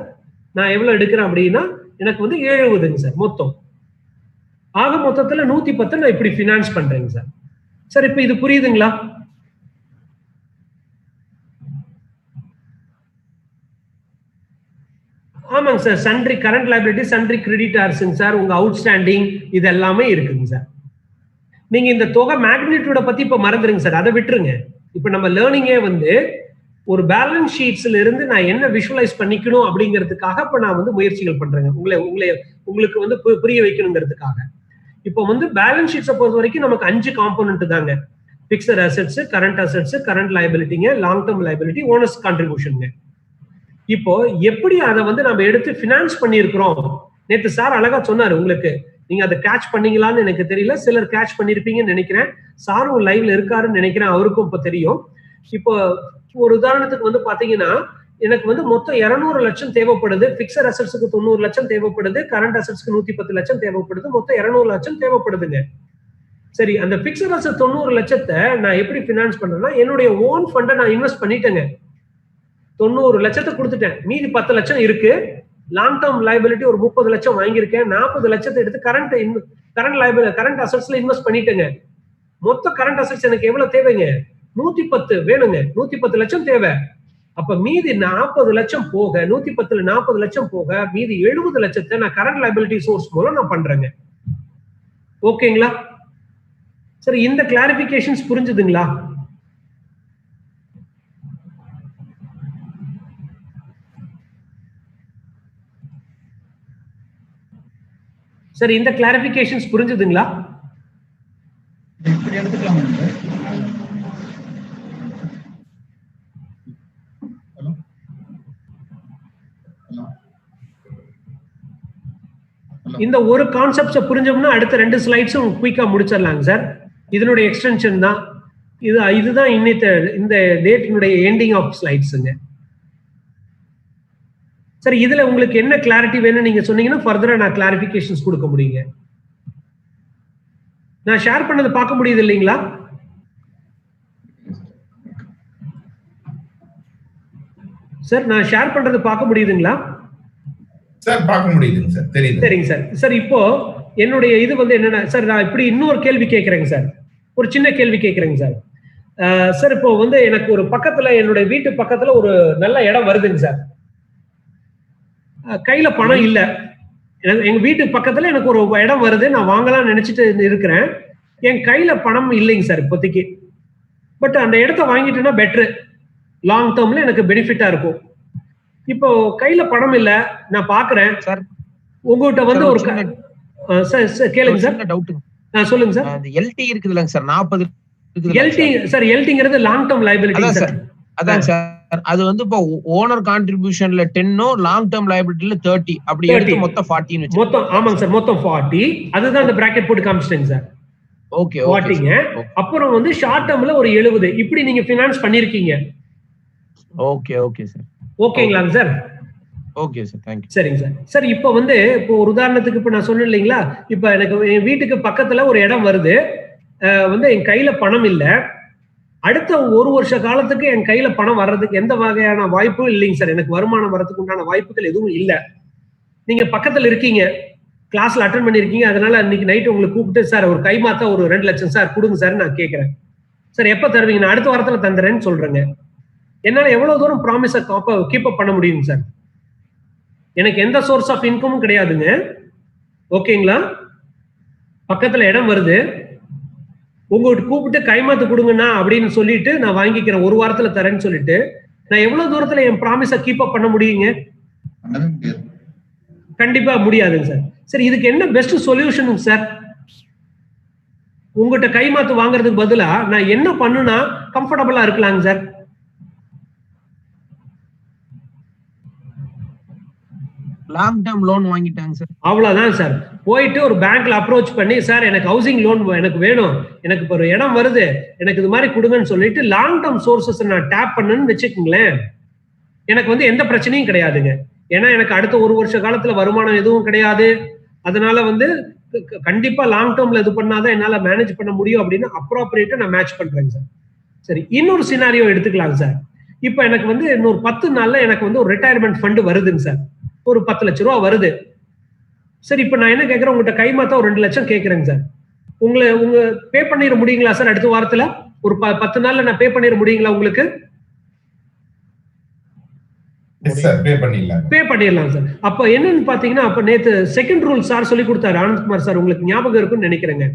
நான் எவ்வளவு எடுக்கிறேன் அப்படின்னா எனக்கு வந்து 70ங்க சார் மொத்தம். ஆக மொத்தத்துல 110 நான் இப்படி ஃபினான்ஸ் பண்றேங்க சார். சார் இப்ப இது புரியுதுங்களா? ஆமாங்க sir. Sundry current liability, sundry கிரெடிட்டார்ஸுங்க சார், உங்க அவுட்ஸ்டாண்டிங் இது எல்லாமே இருக்குங்க சார். நீங்க இந்த தொகை மேக்னிடியூட பத்தி இப்ப மறந்துருங்க சார், அதை விட்டுருங்க. இப்ப நம்ம லேர்னிங்கே வந்து ஒரு பேலன்ஸ் ஷீட்ஸ்ல இருந்து நான் என்ன விஷுவலைஸ் பண்ணிக்கணும் அப்படிங்கிறதுக்காக இப்ப நான் வந்து முயற்சிகள் பண்றேங்க, உங்களுக்கு வந்து புரிய வைக்கணுங்கிறதுக்காக. இப்போ வந்து பேலன்ஸ் ஷீட்ஸை பொறுத்த வரைக்கும் நமக்கு 5 காம்போனன்ட் தாங்க. பிக்சட் அசெட்ஸ், கரண்ட் லைபிலிட்டிங்க, லாங் டேர்ம் லைபிலிட்டி, ஓனர்ஸ் கான்ட்ரிபியூஷனுங்க. இப்போ எப்படி அதை வந்து நம்ம எடுத்து ஃபினான்ஸ் பண்ணியிருக்கிறோம், நேற்று சார் அழகா சொன்னாரு. உங்களுக்கு நீங்க அதை கேட்ச் பண்ணீங்களான்னு எனக்கு தெரியல, சிலர் கேட்ச் பண்ணிருப்பீங்கன்னு நினைக்கிறேன். சாரும் லைவ்ல இருக்காருன்னு நினைக்கிறேன், அவருக்கும் இப்ப தெரியும். இப்போ ஒரு உதாரணத்துக்கு வந்து பாத்தீங்கன்னா, எனக்கு வந்து மொத்தம் 200 லட்சம் தேவைப்படுது, பிக்சட் அசெட்ஸ்க்கு 90 லட்சம் தேவைப்படுது, கரண்ட் அசெட்ஸ்க்கு 110 லட்சம் தேவைப்படுது, மொத்தம் 200 லட்சம் தேவைப்படுதுங்க. சரி, அந்த பிக்சட் அசெட் 90 லட்சத்தை நான் எப்படி ஃபினான்ஸ் பண்றேன்னா, என்னுடைய ஓன் ஃபண்டை நான் இன்வெஸ்ட் பண்ணிட்டேங்க. 90 லட்சத்தை கொடுத்துட்டேன், மீதி 10 லட்சம் இருக்கு. லாங் டேர்ம் லைபிலிட்டி ஒரு 30 லட்சம் வாங்கியிருக்கேன், 40 லட்சத்தை எடுத்து கரண்ட் அசெட்ஸ்ல இன்வெஸ்ட் பண்ணிட்டேங்க. மொத்த கரண்ட் அசெட்ஸ் எனக்கு எவ்வளவு தேவைங்க? 110 வேணுங்க. 110 லட்சம் தேவை. அப்ப மீதி 40 லட்சம் போக, 110ல 40 லட்சம் போக மீதி 70 லட்சத்தை நான் கரண்ட் லைபிலிட்டி சோர்ஸ் மூலம் நான் பண்றேங்க. ஓகேங்களா சரி? இந்த கிளாரிபிகேஷன்ஸ் புரிஞ்சுதுங்களா? சரி, இந்த கிளாரிபிகேஷன்ஸ் புரிஞ்சுதுங்களா? இப்படி எடுத்துக்கலாம். இந்த ஒரு கான்செப்ட்ஸை புரிஞ்சோம்னா அடுத்த 2 ஸ்லைட்ஸும் குயிக்கா முடிச்சிடலாங்க சார். இதனுடைய எக்ஸ்டென்ஷன் தான் இதுதான் இந்த டேட்டினுடைய எண்டிங் ஆஃப் ஸ்லைட்ஸுங்க. சரி, இதுல உங்களுக்கு என்ன கிளாரிட்டி வேணும் நீங்க சொன்னீங்கன்னா ஃபர்தரா நான் கிளாரிபிகேஷன்ஸ் கொடுக்க முடியுங்க. நான் ஷேர் பண்ணது பார்க்க முடியுது இல்லைங்களா? சார், நான் ஷேர் பண்றது பார்க்க முடியுதுங்களா? சார் பார்க்க முடியுதுங்க சார், தெரியுது. சரிங்க சார். சார், இப்போ என்னுடைய இது வந்து என்னன்னா சார், நான் இப்படி இன்னொரு கேள்வி கேட்கிறேங்க சார், ஒரு சின்ன கேள்வி கேட்கிறேங்க சார். சார், இப்போ வந்து எனக்கு ஒரு பக்கத்துல என்னுடைய வீட்டு பக்கத்துல ஒரு நல்ல இடம் வருதுங்க சார். கையில பணம் இல்ல, எங்க வீட்டுக்கு பக்கத்துல எனக்கு ஒரு இடம் வருது, நான் வாங்கலாம் நினைச்சிட்டு இருக்கிறேன், என் கையில பணம் இல்லைங்க சார் இப்போதைக்கு. பட் அந்த இடத்த வாங்கிட்டேன்னா பெட்டர், லாங் டேர்ம்ல எனக்கு பெனிஃபிட்டா இருக்கும். இப்போ கையில பணம் இல்ல, நான் பாக்குறேன் சார் உங்ககிட்ட வந்து ஒரு கேளுங்க சார். டவுட் சொல்லுங்க சார். அந்த எல்டி இருக்குதுலங்க சார் 40 எல்டி சார், எல்டிங்கிறது லாங் டேர்ம் லைபிலிட்டி சார். அதான் சார், அது வந்து இப்போ ஓனர் கான்ட்ரிபியூஷன்ல 10 லாங் டேர்ம் லைபிலிட்டில 30 அப்படி எடுத்து மொத்தம் 40 ன்னு மொத்தம். ஆமாங்க சார், மொத்தம் 40. அதுதான் அந்த பிராக்கெட் போட்டு காமிச்சிட்டேங்க சார். ஓகே 40ங்க. அப்புறம் வந்து ஷார்ட் டேர்ம்ல ஒரு 70 இப்படி நீங்க ஃபைனான்ஸ் பண்ணிருக்கீங்க. Okay okay sir. ஓகேங்களாங்க சார்? Okay sir, thank you. சரிங்க சார். சார் இப்போ வந்து இப்போ ஒரு உதாரணத்துக்கு இப்போ நான் சொன்னேன் இல்லைங்களா, இப்போ எனக்கு என் வீட்டுக்கு பக்கத்துல ஒரு இடம் வருது, வந்து என் கையில பணம் இல்லை, அடுத்த ஒரு வருஷ காலத்துக்கு என் கையில பணம் வர்றதுக்கு எந்த வகையான வாய்ப்பும் இல்லைங்க சார். எனக்கு வருமானம் வர்றதுக்கு உண்டான வாய்ப்புகள் எதுவும் இல்லை. நீங்க பக்கத்துல இருக்கீங்க, கிளாஸ்ல அட்டன் பண்ணிருக்கீங்க, அதனால இன்னைக்கு நைட் உங்களுக்கு கூப்பிட்டு சார் ஒரு கைமாத்தா ஒரு 2 லட்சம் சார் கொடுங்க சார் நான் கேட்கிறேன். சார் எப்ப தருவீங்க? நான் அடுத்த வாரத்துல தந்துறேன்னு சொல்றேங்க. என்னால எவ்வளவு தூரம் ப்ராமிஸை கீப் அப் பண்ண முடியுங்க சார்? எனக்கு எந்த சோர்ஸ் ஆஃப் இன்கமும் கிடையாதுங்க. ஓகேங்களா? பக்கத்துல இடம் வருது, உங்ககிட்ட கூப்பிட்டு கைமாத்து கொடுங்கண்ணா அப்படின்னு சொல்லிட்டு நான் வாங்கிக்கிறேன், ஒரு வாரத்துல தரேன்னு சொல்லிட்டு, நான் எவ்வளவு தூரத்துல என் ப்ராமிஸை கீப் அப் பண்ண முடியுங்க? கண்டிப்பா முடியாதுங்க சார். சரி, இதுக்கு என்ன பெஸ்ட் சொல்யூஷன் சார்? உங்ககிட்ட கைமாத்து வாங்குறதுக்கு பதிலா நான் என்ன பண்ணுனா கம்ஃபர்டபுளா இருக்கலாங்க சார்? லாங் டேர்ம் லோன் வாங்கிட்டாங்க சார். அவ்வளவுதான் சார். போயிட்டு ஒரு பேங்க்ல அப்ரோச் பண்ணி சார் எனக்கு ஹவுசிங் லோன் எனக்கு வேணும், எனக்கு இப்போ ஒரு இடம் வருது, எனக்கு இது மாதிரி கொடுங்கன்னு சொல்லிட்டு லாங் டேர்ம் சோர்சஸ் நான் டேப் பண்ணுன்னு வச்சுக்கோங்களேன், எனக்கு வந்து எந்த பிரச்சனையும் கிடையாதுங்க. ஏன்னா எனக்கு அடுத்த ஒரு வருஷ காலத்துல வருமானம் எதுவும் கிடையாது. அதனால வந்து கண்டிப்பா லாங் டேர்ம்ல இது பண்ணாதான் என்னால மேனேஜ் பண்ண முடியும் அப்படின்னு அப்ராப்ரியேட்டா நான் மேட்ச் பண்றேங்க சார். சரி, இன்னொரு சினாரியோ எடுத்துக்கலாம் சார். இப்போ எனக்கு வந்து இன்னொரு 10 நாள்ல எனக்கு வந்து ஒரு ரிட்டையர்மெண்ட் ஃபண்ட் வருதுங்க சார், ஒரு 10 லட்சம் ரூபா வருது. சரி, இப்போ நான் என்ன கேட்கறேன், உங்கள்கிட்ட கைமாத்தா ஒரு 2 லட்சம் கேட்கறேங்க சார். உங்க பே பண்ணிட முடியுங்களா சார்? அடுத்த வாரத்துல ஒரு 10 நாள்ல நான் பே பண்ணிட முடியுங்களா உங்களுக்கு? பே பண்ணிடலாம் சார். அப்ப என்னன்னு பாத்தீங்கன்னா, அப்ப நேத்து செகண்ட் ரூல் சார் சொல்லி கொடுத்தாரு ஆனந்த்குமார் சார், உங்களுக்கு ஞாபகம் இருக்குன்னு நினைக்கிறேங்க.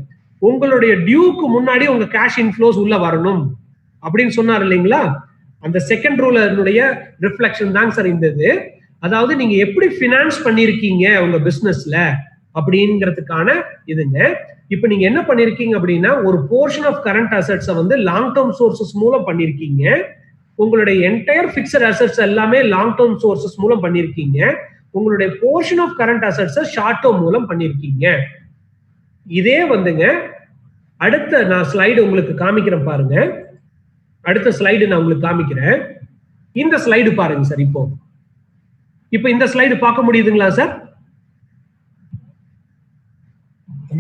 உங்களுடைய டியூக்கு முன்னாடி உங்க கேஷ் இன்ஃப்ளோஸ் உள்ள வரணும் அப்படின்னு சொன்னார் இல்லைங்களா? அந்த செகண்ட் ரூலுடைய ரிஃப்ளெக்ஷன் தாங்க சார் இந்த இது. அதாவது நீங்க எப்படி ஃபினான்ஸ் பண்ணிருக்கீங்க உங்க பிசினஸ்ல அப்படிங்கிறதுக்கான இதுங்க. இப்ப நீங்க என்ன பண்ணிருக்கீங்க அப்படின்னா, ஒரு போர்ஷன் ஆஃப் கரண்ட் அசெட்ஸை வந்து லாங் டேர்ம் சோர்சஸ் மூலம் பண்ணிருக்கீங்க. உங்களுடைய என்டையர் பிக்ஸட் அசெட்ஸ் எல்லாமே லாங் டேர்ம் சோர்சஸ் மூலம் பண்ணிருக்கீங்க. உங்களுடைய போர்ஷன் ஆஃப் கரண்ட் அசெட்ஸை ஷார்ட் டேர்ம் மூலம் பண்ணிருக்கீங்க. இதே வந்துங்க அடுத்த நான் ஸ்லைடு உங்களுக்கு காமிக்கிறேன் பாருங்க. அடுத்த ஸ்லைடு நான் உங்களுக்கு காமிக்கிறேன். இந்த ஸ்லைடு பாருங்க சார். இப்போ இந்த ஸ்லைடு பார்க்க முடியுதுங்களா சார்?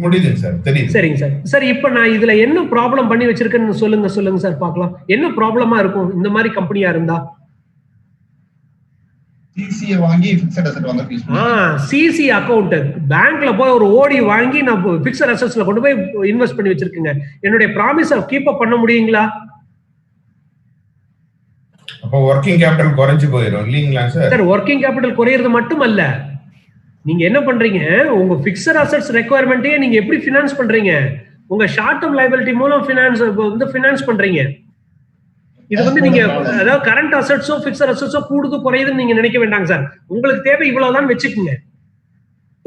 முடியுதுங்க சார், தெரியுது. சரிங்க சார். சார், இப்போ நான் இதுல என்ன ப்ராப்ளம் பண்ணி வச்சிருக்கேன்னு சொல்லுங்க சார் பார்க்கலாம். என்ன ப்ராப்ளமா இருக்கும் இந்த மாதிரி கம்பெனியா இருந்தா? சிசி வாங்கி ஃபிக்ஸட் அசெட் வாங்க. சிசி அக்கவுண்ட் பேங்க்ல போய் ஒரு ஓடி வாங்கி நான் ஃபிக்ஸட் அசெட்ஸ்ல கொண்டு போய் இன்வெஸ்ட் பண்ணி வச்சிருக்கேங்க. என்னுடைய ப்ராமிஸை கீப் அப் பண்ண முடியுங்களா? அப்போ வொர்க்கிங் கேபிட்டல் குறைஞ்சு போயிடும் இல்லீங்களா சார்? சார், வொர்க்கிங் கேபிட்டல் குறையிறது மட்டுமல்ல, நீங்க என்ன பண்றீங்க, உங்க பிக்ஸட் அசெட்ஸ் ரெக்வயர்மெண்ட்டே நீங்க எப்படி ஃபினான்ஸ் பண்றீங்க? உங்க ஷார்ட் டேர்ம் லைபிலிட்டி மூலம் ஃபினான்ஸ் பண்றீங்க. இது வந்து நீங்க அதாவது கரண்ட் அசெட்ஸோ பிக்ஸட் அசெட்ஸோ கூடுது குறையுதுன்னு நீங்க நினைக்க வேண்டாங்க சார். உங்களுக்கு தேவை இவ்வளவுதான் வச்சுக்கோங்க.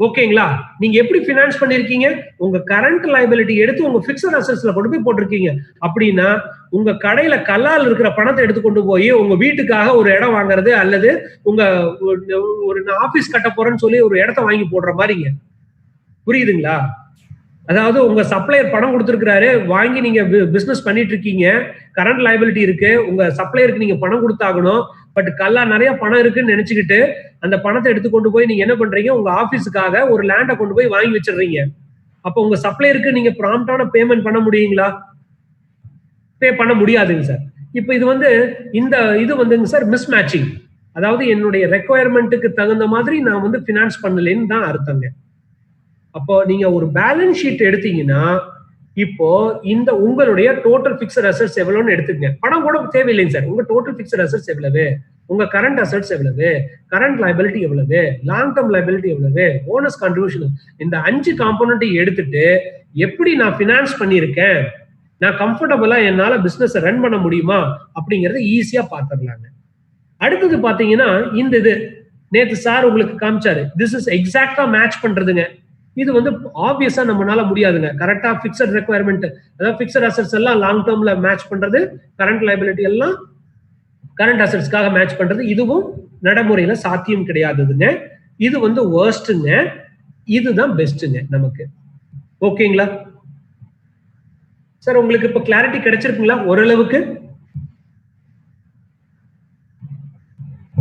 ஓகேங்களா? நீங்க எப்படி ஃபினான்ஸ் பண்ணிருக்கீங்க? உங்க கரண்ட் லைபிலிட்டி எடுத்து உங்க பிக்ஸட் அசெட்ஸ்ல கொண்டு போய் போட்டிருக்கீங்க. அப்படின்னா உங்க கடையில கல்லால் இருக்கிற பணத்தை எடுத்து கொண்டு போய் உங்க வீட்டுக்காக ஒரு இடம் வாங்குறது அல்லது உங்க ஒரு ஆபீஸ் கட்ட போறேன்னு சொல்லி ஒரு இடத்த வாங்கி போடுற மாதிரிங்க. புரியுதுங்களா? அதாவது உங்க சப்ளையர் பணம் கொடுத்துருக்காரு, வாங்கி நீங்க பிசினஸ் பண்ணிட்டு இருக்கீங்க, கரண்ட் லைபிலிட்டி இருக்கு, உங்க சப்ளையருக்கு நீங்க பணம் கொடுத்தாகணும். பட் கல்லா நிறைய பணம் இருக்குன்னு நினைச்சுக்கிட்டு அந்த பணத்தை எடுத்து கொண்டு போய் நீங்க என்ன பண்றீங்க, உங்க ஆபீஸுக்காக ஒரு லேண்டை கொண்டு போய் வாங்கி வச்சிடுறீங்க. அப்ப உங்க சப்ளையருக்கு நீங்க ப்ராம்ப்டான பேமெண்ட் பண்ண முடியுங்களா? பே பண்ண முடியாதுங்க சார். இப்ப இது வந்து இது வந்துங்க சார் மிஸ் மேட்சிங். அதாவது என்னுடைய ரெக்குவயர்மெண்ட்டுக்கு தகுந்த மாதிரி நான் வந்து ஃபினான்ஸ் பண்ணலன்னு தான் அர்த்தங்க. அப்போ நீங்க ஒரு பேலன்ஸ் ஷீட் எடுத்தீங்கன்னா, இப்போ இந்த உங்களுடைய டோட்டல் பிக்ஸட் அசெட்ஸ் எவ்வளவுன்னு எடுத்துக்கங்க. பணம் கூட தேவையில்லைங்க சார். உங்க டோட்டல் பிக்ஸட் அசெட்ஸ் எவ்வளவு, உங்க கரண்ட் அசெட்ஸ் எவ்வளவு, கரண்ட் லைபிலிட்டி எவ்வளவு, லாங் டேர்ம் லைபிலிட்டி எவ்வளவு, போனஸ் கான்ட்ரிபியூஷன், இந்த 5 காம்போனன்ட் எடுத்துட்டு எப்படி நான் பினான்ஸ் பண்ணியிருக்கேன், நான் கம்ஃபர்டபுளா என்னால பிசினஸ் ரன் பண்ண முடியுமா அப்படிங்கறத ஈஸியா பாத்துடலாங்க. அடுத்தது பாத்தீங்கன்னா இந்த இது நேத்து சார் உங்களுக்கு காமிச்சாரு, திஸ் இஸ் எக்ஸாக்டா மேட்ச் பண்றதுங்க. இது வந்து ஆப்வியஸா நம்மளால முடியாதுங்க. கரெக்டா பிக்சட் ரெக்வயர்மெண்ட், அதாவது பிக்சட் அசெட்ஸ் எல்லாம் லாங் டேர்ம்ல மேட்ச் பண்றது, கரண்ட் லைபிலிட்டி எல்லாம் கரண்ட் அசெட்ஸ்க்காக மேட்ச் பண்றது, இதுவும் நடைமுறையில சாத்தியம் கிடையாதுங்க. இது வந்து வர்ஸ்ட்ங்க, இதுதான் பெஸ்ட்ங்க நமக்கு. ஓகேங்களா சார்? உங்களுக்கு இப்ப கிளாரிட்டி கிடைச்சிருக்குங்களா ஓரளவுக்கு?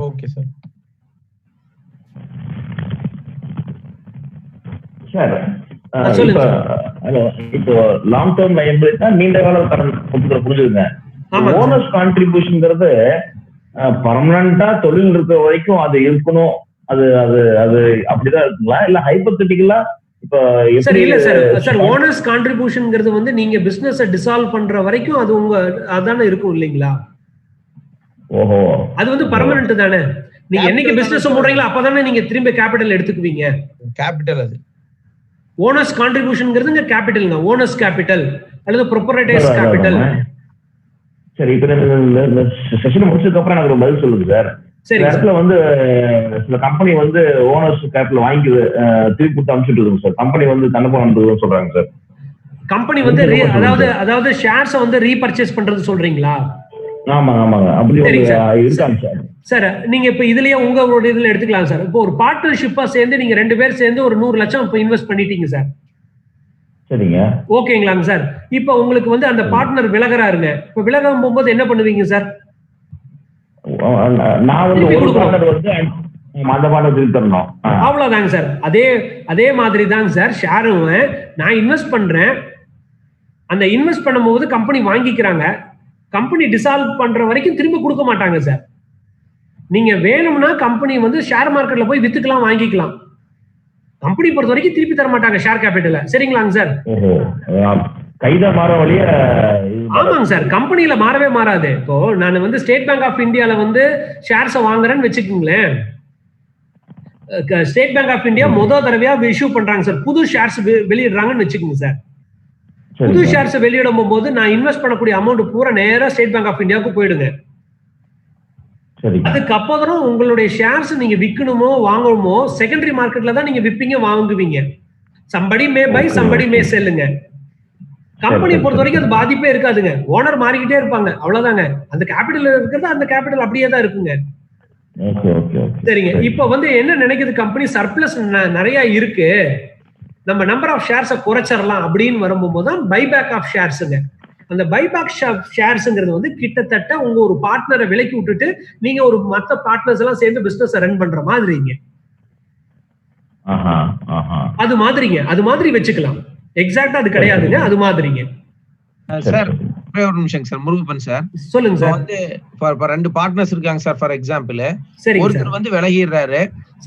Okay sir. சார் இப்போ லாங் டேர்ம் லைபிலிட்டி நீண்ட கால கடன் புரிஞ்சுதுங்க. ஓனர்ஸ் கான்ட்ரிபியூஷன்ங்கிறது பர்மனண்டா தொழில் இருக்கிற வரைக்கும் அது இருக்கணும், அது அது அது அப்படிதான் இருக்குங்களா, இல்ல ஹைபோதெட்டிக்கலா? இப்ப இல்ல சார் ஓனர்ஸ் கான்ட்ரிபியூஷன்ங்கிறது வந்து நீங்க பிசினஸ் டிசால்வ் பண்ற வரைக்கும் அது உங்க அதானே இருக்கும் இல்லைங்களா? ஓஹோ, அது வந்து பர்மனன்ட் தானே. நீங்க என்னைக்கு பிசினஸ் போடுறீங்களோ அப்பதானே நீங்க திரும்ப கேபிட்டல் எடுத்துக்குவீங்க. கேபிட்டல் அது ஓனர்ஸ் கான்ட்ரிபியூஷன்ங்கிறது கேபிட்டல்ங்க, ஓனர்ஸ் கேபிட்டல் அல்லது ப்ரொப்ரைட்டர்ஸ் கேபிட்டல். சரி, இப்ப இந்த செஷன் முடிச்சதுக்கு அப்புறம் எனக்கு ஒரு பதில் சொல்லுங்க சார். சரி, இடத்துல வந்து சில கம்பெனி வந்து ஓனர்ஸ் கேபிட்டல் வாங்கி திருப்பி கொடுத்து அனுப்பிச்சுட்டு இருக்கு சார். கம்பெனி வந்து தன்னப்பம் அனுப்புறதுன்னு சொல்றாங்க சார். கம்பெனி வந்து அதாவது ஷேர்ஸ் வந்து ரீபர்ச்சேஸ் பண்றது சொல்றீங்களா? ஆமாங்க அப்படி இருக்காங்க சார். சார் நீங்க இப்ப இதுலயே உங்களோட இதுல எடுத்துக்கலாம் சார். இப்போ ஒரு பார்ட்னர்ஷிப்பா சேர்ந்து நீங்க 2 பேர் சேர்ந்து ஒரு 100 லட்சம் இப்ப இன்வெஸ்ட் பண்ணிட்டீங்க சார். சரிங்க, ஓகேங்களாங்க சார்? இப்ப உங்களுக்கு வந்து அந்த பார்ட்னர் விலகுறாருங்க. இப்ப விலகும் போகும்போது என்ன பண்ணுவீங்க சார்? நான் வந்து ஒரு பார்ட்னர் வந்து அந்த பார்ட்னர் திருப்பி தரணும். அவ்வளவுதாங்க சார். அதே மாதிரி தாங்க சார் ஷேரும். நான் இன்வெஸ்ட் பண்றேன், அந்த இன்வெஸ்ட் பண்ணும்போது கம்பெனி வாங்கிக்கிறாங்க, கம்பெனி டிசால்வ் பண்ற வரைக்கும் திரும்ப கொடுக்க மாட்டாங்க சார். நீங்க வேணும்னா கம்பெனி வந்து ஷேர் மார்க்கெட்ல போய் வித்துக்கலாம், வாங்கிக்கலாம். கம்பெனி பொறுத்த வரைக்கும் திருப்பி தர மாட்டாங்க ஷேர் கேபிட்டல. சரிங்களாங்க சார்? கைதா மாற வழிய. ஆமாங்க சார், கம்பெனில மாறவே மாறாது. இப்போ நான் வந்து ஸ்டேட் பேங்க் ஆஃப் இந்தியால வந்து ஷேர்ஸ் வாங்குறேன்னு வச்சுக்கோங்களேன். ஸ்டேட் பேங்க் ஆஃப் இந்தியா முதல் தடவையா இஷ்யூ பண்றாங்க சார், புது ஷேர்ஸ் வெளியிடுறாங்கன்னு வச்சுக்கோங்க சார். புது ஷேர்ஸ் வெளியிடும் போது நான் இன்வெஸ்ட் பண்ணக்கூடிய அமௌண்ட் பூரா நேரா ஸ்டேட் பேங்க் ஆஃப் இந்தியாவுக்கு போயிடுங்க. அதுக்கப்புறம் உங்களுடைய ஷேர்ஸ் நீங்க விற்கணுமோ வாங்கணுமோ செகண்டரி மார்க்கெட்ல தான் நீங்க விப்பீங்க, வாங்குவீங்க. சம்படி மே பை, சம்படி மே செல்லுங்க. கம்பெனி பொறுத்த வரைக்கும் அது பாதிப்பே இருக்காதுங்க. ஓனர் மாறிக்கிட்டே இருப்பாங்க, அவ்வளவுதாங்க. அந்த கேபிட்டல் இருக்கிறது அந்த கேபிட்டல் அப்படியே தான் இருக்குங்க. சரிங்க. இப்ப வந்து என்ன நினைக்குது கம்பெனி, சர்ப்ளஸ் நிறைய இருக்கு, நம்ம நம்பர் ஆஃப் ஷேர்ஸை குறைச்சிடலாம் அப்படின்னு வரும்போது தான் பைபேக் ஆஃப் ஷேர்ஸுங்க. அந்த பைபேக் ஷேர்ஸ்ங்கிறது வந்து கிட்டத்தட்ட உங்க ஒரு பார்ட்னரை விலக்கி விட்டுட்டு நீங்க ஒரு மத்த பார்ட்னர்ஸ் எல்லாம் சேர்ந்து பிசினஸ் ரன் பண்ற மாதிரிங்க. அது மாதிரி வச்சுக்கலாம். எக்ஸாக்ட்டா அது கிடையாதுங்க, அது மாதிரிங்க. சார் ஒரு நிமிஷம் சார், முருகப்பன் சார் சொல்லுங்க சார். வந்து 2 பார்ட்னர்ஸ் இருக்காங்க சார். ஃபார் எக்ஸாம்பிள் ஒருத்தர் வந்து விலகிடுறாரு,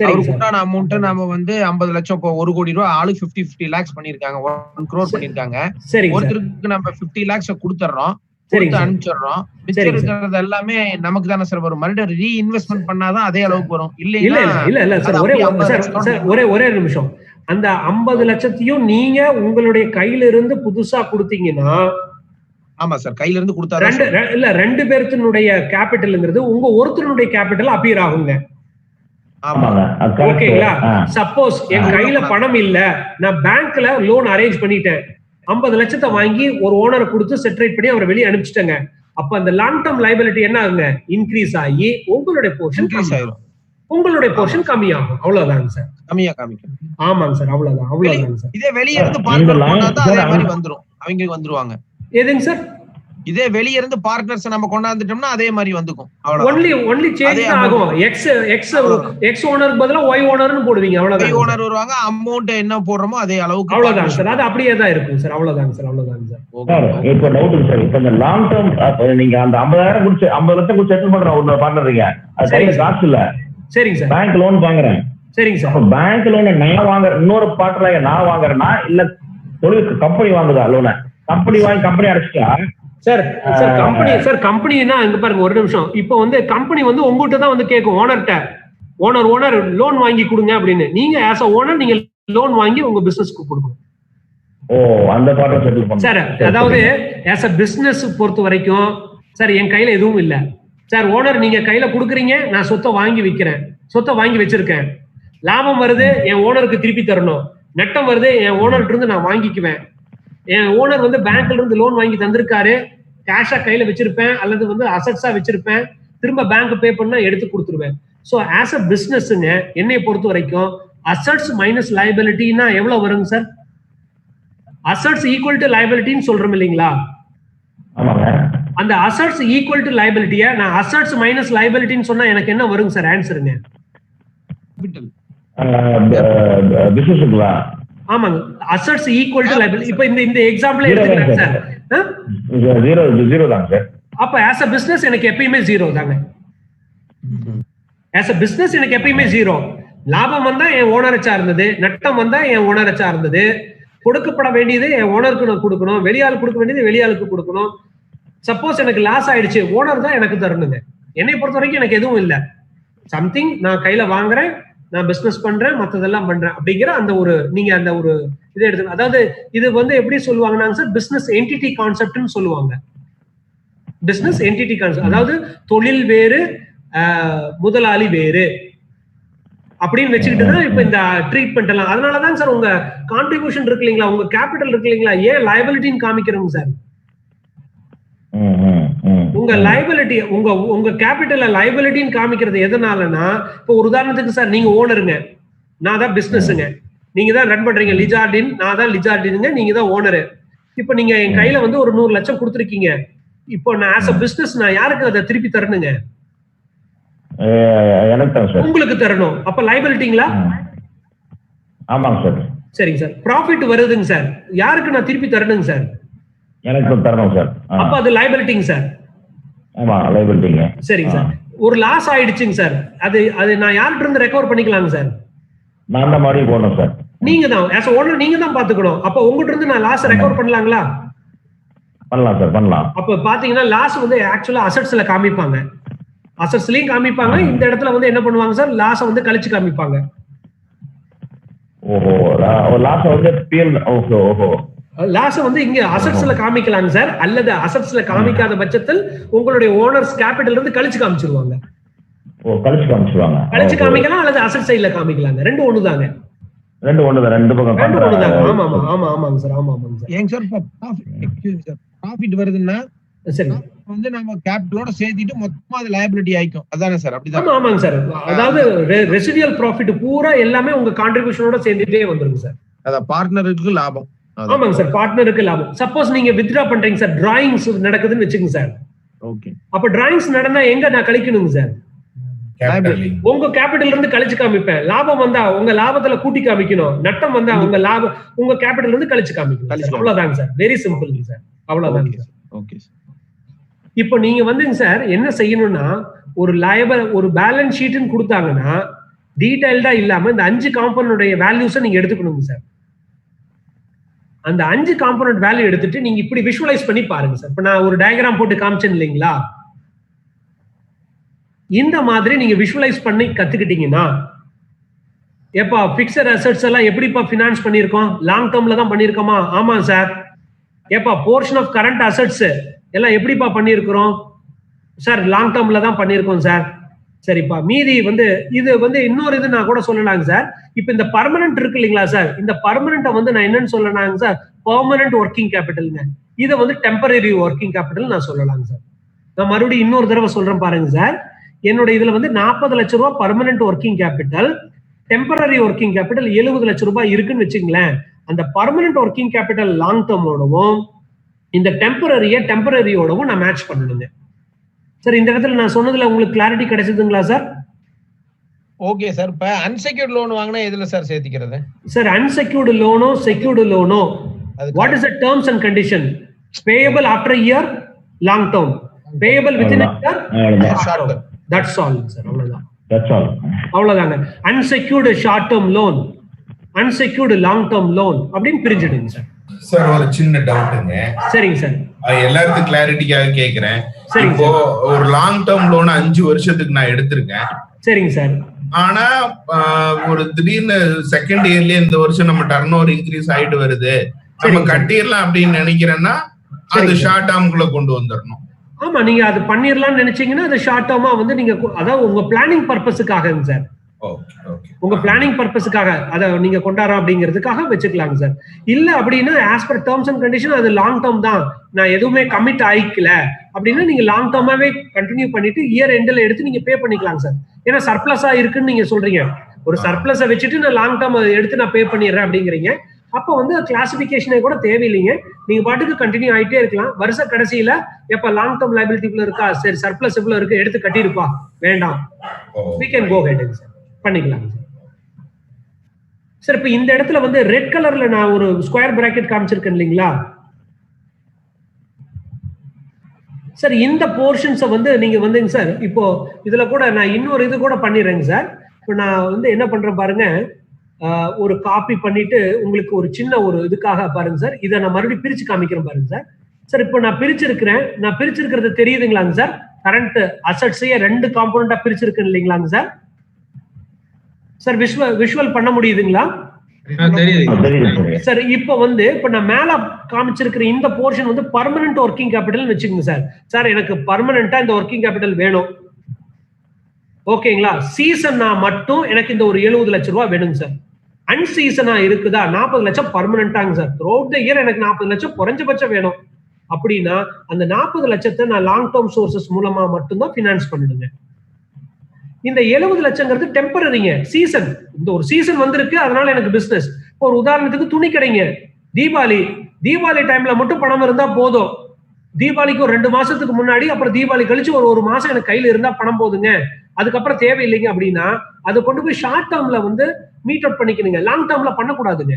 அவருக்கு உண்டான அமௌண்ட் நாம வந்து 50 லட்சம், இப்போ 1 கோடி ரூபாய் ஆளு 50 lakhs பண்ணிருக்காங்க, 1 crore பண்ணிருக்காங்க. ஒருத்தருக்கு நம்ம 50 lakhs கொடுத்துறோம், அனுப்பிச்சிடுறோம். மிச்சம் இருக்கிறது எல்லாமே நமக்கு தானே சார் வரும். மறுபடியும் ரீஇன்வெஸ்ட்மெண்ட் பண்ணாதான் அதே அளவுக்கு வரும். இல்ல சார், ஒரே நிமிஷம். அந்த 50 லட்சத்தையும் நீங்க உங்களுடைய கையில இருந்து புதுசா கொடுத்தீங்கன்னா, ஆமா சார், கையில இருந்து கொடுத்தா 2 பேருத்தினுடைய கேபிட்டல்ங்கிறது உங்க ஒருத்தருடைய கேபிட்டல் அப்பியர் ஆகுங்க. ஓகேங்களா? சப்போஸ் என் கையில பணம் இல்ல, நான் பேங்க்ல லோன் அரேஞ்ச் பண்ணிட்டேன், 50 லட்சத்தை வாங்கி ஒரு ஓனரை கொடுத்து செட்டரேட் பண்ணி அவரை வெளியே அனுப்பிச்சிட்டேங்க. அப்ப அந்த லாங் டேர்ம் லைபிலிட்டி என்ன ஆகுங்க, இன்க்ரீஸ் ஆகி உங்களுடைய போர்ஷன் ஆயிரும், உங்களுடைய போர்ஷன் கம்மியாகும். அவ்வளவுதாங்க சார். கம்மியா காமிக்கும். ஆமாங்க சார், அவ்வளவுதான் சார். இதே வெளியே இருந்து பார்ட்னர் கொண்டாந்தா அதே மாதிரி வந்துரும், அவங்க வந்துருவாங்க. எதுங்க சார்? இதே வெளிய இருந்து பார்ட்னர்ஸ் நம்ம கொண்டாந்துட்டோம்னா அதே மாதிரி வந்துக்கும். ஒன்லி சேஞ்ச் ஆகும். எக்ஸ் ஓனருக்கு பதிலா ஒய் ஓனர்னு போடுவீங்க, அவ்வளவுதான். ஒய் ஓனர் வருவாங்க, அமௌண்ட் என்ன போடுறோமோ அதே அளவுக்கு, அவ்வளவுதான் சார். அது அப்படியே தான் இருக்கும் சார். அவ்வளவுதான் சார். இப்போ டவுட் சார், இப்போ இந்த லாங் டேர்ம் நீங்க அந்த 50,000 குடிச்சு 50 லட்சம் குடிச்சு செட்டில் பண்ற ஒரு பார்ட்னர்ங்க, அது கையில காசு இல்ல. சரிங்க சார். பேங்க் லோன் வாங்குறேன். சரிங்க சார். அப்ப பேங்க் லோன் நான் வாங்குறேன், இன்னொரு பார்ட்னர்ல நான் வாங்குறேன்னா இல்ல தொழில் கம்பெனி வாங்குதா லோனை? கம்பெனி வாங்கி கம்பெனி அடைச்சிட்டா சார் கம்பெனினா இங்க பாருங்க ஒரு நிமிஷம். இப்போ வந்து கம்பெனி வந்து உங்ககிட்ட தான் வந்து கேட்கும் ஓனர்கிட்ட, ஓனர் லோன் வாங்கி கொடுங்க அப்படின்னு. நீங்க ஆஸ் அ ஓனர் நீங்க லோன் வாங்கி உங்க பிசினஸ்க்கு கொடுக்கணும். அந்த பார்ட்ட செட்டில் பண்ணணும் சார். அதாவது ஆஸ் அ பிசினஸ் பொறுத்த வரைக்கும் சார் என் கையில எதுவும் இல்ல சார். ஓனர் நீங்க கையில கொடுக்குறீங்க, நான் சொத்தை வாங்கி விற்கிறேன், சொத்தை வாங்கி வச்சிருக்கேன். லாபம் வருது என் ஓனருக்கு திருப்பி தரணும், நட்டம் வருது என் ஓனர்கிட்ட இருந்து நான் வாங்கிக்குவேன். என் ஓனர் வந்து பேங்க்ல இருந்து லோன் வாங்கி தந்திருக்காரு, கேஷா கையில வச்சிருப்பேன் அல்லது வந்து அசட்ஸா வச்சிருப்பேன், திரும்ப பேங்க் பே பண்ணா எடுத்து கொடுத்துருவேன். ஸோ ஆஸ் அ பிசினஸ்ங்க என்னை பொறுத்த வரைக்கும் அசட்ஸ் மைனஸ் லைபிலிட்டின்னா எவ்வளவு வருங்க சார்? அசட்ஸ் ஈக்குவல் டு லைபிலிட்டின்னு சொல்றோம் இல்லைங்களா? அந்த அசட்ஸ் ஈக்குவல் டு லைபிலிட்டியா நான் அசட்ஸ் மைனஸ் லைபிலிட்டின்னு சொன்னா எனக்கு என்ன வருங்க சார் ஆன்சருங்க? ஆமாங்க, அசட்ஸ் ஈக்குவல் டு லைபிலிட்டி. இப்போ இந்த எக்ஸாம்பிள் எடுத்துக்கிறேன் சார், ஜீரோ தான் சார். அப்ப ஆஸ் அ பிசினஸ் எனக்கு எப்பயுமே ஜீரோ தாங்க. ஆஸ் அ பிசினஸ் எனக்கு எப்பயுமே ஜீரோ. லாபம் வந்தா என் ஓனரை சார்ந்தது, நட்டம் வந்தா என் ஓனரை சார்ந்தது. கொடுக்கப்பட வேண்டியது என் ஓனருக்கு நான் கொடுக்கணும், வெளியாள் கொடுக்க வேண்டியது வெளியாளுக்கு கொடுக்கணும். சப்போஸ் எனக்கு லாஸ் ஆயிடுச்சு, ஓனர் தான் எனக்கு தரணுங்க. என்னை பொறுத்த வரைக்கும் எனக்கு எதுவும் இல்லை. சம்திங் நான் கையில வாங்குறேன், நான் பிசினஸ் பண்றேன், மற்றதெல்லாம் பண்றேன் அப்படிங்கிற அந்த ஒரு நீங்க அந்த ஒரு இதை எடுத்து, அதாவது இது வந்து எப்படி சொல்லுவாங்கன்னா சார் பிசினஸ் என்டிட்டி கான்செப்ட்னு சொல்லுவாங்க. பிசினஸ் என்டிட்டி கான்செப்ட், அதாவது தொழில் வேறு முதலாளி வேறு அப்படின்னு வச்சுக்கிட்டு தான் இப்ப இந்த ட்ரீட்மெண்ட் எல்லாம். அதனாலதான் சார் உங்க கான்ட்ரிபியூஷன் இருக்கு இல்லைங்களா, உங்க கேபிட்டல் இருக்கு இல்லைங்களா, ஏன் லைபிலிட்டின்னு காமிக்கிறோங்க சார்? உங்க லைபிலிட்டி உங்க கேபிட்டல் லைபிலிட்டின்னு காமிக்கிறது எதனாலனா, இப்போ ஒரு உதாரணத்துக்கு சார் நீங்க ஓனருங்க, நான் தான் பிசினஸ்ங்க, நீங்க தான் ரன் பண்றீங்க லிஜார்டின், நான் தான் லிஜார்டினுங்க, நீங்க தான் ஓனரு. இப்போ நீங்க என் கையில வந்து ஒரு 100 லட்சம் கொடுத்துருக்கீங்க. இப்போ நான் ஆஸ் அ பிசினஸ் நான் யாருக்கு அதை திருப்பி தரணுங்க? உங்களுக்கு தரணும். அப்ப லைபிலிட்டிங்களா? ஆமாங்க சார். சரிங்க சார். ப்ராஃபிட் வருதுங்க சார், யாருக்கு நான் திருப்பி தரணுங்க சார்? எனக்கு தரணும் சார். அப்ப அது லைபிலிட்டிங்க சார். ஆமா லைபிலிட்டிங்க. சரிங்க சார். ஒரு லாஸ் ஆயிடுச்சுங்க சார், அது நான் யார்கிட்ட இருந்து ரெக்கவர் பண்ணிக்கலாங்க சார்? நான் அந்த மாதிரி போடணும் சார். நீங்க தான் ஆஸ் ஓனர் நீங்க தான் பாத்துக்கணும். அப்ப உங்ககிட்ட இருந்து நான் லாஸ் ரெக்கவர் பண்ணலாங்களா? பண்ணலாம் சார், பண்ணலாம். அப்ப பாத்தீங்கன்னா லாஸ் வந்து ஆக்சுவலா அசெட்ஸ்ல காமிப்பாங்க, அசெட்ஸ்லயும் காமிப்பாங்க. இந்த இடத்துல வந்து என்ன பண்ணுவாங்க சார், லாஸ வந்து கழிச்சு காமிப்பாங்க. ஓஹோ, லாஸ் வந்து பிஎல். ஓஹோ ஓஹோ, லாஸ் வந்து இங்க அசெட்ஸ்ல காமிக்கலாங்க சார், அல்லது அசெட்ஸ்ல காமிக்காத பட்சத்தில் உங்களுடைய ஓனர்ஸ் கேபிட்டல் இருந்து கழிச்சு காமிச்சிருவாங்க. ஓ, கழிச்சு காமிச்சிருவாங்க. கழிச்சு காமிக்கலாம் அல்லது அசெட் சைடுல காமிக்கலாங்க. ரெண்டு ஒண்ணுதாங்க. ரெண்டு ஒண்ணுதான், ரெண்டு பக்கம் ஒண்ணுதாங்க. ஆமா ஆமா ஆமா ஆமாங்க சார். ஆமா ஆமாங்க சார். ஏங்க சார் ப்ராஃபிட் வருதுன்னா சரி வந்து நம்ம கேபிட்டலோட சேர்த்துட்டு மொத்தமா அது லைபிலிட்டி ஆயிக்கும், அதானே சார்? அப்படிதான். ஆமாங்க சார். அதாவது ரெசிடியல் ப்ராஃபிட் பூரா எல்லாமே உங்க கான்ட்ரிபியூஷனோட சேர்ந்துட்டே வந்துருங்க சார். அத பார்ட்னருக்கு லாபம். ஆமாங்க சார், பார்ட்னருக்கு லாபம். சப்போஸ் நீங்க வித்ட்ரா பண்றீங்க சார், டிராயிங்ஸ் நடக்குதுன்னு வச்சுக்கோங்க சார். ஓகே. அப்ப டிராயிங்ஸ் நடந்தா எங்க நான் கழிக்கணுங்க சார்? உங்க கேபிட்டல் இருந்து கழிச்சு காமிப்பேன். லாபம் வந்தா உங்க லாபத்துல கூட்டி காமிக்கணும், நட்டம் வந்தா உங்க லாபம் உங்க கேபிட்டல் இருந்து கழிச்சு காமிக்கணும். அவ்வளவுதாங்க சார். Very simple sir. அவ்வளவுதாங்க சார். ஓகே. இப்போ நீங்க வந்துங்க சார் என்ன செய்யணும்னா, ஒரு பேலன்ஸ் ஷீட்னு கொடுத்தாங்கன்னா டீடைல்டா இல்லாம இந்த 5 காம்பனன்ட் வேல்யூஸை நீங்க எடுத்துக்கணுங்க சார். அந்த 5 காம்பனன்ட் வேல்யூ எடுத்துட்டு நீங்க இப்படி விஷுவலைஸ் பண்ணி பாருங்க சார். இப்ப நான் ஒரு டயக்ராம் போட்டு காமிச்சேன் இல்லைங்களா, இந்த மாதிரி நீங்க விஷுவலைஸ் பண்ணி கத்துக்கிட்டீங்கன்னா, எப்பா பிக்சட் அசெட்ஸ் எல்லாம் எப்படிப்பா ஃபினான்ஸ் பண்ணிருக்கோம்? லாங் டேர்ம்ல தான் பண்ணிருக்கோமா? ஆமா சார். எப்பா போர்ஷன் ஆஃப் கரண்ட் அசெட்ஸ் எல்லாம் எப்படிப்பா பண்ணிருக்கிறோம் சார்? லாங் டேர்ம்ல தான் பண்ணிருக்கோம் சார். சரிப்பா, மீதி வந்து இது வந்து இன்னொரு இது நான் கூட சொல்லலாங்க சார். இப்ப இந்த பர்மனன்ட் இருக்கு இல்லைங்களா சார், இந்த பர்மனன்ட்டை வந்து நான் என்னன்னு சொல்லலாங்க சார், பெர்மனன்ட் ஒர்க்கிங் கேபிட்டல்ங்க. இதை வந்து டெம்பரரி ஒர்க்கிங் கேபிட்டல் நான் சொல்லலாங்க சார். நான் மறுபடியும் இன்னொரு தடவை சொல்றேன் பாருங்க சார். என்னோட இதுல வந்து 40 லட்சம் ரூபாய் permanent working capital, temporary working capital 70 லட்சம் ரூபாய் இருக்குன்னு வச்சுங்களேன். அந்த பர்மனன்ட் ஒர்க்கிங் கேபிட்டல் லாங் டேர்மோடவும் இந்த டெம்பரரியோடவும் நான் மேட்ச் பண்ணணுங்க சார். இந்த இடத்துல நான் சொன்னதுல உங்களுக்கு கிளாரிட்டி கிடைச்சதுங்களா சார்? Okay sir. இப்ப அன்செக்யூர்ட் லோன் வாங்கினா எதுல சார் சேர்த்திக்கிறது சார்? அன்செக்யூர்டு லோனோ செக்யூர்டு லோனோ, what is the terms and condition? Payable after year, long term, payable within year, short term. That's all sir. அவ்வளவுதான். That's all. அவ்வளவுதாங்க. Unsecured short term loan, unsecured long term loan அப்படின்னு பிரிஞ்சிடுங்க சார். சார் ஒரு சின்ன டவுட்டுங்க. சரிங்க சார். எல்லாருக்கும் கிளாரிட்டிக்காக கேக்குறேன். இப்போ ஒரு லாங் டேர்ம் லோன் 5 வருஷத்துக்கு நான் எடுத்திருக்கேன். சரிங்க சார். ஆனா ஒரு திடீர்னு செகண்ட் இயர்லயே இந்த வருஷம் நம்ம டர்ன் ஓவர் இன்க்ரீஸ் ஆயிட்டு வருது, நம்ம கட்டிடலாம் அப்படின்னு நினைக்கிறேன்னா அது ஷார்ட் டேர்ம்குள்ள கொண்டு வந்துடணும். ஆமா, நீங்க அது பண்ணிரலாம்னு நினைச்சீங்கன்னா அது ஷார்ட் டேர்மா வந்து நீங்க அதாவது உங்க பிளானிங் பர்பஸுக்காக சார், உங்க பிளானிங் பர்பஸுக்காக அதை நீங்க கொண்டாடுறோம் அப்படிங்கிறதுக்காக வச்சுக்கலாங்க சார். இல்ல அப்படின்னா as per terms and condition அது லாங் டேர்ம் தான், நான் எதுவுமே கமிட் ஆயிக்கல அப்படின்னா நீங்க லாங் டேர்மாவே கண்டினியூ பண்ணிட்டு இயர் எண்ட்ல எடுத்து நீங்க பே பண்ணிக்கலாம் சார். ஏன்னா சர்ப்ளஸா இருக்குன்னு நீங்க சொல்றீங்க, ஒரு சர்ப்ளஸை வச்சுட்டு நான் லாங் டேர்ம் எடுத்து நான் பே பண்ணிடுறேன் அப்படிங்கிறீங்க. அப்போ வந்து கிளாசிபிகேஷனே கூட தேவையில்லைங்க, நீங்க பாட்டுக்கு கண்டினியூ ஆயிட்டே இருக்கலாம். வருஷ கடைசியில எப்ப லாங் டேர்ம் லைபிலிட்டிக்குள்ள இருக்கா, சரி சர்ப்ளஸ் எவ்வளவு இருக்கு எடுத்து கட்டிருப்பா, வேண்டாம் we can go ahead sir, பண்ணிக்கலாம் சார். இப்ப இந்த இடத்துல வந்து ரெட் கலர்ல நான் ஒரு ஸ்கொயர் பிராக்கெட் காமிச்சிருக்கேன் இல்லைங்களா சார், இந்த போர்ஷன்ஸை வந்து நீங்க வந்துங்க சார், இப்போ இதுல கூட நான் இன்னொரு இது கூட பண்ணிடுறேங்க சார். இப்போ நான் வந்து என்ன பண்றேன் பாருங்க, ஒரு காப்பி பண்ணிட்டு உங்களுக்கு ஒரு சின்ன ஒரு இதுக்காக பாருங்க சார், இதை நான் மறுபடியும் பிரிச்சு காமிக்கிறேன் பாருங்க சார். சார் இப்போ நான் பிரிச்சிருக்கிறது தெரியுதுங்களாங்க சார், கரண்ட் அசட்ஸையே 2 காம்போனண்டா பிரிச்சிருக்கேன் இல்லைங்களாங்க சார். சார் விஷுவல் பண்ண முடியுதுங்களா சார்? இப்போ வந்து இப்ப நான் மேல காமிச்சிருக்கிற இந்த போர்ஷன் வந்து பர்மனன்ட் ஒர்க்கிங் கேபிட்டல் வச்சுக்கோங்க சார். சார் எனக்கு பர்மனண்டா இந்த ஒர்க்கிங் கேபிட்டல் வேணும், ஓகேங்களா? சீசனா மட்டும் எனக்கு இந்த ஒரு 70 லட்சம் ரூபாய் வேணுங்க சார். அன்சீசனா இருக்குதா 40 லட்சம் பர்மனண்டாங்க சார். த்ரூஅவுட் த இயர் எனக்கு 40 லட்சம் குறைஞ்சபட்சம் வேணும் அப்படின்னா அந்த 40 லட்சத்தை நான் லாங் டேர்ம் சோர்சஸ் மூலமா மட்டும்தான் பினான்ஸ் பண்ணிடுங்க. இந்த 70 லட்சங்கிறது டெம்பரரிங்க, சீசன். இந்த ஒரு சீசன் வந்திருக்கு அதனால எனக்கு பிசினஸ். ஒரு உதாரணத்துக்கு துணி கடைங்க, தீபாவளி டைம்ல மட்டும் பணம் இருந்தா போதும். தீபாவளிக்கு ஒரு 2 மாசத்துக்கு முன்னாடி அப்புறம் தீபாவளி கழிச்சு ஒரு மாசம் எனக்கு கையில இருந்தா பணம் போதுங்க, அதுக்கப்புறம் தேவையில்லைங்க அப்படின்னா அதை கொண்டு போய் ஷார்ட் டேர்ம்ல வந்து மீட் அவுட் பண்ணிக்கணுங்க, லாங் டேர்ம்ல பண்ணக்கூடாதுங்க.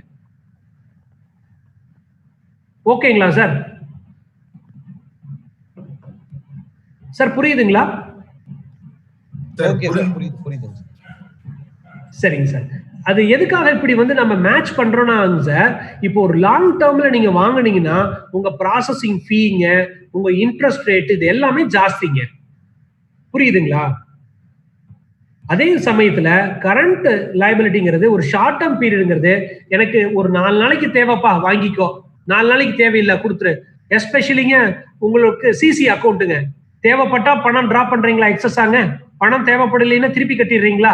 ஓகேங்களா சார்? சார் புரியுதுங்களா? சரிங்க சார். அது எதுக்காக இப்படி வந்து நம்ம மேட்ச் பண்றோம்னா சார், இப்போ ஒரு லாங் டேர்ம்ல நீங்க வாங்குனீங்கன்னா உங்க ப்ராசஸிங் ஃபீங்க, உங்க இன்ட்ரெஸ்ட் ரேட் இது எல்லாமே ஜாஸ்திங்க, புரியுதுங்களா? அதே சமயத்துல கரண்ட் லைபிலிட்டிங்கிறது ஒரு ஷார்ட் டேர்ம் பீரியடுங்கிறது எனக்கு ஒரு 4 நாளைக்கு தேவைப்பா வாங்கிக்கோ, 4 நாளைக்கு தேவையில்லை கொடுத்துரு. எஸ்பெஷலிங்க உங்களுக்கு சிசி அக்கௌண்ட்டுங்க, தேவைப்பட்டா பணம் டிரா பண்றீங்களா, எக்ஸஸ் ஆங்க, பணம் தேவைப்படலைன்னா திருப்பி கட்டிடுறீங்களா?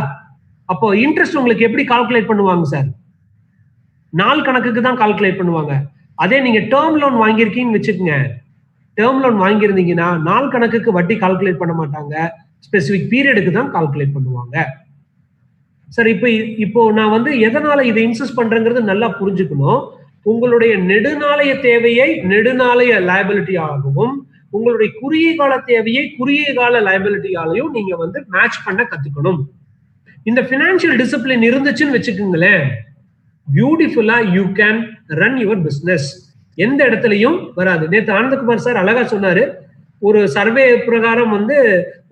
அப்போ இன்ட்ரெஸ்ட் உங்களுக்கு எப்படி கால்குலேட் பண்ணுவாங்க சார்? நாள் கணக்குக்கு தான் கால்குலேட் பண்ணுவாங்க. அதே நீங்க டேர்ம் லோன் வாங்கியிருக்கீங்கன்னு வச்சுக்கோங்க, டேர்ம் லோன் வாங்கியிருந்தீங்கன்னா நாள் கணக்குக்கு வட்டி கால்குலேட் பண்ண மாட்டாங்க, ஸ்பெசிபிக் பீரியடுக்கு தான் கால்குலேட் பண்ணுவாங்க சார். இப்போ நான் வந்து எதனால இதை இன்சிஸ்ட் பண்றேங்கிறது நல்லா புரிஞ்சுக்கணும். உங்களுடைய நெடுநாளைய தேவையை நெடுநாளைய லைபிலிட்டி ஆகவும் உங்களுடைய குறுகிய கால தேவையை குறுகிய கால லைபிலிட்டியாலையும் நீங்க வந்து மேட்ச் பண்ண கத்துக்கணும். இந்த பினான்சியல் டிசிப்ளின் இருந்துச்சுன்னு வச்சுக்கோங்களேன், பியூட்டிஃபுல்லா you can run your business, எந்த இடத்துலயும் வராது. நேற்று ஆனந்தகுமார் சார் அழகா சொன்னாரு, ஒரு சர்வே பிரகாரம் வந்து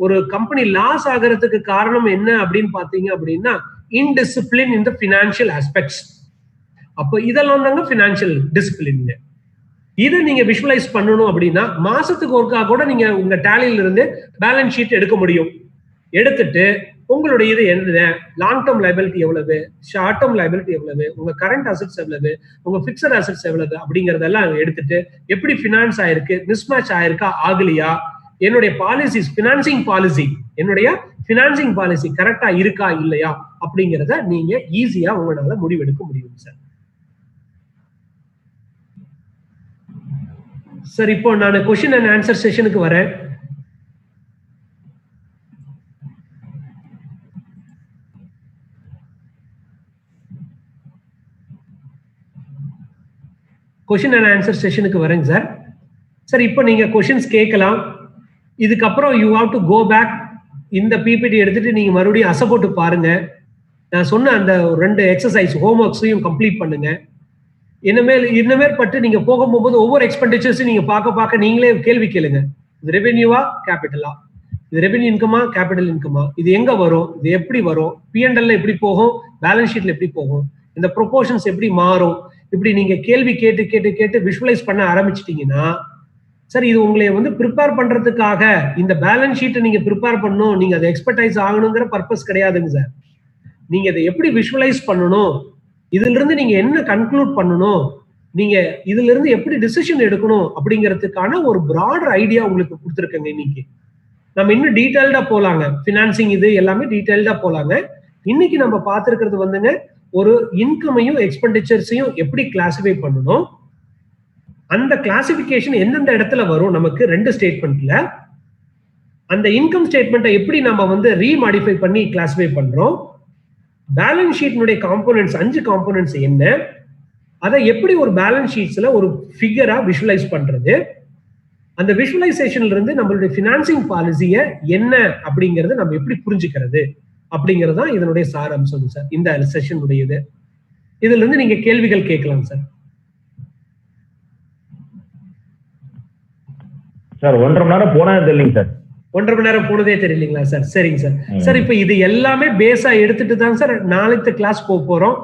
ஒரு கம்பெனி லாஸ் ஆகிறதுக்கு காரணம் என்ன அப்படின்னு பாத்தீங்க அப்படின்னா இன்டிசிப்ளின் இன் தி ஃபினான்ஷியல் ஆஸ்பெக்ட்ஸ். அப்போ இதெல்லாம் தாங்க ஃபினான்ஷியல் டிசிப்ளின். இதை நீங்க விஷுவலைஸ் பண்ணணும் அப்படின்னா மாசத்துக்கு ஒருக்கா கூட நீங்க உங்க டேலியில இருந்து பேலன்ஸ் ஷீட் எடுக்க முடியும். எடுத்துட்டு உங்களுடைய இது என்ன, லாங் டேர்ம் லைபிலிட்டி எவ்வளவு, ஷார்ட் டேர்ம் லைபிலிட்டி எவ்வளவு, உங்க கரண்ட் அசெட்ஸ் எவ்வளவு, உங்க பிக்சட் அசெட்ஸ் எவ்வளவு அப்படிங்கறதெல்லாம் எடுத்துட்டு எப்படி பினான்ஸ் ஆயிருக்கு, மிஸ்மேட்ச் ஆயிருக்கா ஆகலையா, என்னுடைய பாலிசிஸ் பினான்சிங் பாலிசி கரெக்டா இருக்கா இல்லையா அப்படிங்கிறத நீங்க ஈஸியா உங்களால முடிவெடுக்க முடியும் சார். சார் இப்போ நான் கொஸ்டின் அண்ட் ஆன்சர் செஷனுக்கு வரேன். கொஸ்டின் அண்ட் ஆன்சர் செஷனுக்கு வரேங்க சார். சார் இப்போ நீங்க கொஸ்டின்ஸ் கேட்கலாம். இதுக்கப்புறம் you have to go back, இந்த பிபிடி எடுத்துட்டு நீங்க மறுபடியும் அசை போட்டு பாருங்க. நான் சொன்ன அந்த 2 எக்ஸசைஸ் ஹோம் ஒர்க்ஸையும் கம்ப்ளீட் பண்ணுங்க. இனிமேல் பட்டு நீங்க போகும்போது ஒவ்வொரு எக்ஸ்பெண்டிச்சர்ஸையும் நீங்க பார்க்க நீங்களே கேள்வி கேளுங்க. இது ரெவென்யூவா கேபிட்டலா, இது ரெவென்யூ இன்கமா கேபிட்டல் இன்கமா, இது எங்க வரும், இது எப்படி வரும், P&L எப்படி போகும், பேலன்ஸ் ஷீட்ல எப்படி போகும், இந்த ப்ரொபோர்ஷன்ஸ் எப்படி மாறும், இப்படி நீங்க கேள்வி கேட்டு விஷுவலைஸ் பண்ண ஆரம்பிச்சிட்டீங்கன்னா சார் இது உங்களை வந்து ப்ரிப்பேர் பண்றதுக்காக இந்த பேலன்ஸ் ஷீட்டை நீங்க ப்ரிப்பேர் பண்ணணும், நீங்க அதை எக்ஸ்பர்டைஸ் ஆகணுங்கிற பர்பஸ் கிடையாதுங்க சார். நீங்க அதை எப்படி விஷுவலைஸ் பண்ணணும், இதுல இருந்து நீங்க என்ன கன்க்ளூட் பண்ணணும், நீங்க இதுல இருந்து எப்படி டிசிஷன் எடுக்கணும் அப்படிங்கிறதுக்கான ஒரு பிராடர் ஐடியா உங்களுக்கு கொடுத்துருக்கேங்க. இன்னைக்கு நம்ம இன்னும் டீடைல்டா போலாங்க, பினான்சிங் இது எல்லாமே டீடைல்டா போலாங்க. இன்னைக்கு நம்ம பார்த்திருக்கிறது வந்துங்க ஒரு இன்கமையும் எக்ஸ்பெண்டிச்சர்ஸையும் எப்படி கிளாசிஃபை பண்ணணும், அந்த கிளாசிபிகேஷன் எந்தெந்த இடத்துல வரும் நமக்கு 2 ஸ்டேட்மெண்ட்ல, அந்த இன்கம் ஸ்டேட்மெண்ட்டை எப்படி நம்ம வந்து ரீமாடிஃபை பண்ணி கிளாசிஃபை பண்றோம், பேலன்ஸ் ஷீட்னுடைய காம்போனன்ட்ஸ் 5 காம்போனன்ட்ஸ் என்ன, அதை எப்படி ஒரு பேலன்ஸ் ஷீட்ஸ்ல ஒரு ஃபிகரா விஷுவலைஸ் பண்றது, அந்த விஷுவலைசேஷன்ல இருந்து நம்மளுடைய பினான்சிங் பாலிசியை என்ன அப்படிங்கறது நம்ம எப்படி புரிஞ்சுக்கிறது அப்படிங்கிறது தான் இதனுடைய சாராம்சம் சார். இந்த செஷனுடைய இது இதுல இருந்து நீங்க கேள்விகள் கேட்கலாம் சார். சார் 1.5 மணி நேரம் போனதே தெரியலங்க சார். 1.5 மணி நேரம் போனதே தெரியலீங்களா சார்? சரிங்க சார். சார் இப்ப இது எல்லாமே பேஸா எடுத்துட்டு தான் சார் நாளைக்கு கிளாஸ் போறோம்.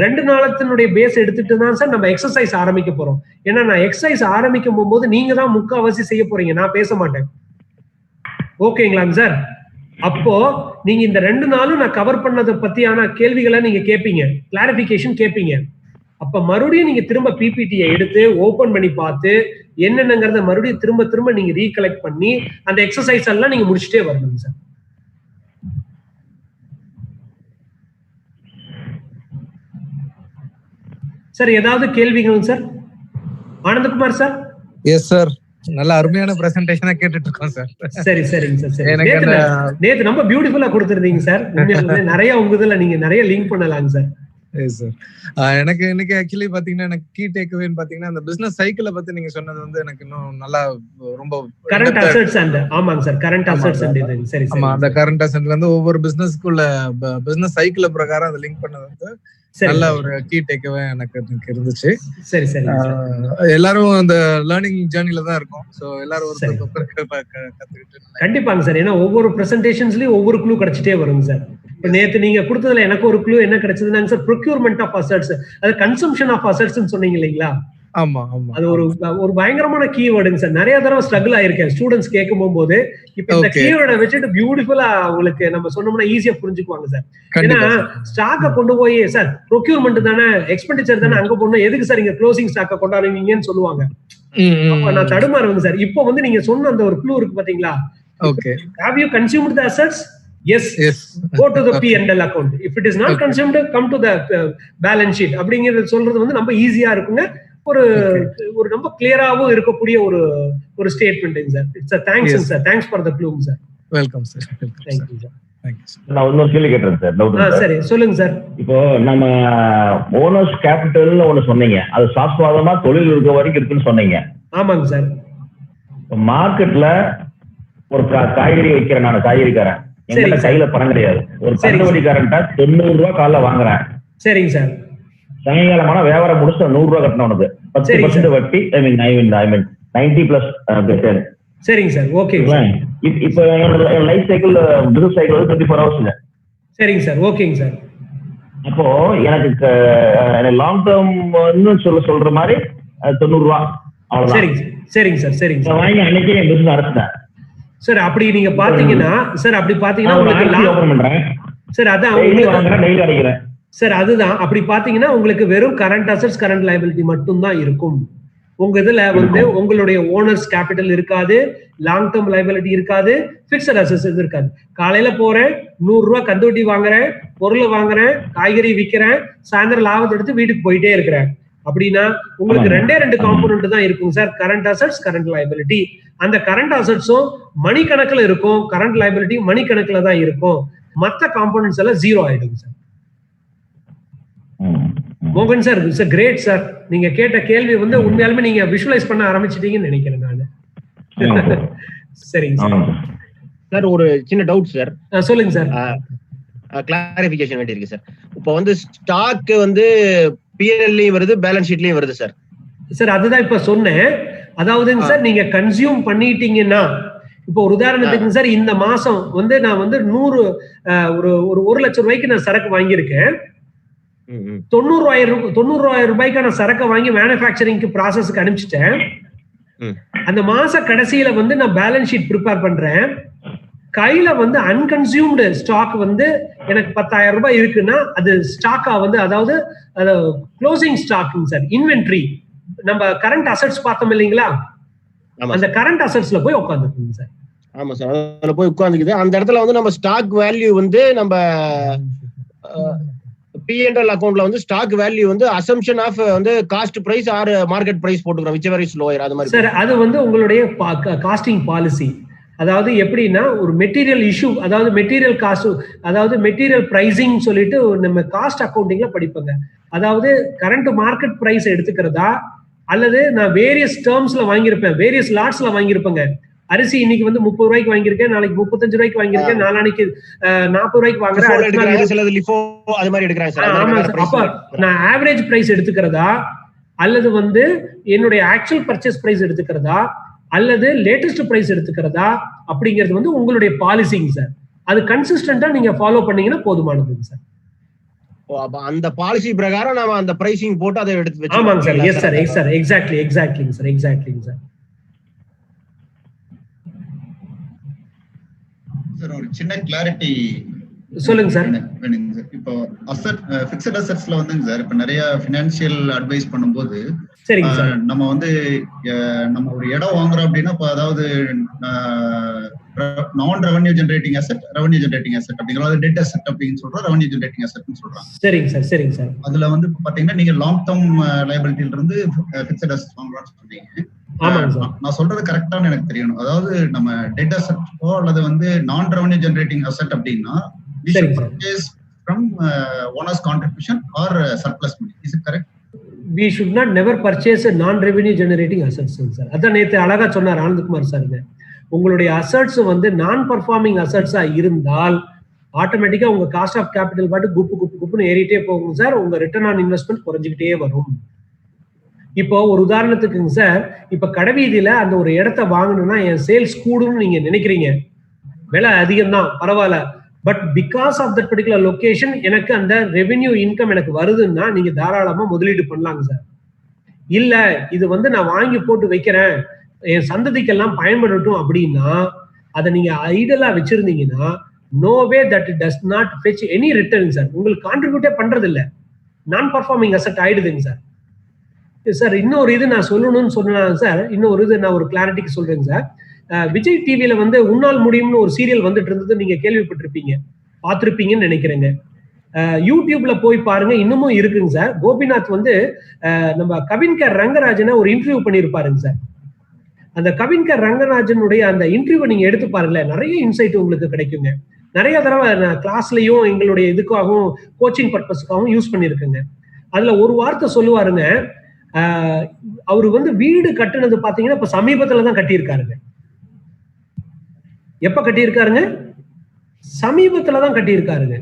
2 நாளத்தினுடைய பேஸ் எடுத்துட்டு தான் சார் நம்ம எக்ஸசைஸ் ஆரம்பிக்க போறோம். ஏன்னா நான் எக்ஸசைஸ் ஆரம்பிக்கும் போகும்போது நீங்க தான் முக்காவாசி செய்ய போறீங்க, நான் பேச மாட்டேன். ஓகேங்களாங்க சார்? அப்போ நீங்க இந்த 2 நாளும் நான் கவர் பண்ணதை பத்தியான கேள்விகளை நீங்க கேட்பீங்க, கிளாரிபிகேஷன் கேட்பீங்க. அப்ப மறுபடியும் நீங்க திரும்ப பிபிடியை எடுத்து ஓபன் பண்ணி பார்த்து என்னென்னங்கிறத மறுபடியும் திரும்ப திரும்ப நீங்க ரீகலெக்ட் பண்ணி அந்த எக்ஸசைஸ் எல்லாம் நீங்க முடிச்சுட்டே வரணும் சார். சார் ஏதாவது கேள்விகள் sir? Anandakumar sir. Yes sir, நல்ல அருமையான பிரசன்டேஷனா கேட்டுட்டு இருக்கோம் சார். சரி சரிங்க சார். சரி, நேத்து ரொம்ப பியூட்டிஃபுல்லா கொடுத்துருந்தீங்க சார். நிறைய உங்க இதுல நீங்க நிறைய லிங்க் பண்ணலாங்க சார். சார் எனக்கு இன்னைக்கு ஆக்சுவலி பாத்தீங்கன்னா எனக்கு கீ டேக்அவேன்னு பாத்தீங்கன்னா அந்த பிசினஸ் சைக்கிளை பத்தி நீங்க சொன்னது வந்து எனக்கு இன்னும் நல்லா ரொம்ப கரண்ட் அசெட்ஸ் அண்ட் ஆமாங்க சார், கரண்ட் அசெட்ஸ் அண்ட் இது சரி சரி. ஆமா, அந்த கரண்ட் அசெட்ல இருந்து ஒவ்வொரு பிசினஸ்க்குள்ள பிசினஸ் சைக்கிள் பிரகாரம் அந்த லிங்க் பண்ணது வந்து நல்ல ஒரு கீ டேக்அவே எனக்கு இருந்துச்சு. சரி சரி. எல்லாரும் அந்த லேர்னிங் ஜர்னில தான் இருக்கும். சோ எல்லாரும் ஒரு கத்துக்கிட்டு கண்டிப்பாங்க சார். ஏன்னா ஒவ்வொரு பிரசன்டேஷன்ஸ்லயும் ஒவ்வொரு க்ளூ கிடைச்சிட்டே வருங்க சார். இப்ப நேத்து நீங்க கொடுத்ததுல எனக்கு ஒரு க்ளூ என்ன கிடைச்சதுன்னா சார், ப்ரொக்யூர்மெண்ட் ஆஃப் அசெட்ஸ், அது கன்சம்ஷன் ஆஃப் அசெட்ஸ்னு சொன்னீங்க இல்லைங்களா? ஆமா ஆமா, அது ஒரு பயங்கரமான கீவேர்டுங்க சார். நிறைய தடவை ஸ்ட்ரகிள் ஆயிருக்கேன் ஸ்டூடெண்ட்ஸ் கேட்கும் போது. இப்ப இந்த கீவேர்டை வச்சுட்டு பியூட்டிஃபுல்லா உங்களுக்கு நம்ம சொன்னோம்னா ஈஸியா புரிஞ்சுக்குவாங்க சார். ஏன்னா ஸ்டாக்க கொண்டு போய் சார் ப்ரொக்யூர்மெண்ட் தானே, எக்ஸ்பெண்டிச்சர் தானே அங்க போடணும், எதுக்கு சார் இங்க க்ளோசிங் ஸ்டாக்க கொண்டாடுவீங்கன்னு சொல்லுவாங்க. அப்ப நான் தடுமாறுவேங்க சார். இப்போ வந்து நீங்க சொன்ன அந்த ஒரு க்ளூ இருக்கு பாத்தீங்களா? Okay, have you consumed the assets? Yes, go to the P&L account. If it is not consumed, come to the balance sheet. அப்படிங்கிறது சொல்றது வந்து நம்ம ஈஸியா இருக்குங்க. ஒரு ரொம்ப கிளியராவும் இருக்கக்கூடிய ஒரு statement sir. It's a thanks sir. thanks for the clue sir. Welcome sir. Thank you sir. நான் இன்னொரு கேள்வி கேட்டேன் சார். டவுட் சரி சொல்லுங்க சார். இப்போ நம்ம ஓனர்ஸ் கேபிட்டல்னு ஒண்ணு சொன்னீங்க, அது சாஸ்வாதமா தொழில் இருக்க வரைக்கும் இருக்குன்னு சொன்னீங்க. ஆமாங்க சார். மார்க்கெட்ல ஒரு காய்கறி வைக்கிறேன், நான் காய்கறிக்காரன், எங்கிட்ட கையில பணம் கிடையாது. ஒரு தள்ளுவடிக்காரன்ட்ட 90 ரூபாய் காலைல வாங்குறேன். சரிங்க சார். சாயங்காலமான வியாபாரம் முடிச்சு 100 ரூபாய் கட்டணவனுக்கு 10% வட்டி. ஐ மீன் 90+. சரிங்க சார். ஓகே. இப்போ life cycle business cycle 24 hours. சரிங்க சார். ஓகேங்க சார். அப்போ எனக்கு லாங் டேர்ம் சொல்ற மாதிரி 90 ரூபாய் அவ்வளவுதான். சரிங்க சார். சரிங்க சார். வாங்கி அன்னைக்கே என் பிசினஸ் நடத்துறேன் சார். அப்படி நீங்க பாத்தீங்கன்னா சார், அப்படி பாத்தீங்கன்னா உங்களுக்கு ஓபன் பண்றேன் சார், அதான் டெய்லி அடிக்கிறேன் சார். அதுதான் அப்படி பாத்தீங்கன்னா உங்களுக்கு வெறும் கரண்ட் அசெட்ஸ் கரண்ட் லைபிலிட்டி மட்டும் தான் இருக்கும். உங்க இதுல வந்து உங்களுடைய ஓனர்ஸ் கேபிட்டல் இருக்காது, லாங் டேர்ம் லைபிலிட்டி இருக்காது, பிக்ஸட் அசெட்ஸ் இருக்காது. காலையில போறேன், 100 ரூபாய் கந்துவட்டி வாங்குறேன், பொருளை வாங்குறேன், காய்கறி விற்கிறேன், சாயந்தரம் லாபத்தை எடுத்து வீட்டுக்கு போயிட்டே இருக்கிறேன். அப்படின்னா உங்களுக்கு 2 காம்போனன்ட் தான் இருக்கும் sir, current assets current liability. அந்த கரண்ட் அசெட்ஸும் மணி கணக்குல இருக்கும், கரண்ட் லைபிலிட்டி மணி கணக்குல தான் இருக்கும். மற்ற காம்போனன்ட்ஸ் எல்லாம் 0 ஆயிடும் சார். மோகன் சார், இட்ஸ் கிரேட் சார். நீங்க கேட்ட கேள்வி வந்து உண்மையாலுமே நீங்க விஷுவலைஸ் பண்ண ஆரம்பிச்சிட்டீங்கன்னு நினைக்கிறேன் நானு. சரிங்க சார். சார் ஒரு சின்ன டவுட் சார். சொல்லுங்க சார். கிளாரிபிகேஷன் வேண்டியிருக்கு சார். இப்போ வந்து ஸ்டாக் வந்து P&L-லயும் வருது, பேலன்ஸ் ஷீட்லயும் வருது சார். சார் அதுதான் இப்ப சொன்னேன். அதாவதுங்க சார், நீங்க கன்சியூம் பண்ணிட்டீங்கன்னா, இப்போ ஒரு உதாரணத்துக்கு சார், இந்த மாசம் வந்து நான் வந்து 1 லட்சம் ரூபாய்க்கு நான் சரக்கு வாங்கியிருக்கேன். 90,000 ரூபாய்க்கான சரக்கை வாங்கி மேனுஃபேக்சரிங்க்கு ப்ராசஸ்க்கு அனுப்பிச்சிட்டேன். அந்த மாச கடைசியில வந்து நான் பேலன்ஸ் ஷீட் ப்ரிப்பேர் பண்றேன். கையில வந்து அன்கன்சியூம்டு ஸ்டாக் வந்து எனக்கு 10,000 ரூபாய் இருக்குன்னா அது ஸ்டாக்கா வந்து அதாவது க்ளோசிங் ஸ்டாக் சார், இன்வென்ட்ரி. நம்ம கரண்ட் அசெட்ஸ் பார்த்தோம் இல்லைங்களா, அந்த கரண்ட் அசெட்ஸ்ல போய் உட்காந்துக்குங்க சார். ஆமா சார், அதுல போய் உட்காந்துக்குது. அந்த இடத்துல வந்து நம்ம ஸ்டாக் வேல்யூ வந்து நம்ம P&L அக்கவுண்ட்ல வந்து ஸ்டாக் வேல்யூ வந்து அசம்ப்ஷன் ஆஃப் வந்து cost price or market price போட்டுக்கிறோம், whichever is lower. அது மாதிரி சார் அது வந்து உங்களுடைய காஸ்டிங் பாலிசி. அதாவது எப்படின்னா ஒரு மெட்டீரியல் இஷ்யூ, அதாவது மெட்டீரியல் காஸ்ட், அதாவது மெட்டீரியல் பிரைசிங் சொல்லிட்டு நம்ம காஸ்ட் அக்கௌண்டிங்ல படிப்போங்க. அதாவது கரண்ட் மார்க்கெட் பிரைஸ் எடுத்துக்கிறதா அல்லது நான் வேரியஸ் டேர்ம்ஸ்ல வாங்கியிருப்பேன், வேரியஸ் லாட்ஸ்ல வாங்கியிருப்பேங்க. அரிசி இன்னைக்கு வந்து 30 ரூபாய்க்கு வாங்கியிருக்கேன், நாளைக்கு 35 ரூபாய்க்கு வாங்கியிருக்கேன், நாளைக்கு 40 ரூபாய்க்கு வாங்குறேன். அப்ப நான் ஆவரேஜ் பிரைஸ் எடுத்துக்கிறதா அல்லது வந்து என்னுடைய ஆக்சுவல் பர்ச்சேஸ் பிரைஸ் எடுத்துக்கிறதா அல்லது லேட்டஸ்ட் பிரைஸ் எடுத்துக்கிறதா அப்படிங்கிறது வந்து உங்களுடைய பாலிசிங்க சார். அது கன்சிஸ்டன்டா நீங்க ஃபாலோ பண்ணீங்கன்னா போதுமானதுங்க சார். அந்த பாலிசி பிரகாரம் நாம அந்த பிரைசிங் போட்டு அதை எடுத்து வச்சு. ஆமாங்க sir. Yes sir, yes sir, எக்ஸாக்ட்லிங்க சார், எக்ஸாக்ட்லிங்க சார். சார் ஒரு சின்ன கிளாரிட்டி சொல்லுங்க சார். வேணுங்க சார். இப்போ அசெட் ஃபிக்ஸட் அசெட்ஸ்ல வந்துங்க சார், இப்போ நிறைய ஃபினான்ஷியல் அட்வைஸ் பண்ணும்போது நம்ம வந்து நம்ம ஒரு இடம் வாங்குறோம் அப்படின்னா இப்போ அதாவது நான் revenue generating asset, revenue generating asset அப்படிங்கிறது டெட் அசெட் அப்படின்னு சொல்றோம், ரெவன்யூ ஜெனரேட்டிங் அசெட்னு சொல்றாங்க. சரிங்க சார், சரிங்க சார். அதுல வந்து பாத்தீங்கன்னா நீங்க லாங் டர்ம் லைபிலிட்டில இருந்து ஃபிக்ஸட் அசெட் வாங்குறோம்னு சொன்னீங்க. நான் சொல்றது கரெக்டான எனக்கு தெரியணும். அதாவது நம்ம டெட் அசெட்டோ அல்லது வந்து நான் ரெவன்யூ ஜெனரேட்டிங் அசெட் அப்படின்னா we should purchase from owner's contribution or surplus money. Is it correct? We should not never purchase a non-revenue generating assets, sir. அதான் நேத்து அழகா சொன்னார் ஆனந்த்குமார் சார். உங்களுடைய அசெட்ஸ் வந்து நான் பர்ஃபார்மிங் அசெட்ஸா இருந்தால் ஆட்டோமேட்டிக்கா உங்க காஸ்ட் ஆஃப் கேபிட்டல் பாட்டு குப்புன்னு ஏறிட்டே போகும் சார். உங்க ரிட்டர்ன் ஆன் இன்வெஸ்ட்மெண்ட் குறைஞ்சிக்கிட்டே வரும். இப்போ ஒரு உதாரணத்துக்குங்க சார், இப்ப கடைவீதியில அந்த ஒரு இடத்த வாங்கணும்னா என் சேல்ஸ் கூடுன்னு நீங்க நினைக்கிறீங்க, விலை அதிகம் தான் பரவாயில்ல, but because of that particular location எனக்கு அந்த ரெவென்யூ இன்கம் எனக்கு வருதுன்னா நீங்க தாராளமா முதலீடு பண்ணலாங்க சார். இல்ல இது வந்து நான் வாங்கி போட்டு வைக்கிறேன் என் சந்ததிக்கெல்லாம் பயன்படட்டும் அப்படின்னா அதை நீங்க ஐடலா வச்சிருந்தீங்கன்னா no way that it does not fetch any return sir. உங்களுக்கு கான்ட்ரிபியூட்டே பண்றது இல்ல, நான் பர்ஃபார்மிங் அசெட் ஆயிடுதுங்க சார். சார் இன்னொரு இது நான் சொல்லணும்னு சொன்னா சார், இன்னொரு இது நான் ஒரு கிளாரிட்டிக்கு சொல்றேங்க சார். விஜய் டிவில வந்து உன்னால் முடியும்னு ஒரு சீரியல் வந்துட்டு இருந்தது, நீங்க கேள்விப்பட்டிருப்பீங்க, பார்த்திருப்பீங்கன்னு நினைக்கிறேங்க. யூடியூப்ல போய் பாருங்க, இன்னமும் இருக்குங்க சார். கோபிநாத் வந்து நம்ம கவின்கர் ரங்கராஜனை ஒரு இன்டர்வியூ பண்ணியிருப்பாருங்க சார். அந்த கவின்கர் ரங்கராஜனுடைய அந்த இன்டர்வியூ நீங்க எடுத்து பாருங்களேன், நிறைய இன்சைட் உங்களுக்கு கிடைக்குங்க. நிறைய தடவை நான் கிளாஸ்லயும் எங்களுடைய இதுக்காகவும் கோச்சிங் பர்பஸ்க்காகவும் யூஸ் பண்ணியிருக்கேங்க. அதுல ஒரு வார்த்தை சொல்லுவாருங்க, அவரு வந்து வீடு கட்டுனது பாத்தீங்கன்னா இப்ப சமீபத்துலதான் கட்டியிருக்காருங்க. எப்ப கட்டியிருக்காருங்க? சமீபத்துலதான் கட்டியிருக்காருங்க.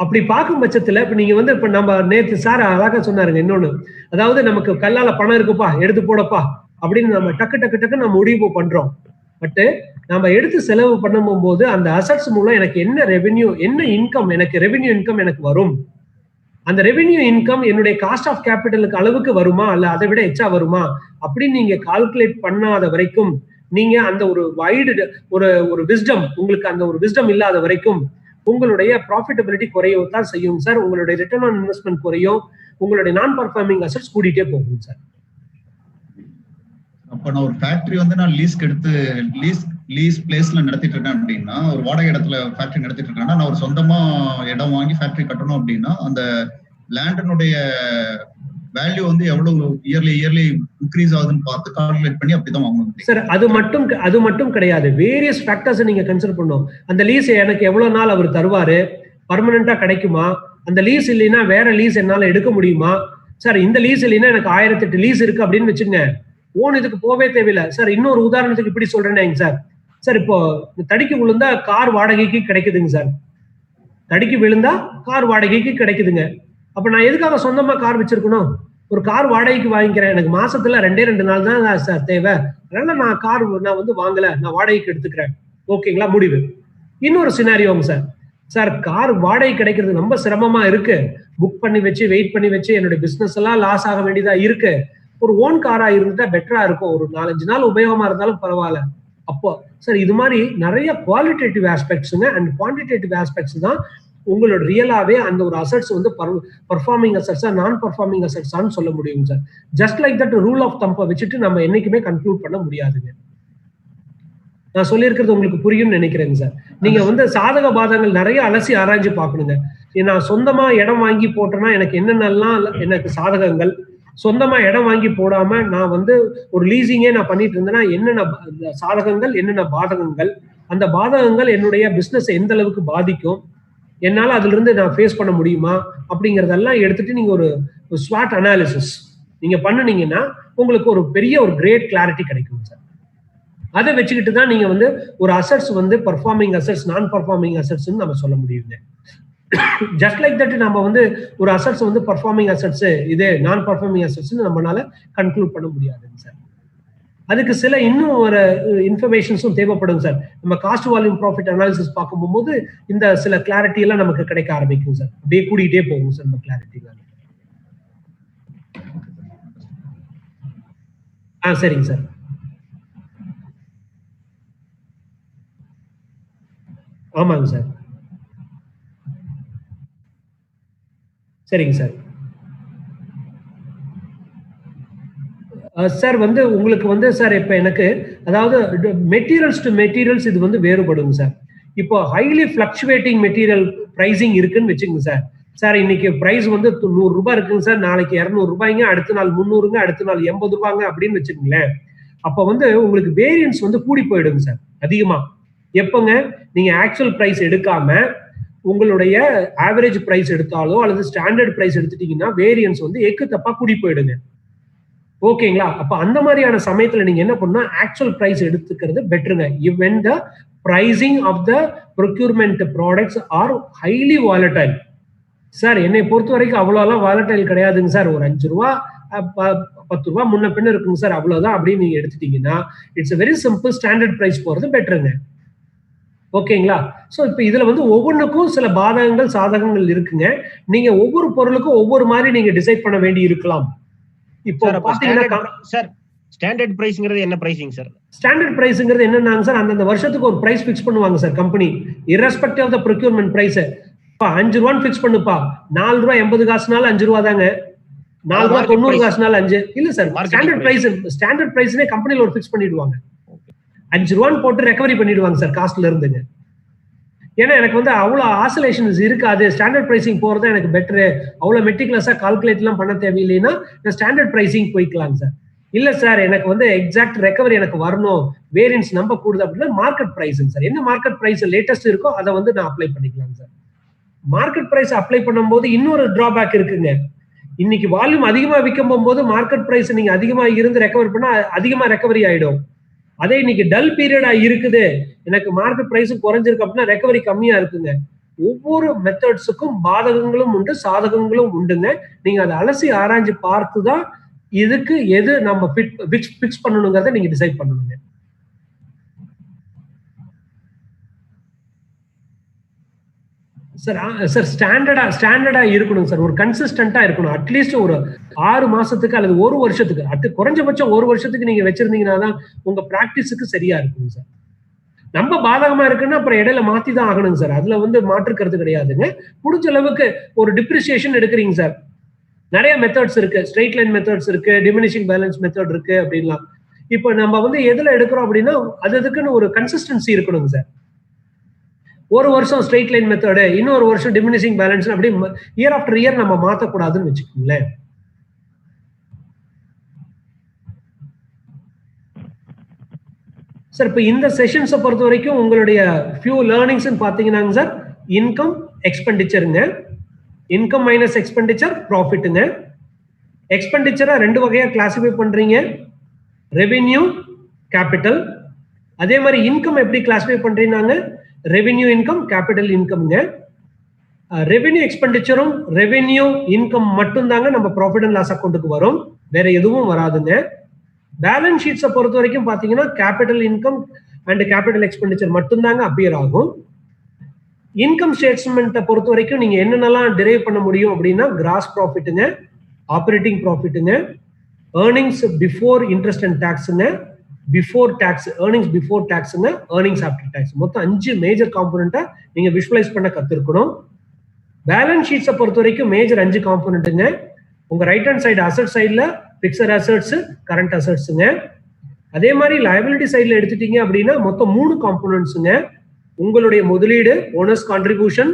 அப்படி பார்க்கும் பட்சத்துல இப்ப நீங்க வந்து இப்ப நம்ம நேத்து சார் அழகா சொன்னாருங்க இன்னொன்னு, அதாவது நமக்கு கல்லால பணம் இருக்குப்பா எடுத்து போடப்பா அப்படின்னு நம்ம டக்கு நம்ம முடிவு பண்றோம். பட் நம்ம எடுத்து செலவு பண்ணும் போது அந்த அசெட்ஸ் மூலம் எனக்கு என்ன ரெவென்யூ, என்ன இன்கம், எனக்கு ரெவென்யூ இன்கம் எனக்கு வரும், அந்த ரெவென்யூ இன்கம் என்னுடைய காஸ்ட் ஆஃப் கேபிட்டலுக்கு அளவுக்கு வருமா அல்ல அதை விட எச்சா வருமா அப்படின்னு நீங்க கால்குலேட் பண்ணாத வரைக்கும், நீங்க அந்த ஒரு வைடு ஒரு விஸ்டம், உங்களுக்கு அந்த ஒரு விஸ்டம் இல்லாத வரைக்கும் உங்களுடைய ப்ராஃபிட்டபிலிட்டி குறையும் தான் செய்யும் சார். உங்களுடைய ரிட்டர்ன் ஆன் இன்வெஸ்ட்மெண்ட் குறையும், உங்களுடைய நான் பர்ஃபார்மிங் அசெட்ஸ் கூட்டிகிட்டே போகும் சார். அப்ப நான் ஒரு ஃபேக்டரி வந்து நான் லீஸ்க்கு எடுத்து லீஸ் பிளேஸ்ல நடத்திட்டு இருக்கேன் அப்படின்னா, ஒரு வாடகை இடத்துல ஃபேக்டரி நடத்திட்டு இருக்கேன்னா, நான் ஒரு சொந்தமா இடம் வாங்கி ஃபேக்டரி கட்டணும் அப்படின்னா அந்த லேண்டினுடைய வேல்யூ வந்து எவ்வளவு இயர்லி இன்க்ரீஸ் ஆகுதுன்னு பார்த்து கால்குலேட் பண்ணி அப்படிதான் வாங்கணும் சார். அது மட்டும் கிடையாது, வேரியஸ் ஃபேக்டர்ஸ் நீங்க கன்சிடர் பண்ணணும். அந்த லீஸ் எனக்கு எவ்வளவு நாள் அவர் தருவாரு, பர்மனண்டா கிடைக்குமா, அந்த லீஸ் இல்லைன்னா வேற லீஸ் என்னால எடுக்க முடியுமா சார். இந்த லீஸ் இல்லைன்னா எனக்கு 1008 லீஸ் இருக்கு அப்படின்னு வச்சுங்க, ஓன் இதுக்கு போவே தேவையில்லை சார். இன்னொரு உதாரணத்துக்கு இப்படி சொல்றேன் சார். சார் இப்போ தடிக்கு விழுந்தா கார் வாடகைக்கு கிடைக்குதுங்க சார். தடிக்கு விழுந்தா கார் வாடகைக்கு கிடைக்குதுங்க. அப்ப நான் எதுக்காக சொந்தமா கார் வச்சிருக்கணும்? ஒரு கார் வாடகைக்கு வாங்கிக்கிறேன், எனக்கு மாசத்துல 2 நாள் தான் சார் தேவை, அதனால நான் வந்து வாங்கல, நான் வாடகைக்கு எடுத்துக்கிறேன். ஓகேங்களா, முடிவு. இன்னொரு சினாரியோங்க சார். சார் கார் வாடகை கிடைக்கிறது ரொம்ப சிரமமா இருக்கு, புக் பண்ணி வச்சு வெயிட் பண்ணி வச்சு என்னுடைய பிசினஸ் எல்லாம் லாஸ் ஆக வேண்டியதா இருக்கு, ஒரு ஓன் காரா இருந்துட்டா பெட்டரா இருக்கும், ஒரு 4-5 நாள் உபயோகமா இருந்தாலும் பரவாயில்ல. அப்போ சார் இது மாதிரி நிறைய குவாலிட்டேட்டிவ் ஆஸ்பெக்ட்ஸுங்க அண்ட் குவான்டிடேட்டிவ் ஆஸ்பெக்ட்ஸ் தான் உங்களோட ரியலாவே அந்த ஒரு அசட்ஸ் வந்து பர்ஃபார்மிங் அசட்ஸா நான் பர்ஃபார்மிங் அசட்ஸான்னு சொல்ல முடியும் sir. Just like that rule of தம்பை வச்சுட்டு நம்ம என்னைக்குமே கன்க்ளூட் பண்ண முடியாதுங்க. நான் சொல்லியிருக்கிறது உங்களுக்கு புரியும்னு நினைக்கிறேங்க சார். நீங்க வந்து சாதக பாதகங்கள் நிறைய அலசி ஆராய்ஞ்சு பார்க்கணுங்க. நான் சொந்தமா இடம் வாங்கி போட்டேன்னா எனக்கு என்னென்னலாம் எனக்கு சாதகங்கள், சொந்தமா இடம் வாங்கி போடாம நான் வந்து ஒரு லீசிங்கே நான் பண்ணிட்டு இருந்தேன்னா என்னென்ன சாதகங்கள் என்னென்ன பாதகங்கள், அந்த பாதகங்கள் என்னுடைய பிசினஸ் எந்த அளவுக்கு பாதிக்கும், என்னால அதுல இருந்து நான் ஃபேஸ் பண்ண முடியுமா அப்படிங்கறதெல்லாம் எடுத்துட்டு நீங்க ஒரு ஸ்வாட் அனாலிசிஸ் நீங்க பண்ணுனீங்கன்னா உங்களுக்கு ஒரு பெரிய ஒரு கிரேட் கிளாரிட்டி கிடைக்கும் சார். அதை வச்சுக்கிட்டு தான் நீங்க வந்து ஒரு அசட்ஸ் வந்து பர்ஃபார்மிங் அசட்ஸ் நான் பர்ஃபார்மிங் அசட்ஸ்ன்னு நம்ம சொல்ல முடியுங்க. ஜஸ்ட் லைக் தட் நம்ம வந்து ஒரு அசட்ஸ் வந்து பர்ஃபார்மிங் அசட்ஸ் இது நான் பர்ஃபார்மிங் அசட்ஸ்ன்னு நம்மளால கன்க்ளூட் பண்ண முடியாதுங்க சார். அதுக்கு சில இன்னும் ஒரு இன்ஃபர்மேஷன்ஸும் தேவைப்படும் சார். நம்ம காஸ்ட் வால்யூம் ப்ராஃபிட் அனாலிசிஸ் பார்க்கும்போது இந்த சில கிளாரிட்டி எல்லாம் நமக்கு கிடைக்க ஆரம்பிக்கும் சார். அப்படியே கூடிக்கிட்டே போகும் சார் நம்ம கிளாரிட்டி. சரிங்க சார். ஆமாங்க சார். சரிங்க சார். சார் வந்து உங்களுக்கு வந்து சார் இப்போ எனக்கு அதாவது மெட்டீரியல்ஸ் டு மெட்டீரியல்ஸ் இது வந்து வேறுபடுங்க சார். இப்போ ஹைலி ஃபிளக்சுவேட்டிங் மெட்டீரியல் பிரைசிங் இருக்குன்னு வச்சுக்கோங்க சார். சார் இன்னைக்கு பிரைஸ் வந்து 100 ரூபாய் இருக்குங்க சார், நாளைக்கு 200 ரூபாய்ங்க, அடுத்த நாள் 300ங்க, அடுத்த நாள் 80 ரூபாங்க அப்படின்னு வச்சுக்கோங்களேன். அப்போ வந்து உங்களுக்கு வேரியன்ஸ் வந்து கூடி போயிடுங்க சார் அதிகமா. எப்பங்க நீங்க ஆக்சுவல் பிரைஸ் எடுக்காம உங்களுடைய ஆவரேஜ் பிரைஸ் எடுத்தாலோ அல்லது ஸ்டாண்டர்ட் பிரைஸ் எடுத்துட்டீங்கன்னா வேரியன்ஸ் வந்து எக்கு தப்பா கூடி போயிடுங்க. ஓகேங்களா? அப்ப அந்த மாதிரியான சமயத்துல நீங்க என்ன பண்ணா ஆக்சுவல் பிரைஸ் எடுத்துக்கிறது பெட்டருங்க. when the pricing of the procurement products are highly volatile. Sir என்னை பொறுத்த வரைக்கும் அவ்வளோலாம் வாலட்டைல் கிடையாதுங்க சார். ஒரு 5 ரூபா 10 ரூபா முன்ன பின்ன இருக்குங்க சார், அவ்வளவுதான் அப்படின்னு நீங்க எடுத்துட்டீங்கன்னா it's very simple, standard price போறது பெட்டருங்க. ஓகேங்களா? ஸோ இப்போ இதுல வந்து ஒவ்வொன்றுக்கும் சில பாதகங்கள் சாதகங்கள் இருக்குங்க. நீங்க ஒவ்வொரு பொருளுக்கும் ஒவ்வொரு மாதிரி நீங்க டிசைட் பண்ண வேண்டி இருக்கலாம். இப்போ பாத்தீங்கன்னா சார் ஸ்டாண்டர்ட் பிரைஸ்ங்கிறது என்ன பிரைசிங் சார்? ஸ்டாண்டர்ட் பிரைஸ்ங்கிறது என்னன்னாங்க சார், அந்தந்த வருஷத்துக்கு ஒரு பிரைஸ் ஃபிக்ஸ் பண்ணுவாங்க sir company, irrespective of the procurement price. 5 ரூபான்னு ஃபிக்ஸ் பண்ணுப்பா, 4 ரூபாய் 80 காசுனால 5 ரூபா தாங்க, 4 ரூபாய் 90 காசுனால 5 இல்ல சார். ஸ்டாண்டர்ட் பிரைஸ்னே கம்பெனில ஒரு ஃபிக்ஸ் பண்ணிடுவாங்க. 5 ரூபான்னு போட்டு ரெக்கவரி பண்ணிடுவாங்க சார் காஸ்ட்ல இருந்துங்க. ஏன்னா எனக்கு வந்து அவ்வளோ ஆசோலேஷன்ஸ் இருக்காது, ஸ்டாண்டர்ட் பிரைசிங் போறது எனக்கு பெட்டரு, அவ்வளோ மெட்டிகுலஸா கால்குலேட் எல்லாம் பண்ண தேவையில்லைன்னா நான் ஸ்டாண்டர்ட் பிரைசிங் போய்க்கலாம் சார். இல்ல சார் எனக்கு வந்து எக்ஸாக்ட் ரெக்கவரி எனக்கு வரணும், வேரியன்ஸ் நம்ப கூடுது அப்படின்னா மார்க்கெட் பிரைஸுங்க சார். என்ன மார்க்கெட் பிரைஸ் லேட்டஸ்ட் இருக்கோ அதை வந்து நான் அப்ளை பண்ணிக்கலாம் சார். மார்க்கெட் பிரைஸ் அப்ளை பண்ணும்போது இன்னொரு டிராபேக் இருக்குங்க. இன்னைக்கு வால்யூம் அதிகமா விற்கும் போகும்போது மார்க்கெட் பிரைஸ் நீங்க அதிகமா இருந்து ரெக்கவர் பண்ணா அதிகமா ரெக்கவரி ஆயிடும். அதே இன்னைக்கு டல் பீரியடா இருக்குது, எனக்கு மார்க்கெட் பிரைஸும் குறைஞ்சிருக்கு அப்படின்னா ரெக்கவரி கம்மியா இருக்குங்க. ஒவ்வொரு மெத்தட்ஸுக்கும் பாதகங்களும் உண்டு சாதகங்களும் உண்டுங்க. நீங்க அதை அலசி ஆராய்ஞ்சு பார்த்துதான் இதுக்கு எது நம்ம ஃபிக்ஸ் பண்ணணுங்கிறத நீங்க டிசைட் பண்ணணுங்க. சார் ஸ்டாண்டர்டா இருக்கணும் சார், ஒரு கன்சிஸ்டன்டா இருக்கணும். அட்லீஸ்ட் ஒரு 6 மாசத்துக்கு அல்லது 1 வருஷத்துக்கு, குறைஞ்சபட்சம் 1 வருஷத்துக்கு நீங்க வச்சிருந்தீங்கன்னா தான் உங்க பிராக்டிஸுக்கு சரியா இருக்குங்க சார். நம்ம பாதகமா இருக்குன்னா அப்புறம் இடையில மாத்தி தான் ஆகணுங்க சார், அதுல வந்து மாற்றுக்கிறது கிடையாதுங்க. முடிஞ்ச அளவுக்கு ஒரு டிப்ரிசியேஷன் எடுக்கிறீங்க சார். நிறைய மெத்தட்ஸ் இருக்கு, ஸ்ட்ரெயிட் லைன் மெத்தட்ஸ் இருக்கு, டிமினிஷிங் பேலன்ஸ் மெத்தட் இருக்கு அப்படின்லாம். இப்போ நம்ம வந்து எதுல எடுக்கிறோம் அப்படின்னா அதுக்குன்னு ஒரு கன்சிஸ்டன்சி இருக்கணுங்க சார். ஒரு வருஷம் ஸ்ட்ரெயிட் லைன் மெத்தடு, இன்னொரு வருஷம் டிமினிஷிங் பேலன்ஸ், அப்படி இயர் ஆஃப்டர் இயர் நம்ம மாத்தக்கூடாதுன்னு வச்சுக்கோங்களேன். சார் இப்போ இந்த செஷன்ஸை பொறுத்த வரைக்கும் உங்களுடைய ஃபியூ லேர்னிங்ஸ் பாத்தீங்கன்னா சார், இன்கம் எக்ஸ்பெண்டிச்சருங்க, இன்கம் மைனஸ் எக்ஸ்பெண்டிச்சர் ப்ராஃபிட்டுங்க. எக்ஸ்பெண்டிச்சரை 2 வகையா கிளாசிஃபை பண்றீங்க, ரெவென்யூ கேபிட்டல். அதே மாதிரி இன்கம் எப்படி கிளாசிஃபை பண்றீங்க, ரெவென்யூ இன்கம் கேபிட்டல் இன்கம்ங்க. ரெவென்யூ எக்ஸ்பெண்டிச்சரும் ரெவென்யூ இன்கம் மட்டும் தாங்க நம்ம ப்ராஃபிட் அண்ட் லாஸ் அக்கௌண்ட்டுக்கு வரும், வேற எதுவும் வராதுங்க. பேலன்ஸ் ஷீட்ஸை பொறுத்த வரைக்கும் பாத்தீங்கன்னா capital income and capital expenditure மட்டும் தாங்க அப்பியர் ஆகும். இன்கம் ஸ்டேட்மெண்ட்டை பொறுத்த வரைக்கும் நீங்க என்னென்னலாம் டிரைவ் பண்ண முடியும் அப்படின்னா கிராஸ் ப்ராஃபிட்டுங்க, ஆப்ரேட்டிங் ப்ராஃபிட்டுங்க, ஏர்னிங்ஸ் பிஃபோர் இன்ட்ரெஸ்ட் அண்ட் டாக்ஸுங்க, பிஃபோர் டாக்ஸ் ஏர்னிங்ஸ் பிஃபோர் டாக்ஸுங்க, ஏர்னிங்ஸ் ஆஃப்டர் டாக்ஸ். மொத்தம் 5 மேஜர் காம்போனண்டா நீங்க விஷுவலைஸ் பண்ண கத்துக்கணும். பேலன்ஸ் ஷீட்ஸை பொறுத்த வரைக்கும் மேஜர் 5 காம்போனண்ட்டுங்க. உங்க ரைட் ஹேண்ட் சைடு அசட் சைட்ல பிக்சட் அசட்ஸ், கரண்ட் அசட்ஸுங்க. அதே மாதிரி லயபிலிட்டி சைட்ல எடுத்துட்டீங்க அப்படின்னா மொத்தம் 3 காம்போனன்ட்ஸுங்க. உங்களுடைய முதலீடு, owners contribution,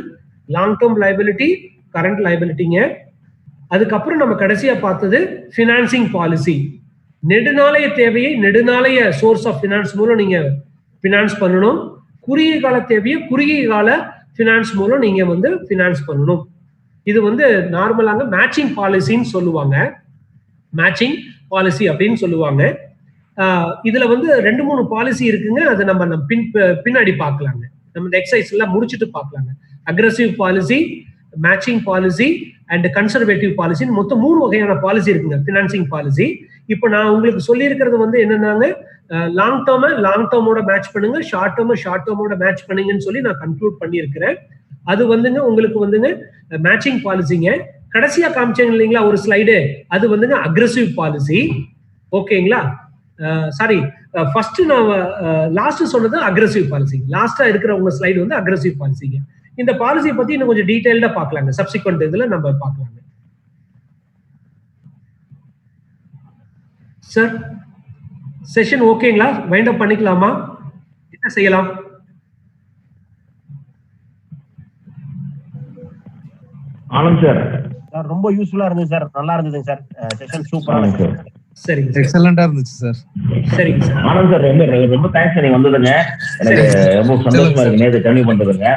long term liability, current லயபிலிட்டிங்க. அதுக்கப்புறம் நம்ம கடைசியா பார்த்தது ஃபினான்சிங் பாலிசி. நெடுநாளைய தேவையை நெடுநாளைய சோர்ஸ் ஆஃப் ஃபினான்ஸ் மூலம் நீங்க ஃபினான்ஸ் பண்ணணும். குறுகிய கால தேவையை குறுகிய கால ஃபினான்ஸ் மூலம் நீங்க வந்து ஃபினான்ஸ் பண்ணணும். இது வந்து நார்மலாக மேட்சிங் பாலிசின்னு சொல்லுவாங்க. மேட்சிங் பாலிசி அப்படின்னு சொல்லுவாங்க. இதுல வந்து 2-3 பாலிசி இருக்குங்க. அது நம்ம பின்னாடி பார்க்கலாங்க. நம்ம இந்த எக்ஸசைஸ் எல்லாம் முடிச்சுட்டு பார்க்கலாங்க. Aggressive policy, matching policy and conservative பாலிசின்னு மொத்தம் 3 வகையான பாலிசி இருக்குங்க ஃபினான்சிங் பாலிசி. இப்போ நான் உங்களுக்கு சொல்லியிருக்கிறது வந்து என்னன்னாங்க, லாங் டேர்மோட மேட்ச் பண்ணுங்க, ஷார்ட் டேர்மோட மேட்ச் பண்ணுங்கன்னு சொல்லி நான் கன்க்ளூட் பண்ணியிருக்கிறேன். அது வந்துங்க உங்களுக்கு வந்துங்க மேட்சிங் பாலிசிங்க. கடைசியா காமிச்சேங்க இல்லைங்களா ஒரு ஸ்லைடு, அது வந்துங்க அக்ரெசிவ் பாலிசி. ஓகேங்களா? சாரி, ஃபர்ஸ்ட் நான் லாஸ்ட் சொன்னது அக்ரெசிவ் பாலிசி. லாஸ்டா இருக்கிற உங்க ஸ்லைடு வந்து அக்ரெசிவ் பாலிசிங்க. இந்த பாலிசியை பத்தி இன்னும் கொஞ்சம் டீடைல்டா பார்க்கலாங்க. சப்சிக்வெண்ட் இதுல நம்ம பார்க்கலாங்க. சார் செஷன் ஓகேங்களா? வைண்ட் அப் பண்ணிக்கலாமா? என்ன செய்யலாம்? ஆனந்த் சார் ரொம்ப யூஸ்ஃபுல்லா இருந்தது சார். நல்லா இருந்தது சார். செஷன் சூப்பரா இருந்துச்சு. சரிங்க, எக்ஸலென்ட்டா இருந்துச்சு சார். சரிங்க சார். ஆனந்த் சார் ரொம்ப தேங்க்ஸ் நீங்க வந்ததுங்க. எனக்கு ரொம்ப சந்தோஷமா இருக்கு நேத்து கன்வியூ பண்றதுங்க.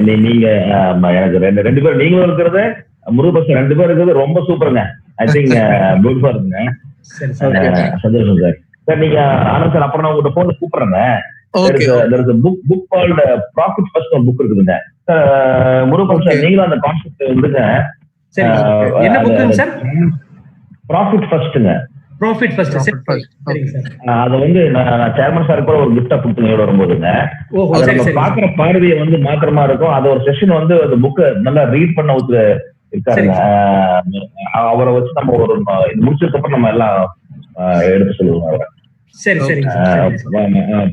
நீங்க எனக்கு ரெண்டு பேரும் நீங்களும் இருக்கிறது, முருகபக்ஷ 2 பேர் இருக்கிறது ரொம்ப சூப்பருங்க. ஐ திங்க் பியூட்டிஃபுல்லா இருக்குங்க. சந்தோஷம் சார். சார் நீங்க ஆனந்த் சார் அப்புறம் நான் உங்கள்கிட்ட போன்ல கூப்பிடுறேங்க. புக் கால்ட் ப்ராஃபிட் ஃபர்ஸ்ட் ஒரு புக் இருக்குதுங்க. முருகபக்ஷ நீங்களும் அந்த கான்செப்ட் வந்துங்க. என்ன புக்குங்க சார்? ப்ராஃபிட் ஃபர்ஸ்ட்ங்க. Profit first. சரிங்க சார். அது வந்து நான் சேர்மன் சார் கூட ஒரு கிஃப்டா கொடுத்தேன் வரும்போதுங்க. நம்ம பாக்குற பார்வையை வந்து மாத்திரமா இருக்கும். அது ஒரு செஷன் வந்து அந்த புக்கை நல்லா ரீட் பண்ண இருக்காருங்க. அவரை வச்சு நம்ம ஒரு முடிச்சதுக்கு அப்புறம் நம்ம எல்லாம் எடுத்து சொல்லுவோம் அவரை. சரி சரி.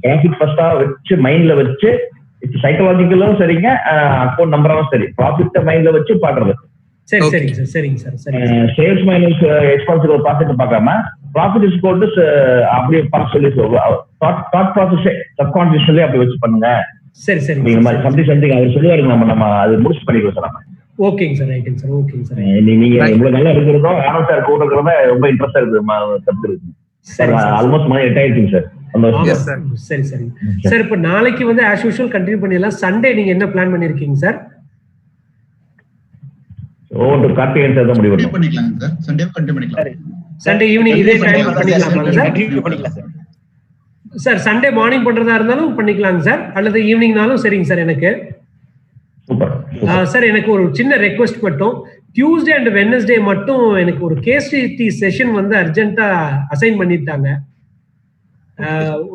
ப்ராஃபிட் ஃபர்ஸ்டா வச்சு மைண்ட்ல வச்சு சைக்கலாஜிக்கலும் சரிங்க, அக்கௌண்ட் நம்பராவும் சரி, ப்ராஃபிட்ட மைண்ட்ல வச்சு பாக்குறது. சரி சரிங்க சார். சரிங்க சார். சரி. சேல்ஸ் மைனஸ் எக்ஸ்பென்ஸ் ப்ராஃபிட் பார்க்காம ப்ராஃபிட் இஸ் கோட் அப்படியே பார்த்து சொல்லி தாட் ப்ராசஸ் சப்கான்ஷியஸ்லயே அப்படி வச்சு பண்ணுங்க. சரி சரி. இந்த மாதிரி சம்திங் அவர் சொல்லுவாருங்க. நம்ம அது முடிச்சு பண்ணிக்கலாம் சார். நம்ம ஓகேங்க சார். ரைட்டுங்க சார். ஓகேங்க சார். நீங்க இவ்வளவு நல்லா இருக்கிறதோ ஆனந்த் சார் கூட இருக்கிறதா ரொம்ப இன்ட்ரெஸ்டா இருக்கு. சார் ஆல்மோஸ்ட் மணி 8 ஆயிடுச்சுங்க சார். சரி சரி சார். இப்ப நாளைக்கு வந்து ஆஸ் யூசுவல் கண்டினியூ பண்ணிடலாம். சண்டே நீங்க என்ன பிளான் பண்ணிருக்கீங்க சார்? கார்த்திகேயன் சார் தான் முடிவு பண்ணிக்கலாம் சார். சண்டே கண்டினியூ பண்ணிக்கலாம். சண்டே ஈவினிங் இதே டைம் பண்ணிக்கலாமா சார்? சார் சண்டே மார்னிங் பண்றதா இருந்தாலும் பண்ணிக்கலாங்க சார், அல்லது ஈவினிங்னாலும் சரிங்க சார். எனக்கு சார் எனக்கு ஒரு சின்ன ரெக்வெஸ்ட் மட்டும், டியூஸ்டே அண்ட் வெட்னஸ்டே மட்டும் எனக்கு ஒரு கேஸ்டி செஷன் வந்து அர்ஜென்ட்டா அசைன் பண்ணிட்டாங்க.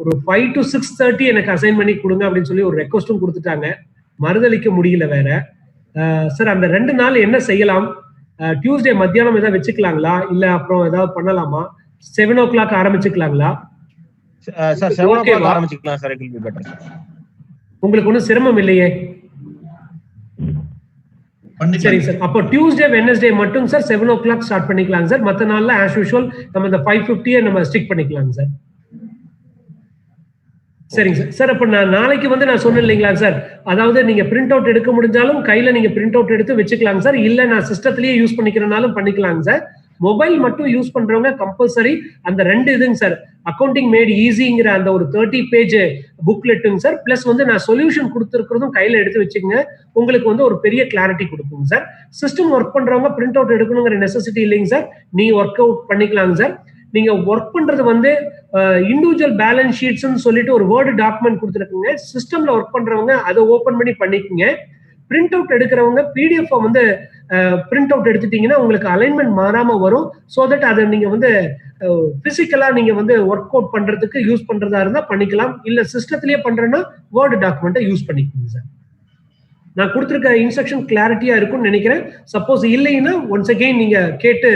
ஒரு 5 to 6:30 எனக்கு அசைன் பண்ணி கொடுங்க அப்படின்னு சொல்லி ஒரு ரெக்வெஸ்டும் கொடுத்துட்டாங்க. மறுதளிக்க முடியல வேற. சார் அந்த 2 நாள் என்ன செய்யலாம்? டியூஸ்டே மத்தியானம் ஏதாவது வச்சுக்கலாங்களா, இல்ல அப்புறம் ஏதாவது பண்ணலாமா? 7 o'clock ஆரம்பிச்சுக்கலாங்களா? சார் 7 o'clock ஆரம்பிச்சுக்கலாம் sir. It will be better. உங்களுக்கு ஒன்றும் சிரமம் இல்லையே? சரி சார். அப்போ டியூஸ்டே வெட்னஸ்டே மட்டும் சார் 7 o'clock ஸ்டார்ட் பண்ணிக்கலாம் சார். மற்ற நாள்ல ஆஸ் யூசுவல் நம்ம இந்த 5:50 நம்ம ஸ்டிக் பண்ணிக்கலாம் சார். சரிங்க சார். சார் அப்ப நான் நாளைக்கு வந்து நான் சொன்னேன் இல்லைங்களா சார், அதாவது நீங்க பிரிண்ட் அவுட் எடுக்க முடிஞ்சாலும் கையில நீங்க பிரிண்ட் அவுட் எடுத்து வச்சுக்கலாங்க சார், இல்ல நான் சிஸ்டத்திலேயே யூஸ் பண்ணிக்கிறனாலும் பண்ணிக்கலாங்க சார். மொபைல் மட்டும் யூஸ் பண்றவங்க கம்பல்சரி அந்த 2 இதுங்க சார், அக்கௌண்டிங் மேட் ஈஸிங்கிற அந்த ஒரு 30 பேஜ் புக்லெட்டுங்க சார், பிளஸ் வந்து நான் சொல்யூஷன் கொடுத்துருக்கிறதும் கையில எடுத்து வச்சுக்கோங்க. உங்களுக்கு வந்து ஒரு பெரிய கிளாரிட்டி கொடுக்குங்க சார். சிஸ்டம் ஒர்க் பண்றவங்க பிரிண்ட் அவுட் எடுக்கணுங்கிற நெசசிட்டி இல்லைங்க சார், நீங்க ஒர்க் அவுட் பண்ணிக்கலாங்க சார். நீங்க ஒர்க் பண்றது வந்து இண்டிவிஜுவல் பேலன்ஸ் ஷீட்ஸ்ன்னு சொல்லிட்டு ஒரு வேர்டு டாக்குமெண்ட் கொடுத்துருக்குங்க. சிஸ்டம்ல ஒர்க் பண்றவங்க அதை ஓபன் பண்ணி பண்ணிக்கோங்க. பிரிண்ட் அவுட் எடுக்கிறவங்க பிடிஎஃப் வந்து பிரிண்ட் அவுட் எடுத்துட்டீங்கன்னா உங்களுக்கு அலைன்மெண்ட் மாறாம வரும். ஸோ தட் அதை நீங்க வந்து பிசிக்கலா நீங்க வந்து ஒர்க் அவுட் பண்றதுக்கு யூஸ் பண்றதா இருந்தா பண்ணிக்கலாம், இல்ல சிஸ்டத்திலேயே பண்றேன்னா வேர்டு டாக்குமெண்ட்டை யூஸ் பண்ணிக்கோங்க சார். நான் கொடுத்துருக்க இன்ஸ்ட்ரக்ஷன் கிளாரிட்டியா இருக்கும்னு நினைக்கிறேன். சப்போஸ் இல்லைன்னா ஒன்ஸ் அகெயின் நீங்க கேட்டு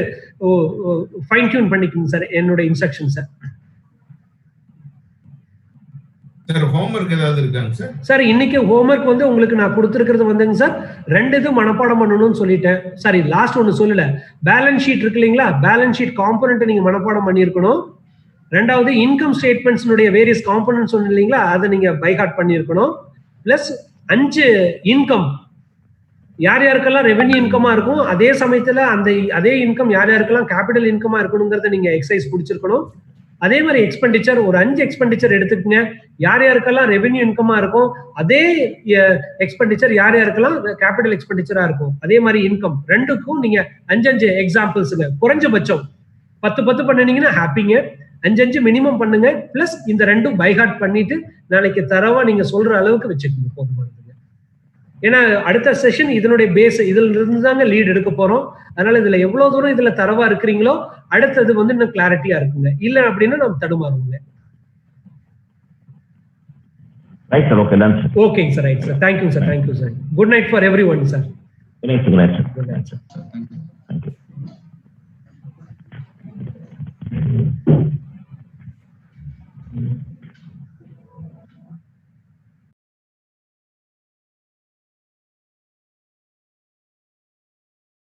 ஃபைன் டியூன் பண்ணிக்கோங்க சார் என்னோட இன்ஸ்ட்ரக்ஷன் சார். சார் ஹோம்வொர்க் ஏதாவது இருக்காங்க சார்? சார் இன்னைக்கு ஹோம்வொர்க் வந்து உங்களுக்கு நான் கொடுத்துருக்கிறது வந்துங்க சார் 2 இது மனப்பாடம் பண்ணணும்னு சொல்லிட்டேன். சாரி லாஸ்ட் ஒன்று சொல்லல, பேலன்ஸ் ஷீட் இருக்கு இல்லைங்களா, பேலன்ஸ் ஷீட் காம்பனண்ட் நீங்க மனப்பாடம் பண்ணியிருக்கணும். 2வது இன்கம் ஸ்டேட்மெண்ட்ஸ்னுடைய வேரியஸ் காம்பனன்ட்ஸ் சொன்னீங்க இல்லைங்களா, அதை நீங்க பைஹார்ட் பண்ணியிருக்கணும். பிளஸ் 5 இன்கம் யார் யாருக்கெல்லாம் ரெவென்யூ இன்கமா இருக்கும், அதே சமயத்துல அதே இன்கம் யார் யாருக்கெல்லாம் கேபிட்டல் இன்கமா இருக்கணுங்கிறத நீங்க எக்ஸசைஸ் பிடிச்சிருக்கணும். அதே மாதிரி எக்ஸ்பெண்டிச்சர் ஒரு 5 எக்ஸ்பெண்டிச்சர் எடுத்துக்கங்க, யார் யாருக்கெல்லாம் ரெவென்யூ இன்கமா இருக்கும் அதே எக்ஸ்பெண்டிச்சர் யார் யாருக்கெல்லாம் கேபிட்டல் எக்ஸ்பெண்டிச்சரா இருக்கும் அதே மாதிரி இன்கம். 2க்கும் நீங்க 5 எக்ஸாம்பிள்ஸுங்க. குறைஞ்சபட்சம் 10 பண்ணினீங்கன்னா ஹாப்பிங்க, 5 மினிமம் பண்ணுங்க. பிளஸ் இந்த 2ம் பைஹார்ட் பண்ணிட்டு நாளைக்கு தரவா நீங்க சொல்ற அளவுக்கு வச்சுக்கோங்க, போதுமானதுங்க. ஏன்னா அடுத்த செஷன் இதனுடைய பேஸ் இதுல இருந்து தாங்க லீட் எடுக்க போறோம். அதனால இதுல எவ்வளவு தூரம் இதுல தரவா இருக்கிறீங்களோ அடுத்தது வந்து இன்னும் கிளாரிட்டியா இருக்குங்க. இல்ல அப்படின்னா நம்ம தடுமாறுங்க. Right sir. Okay done sir. ஓகேங்க sir. Right sir. Thank you sir. Thank you sir. Good night for everyone sir. Good night sir. Good night sir.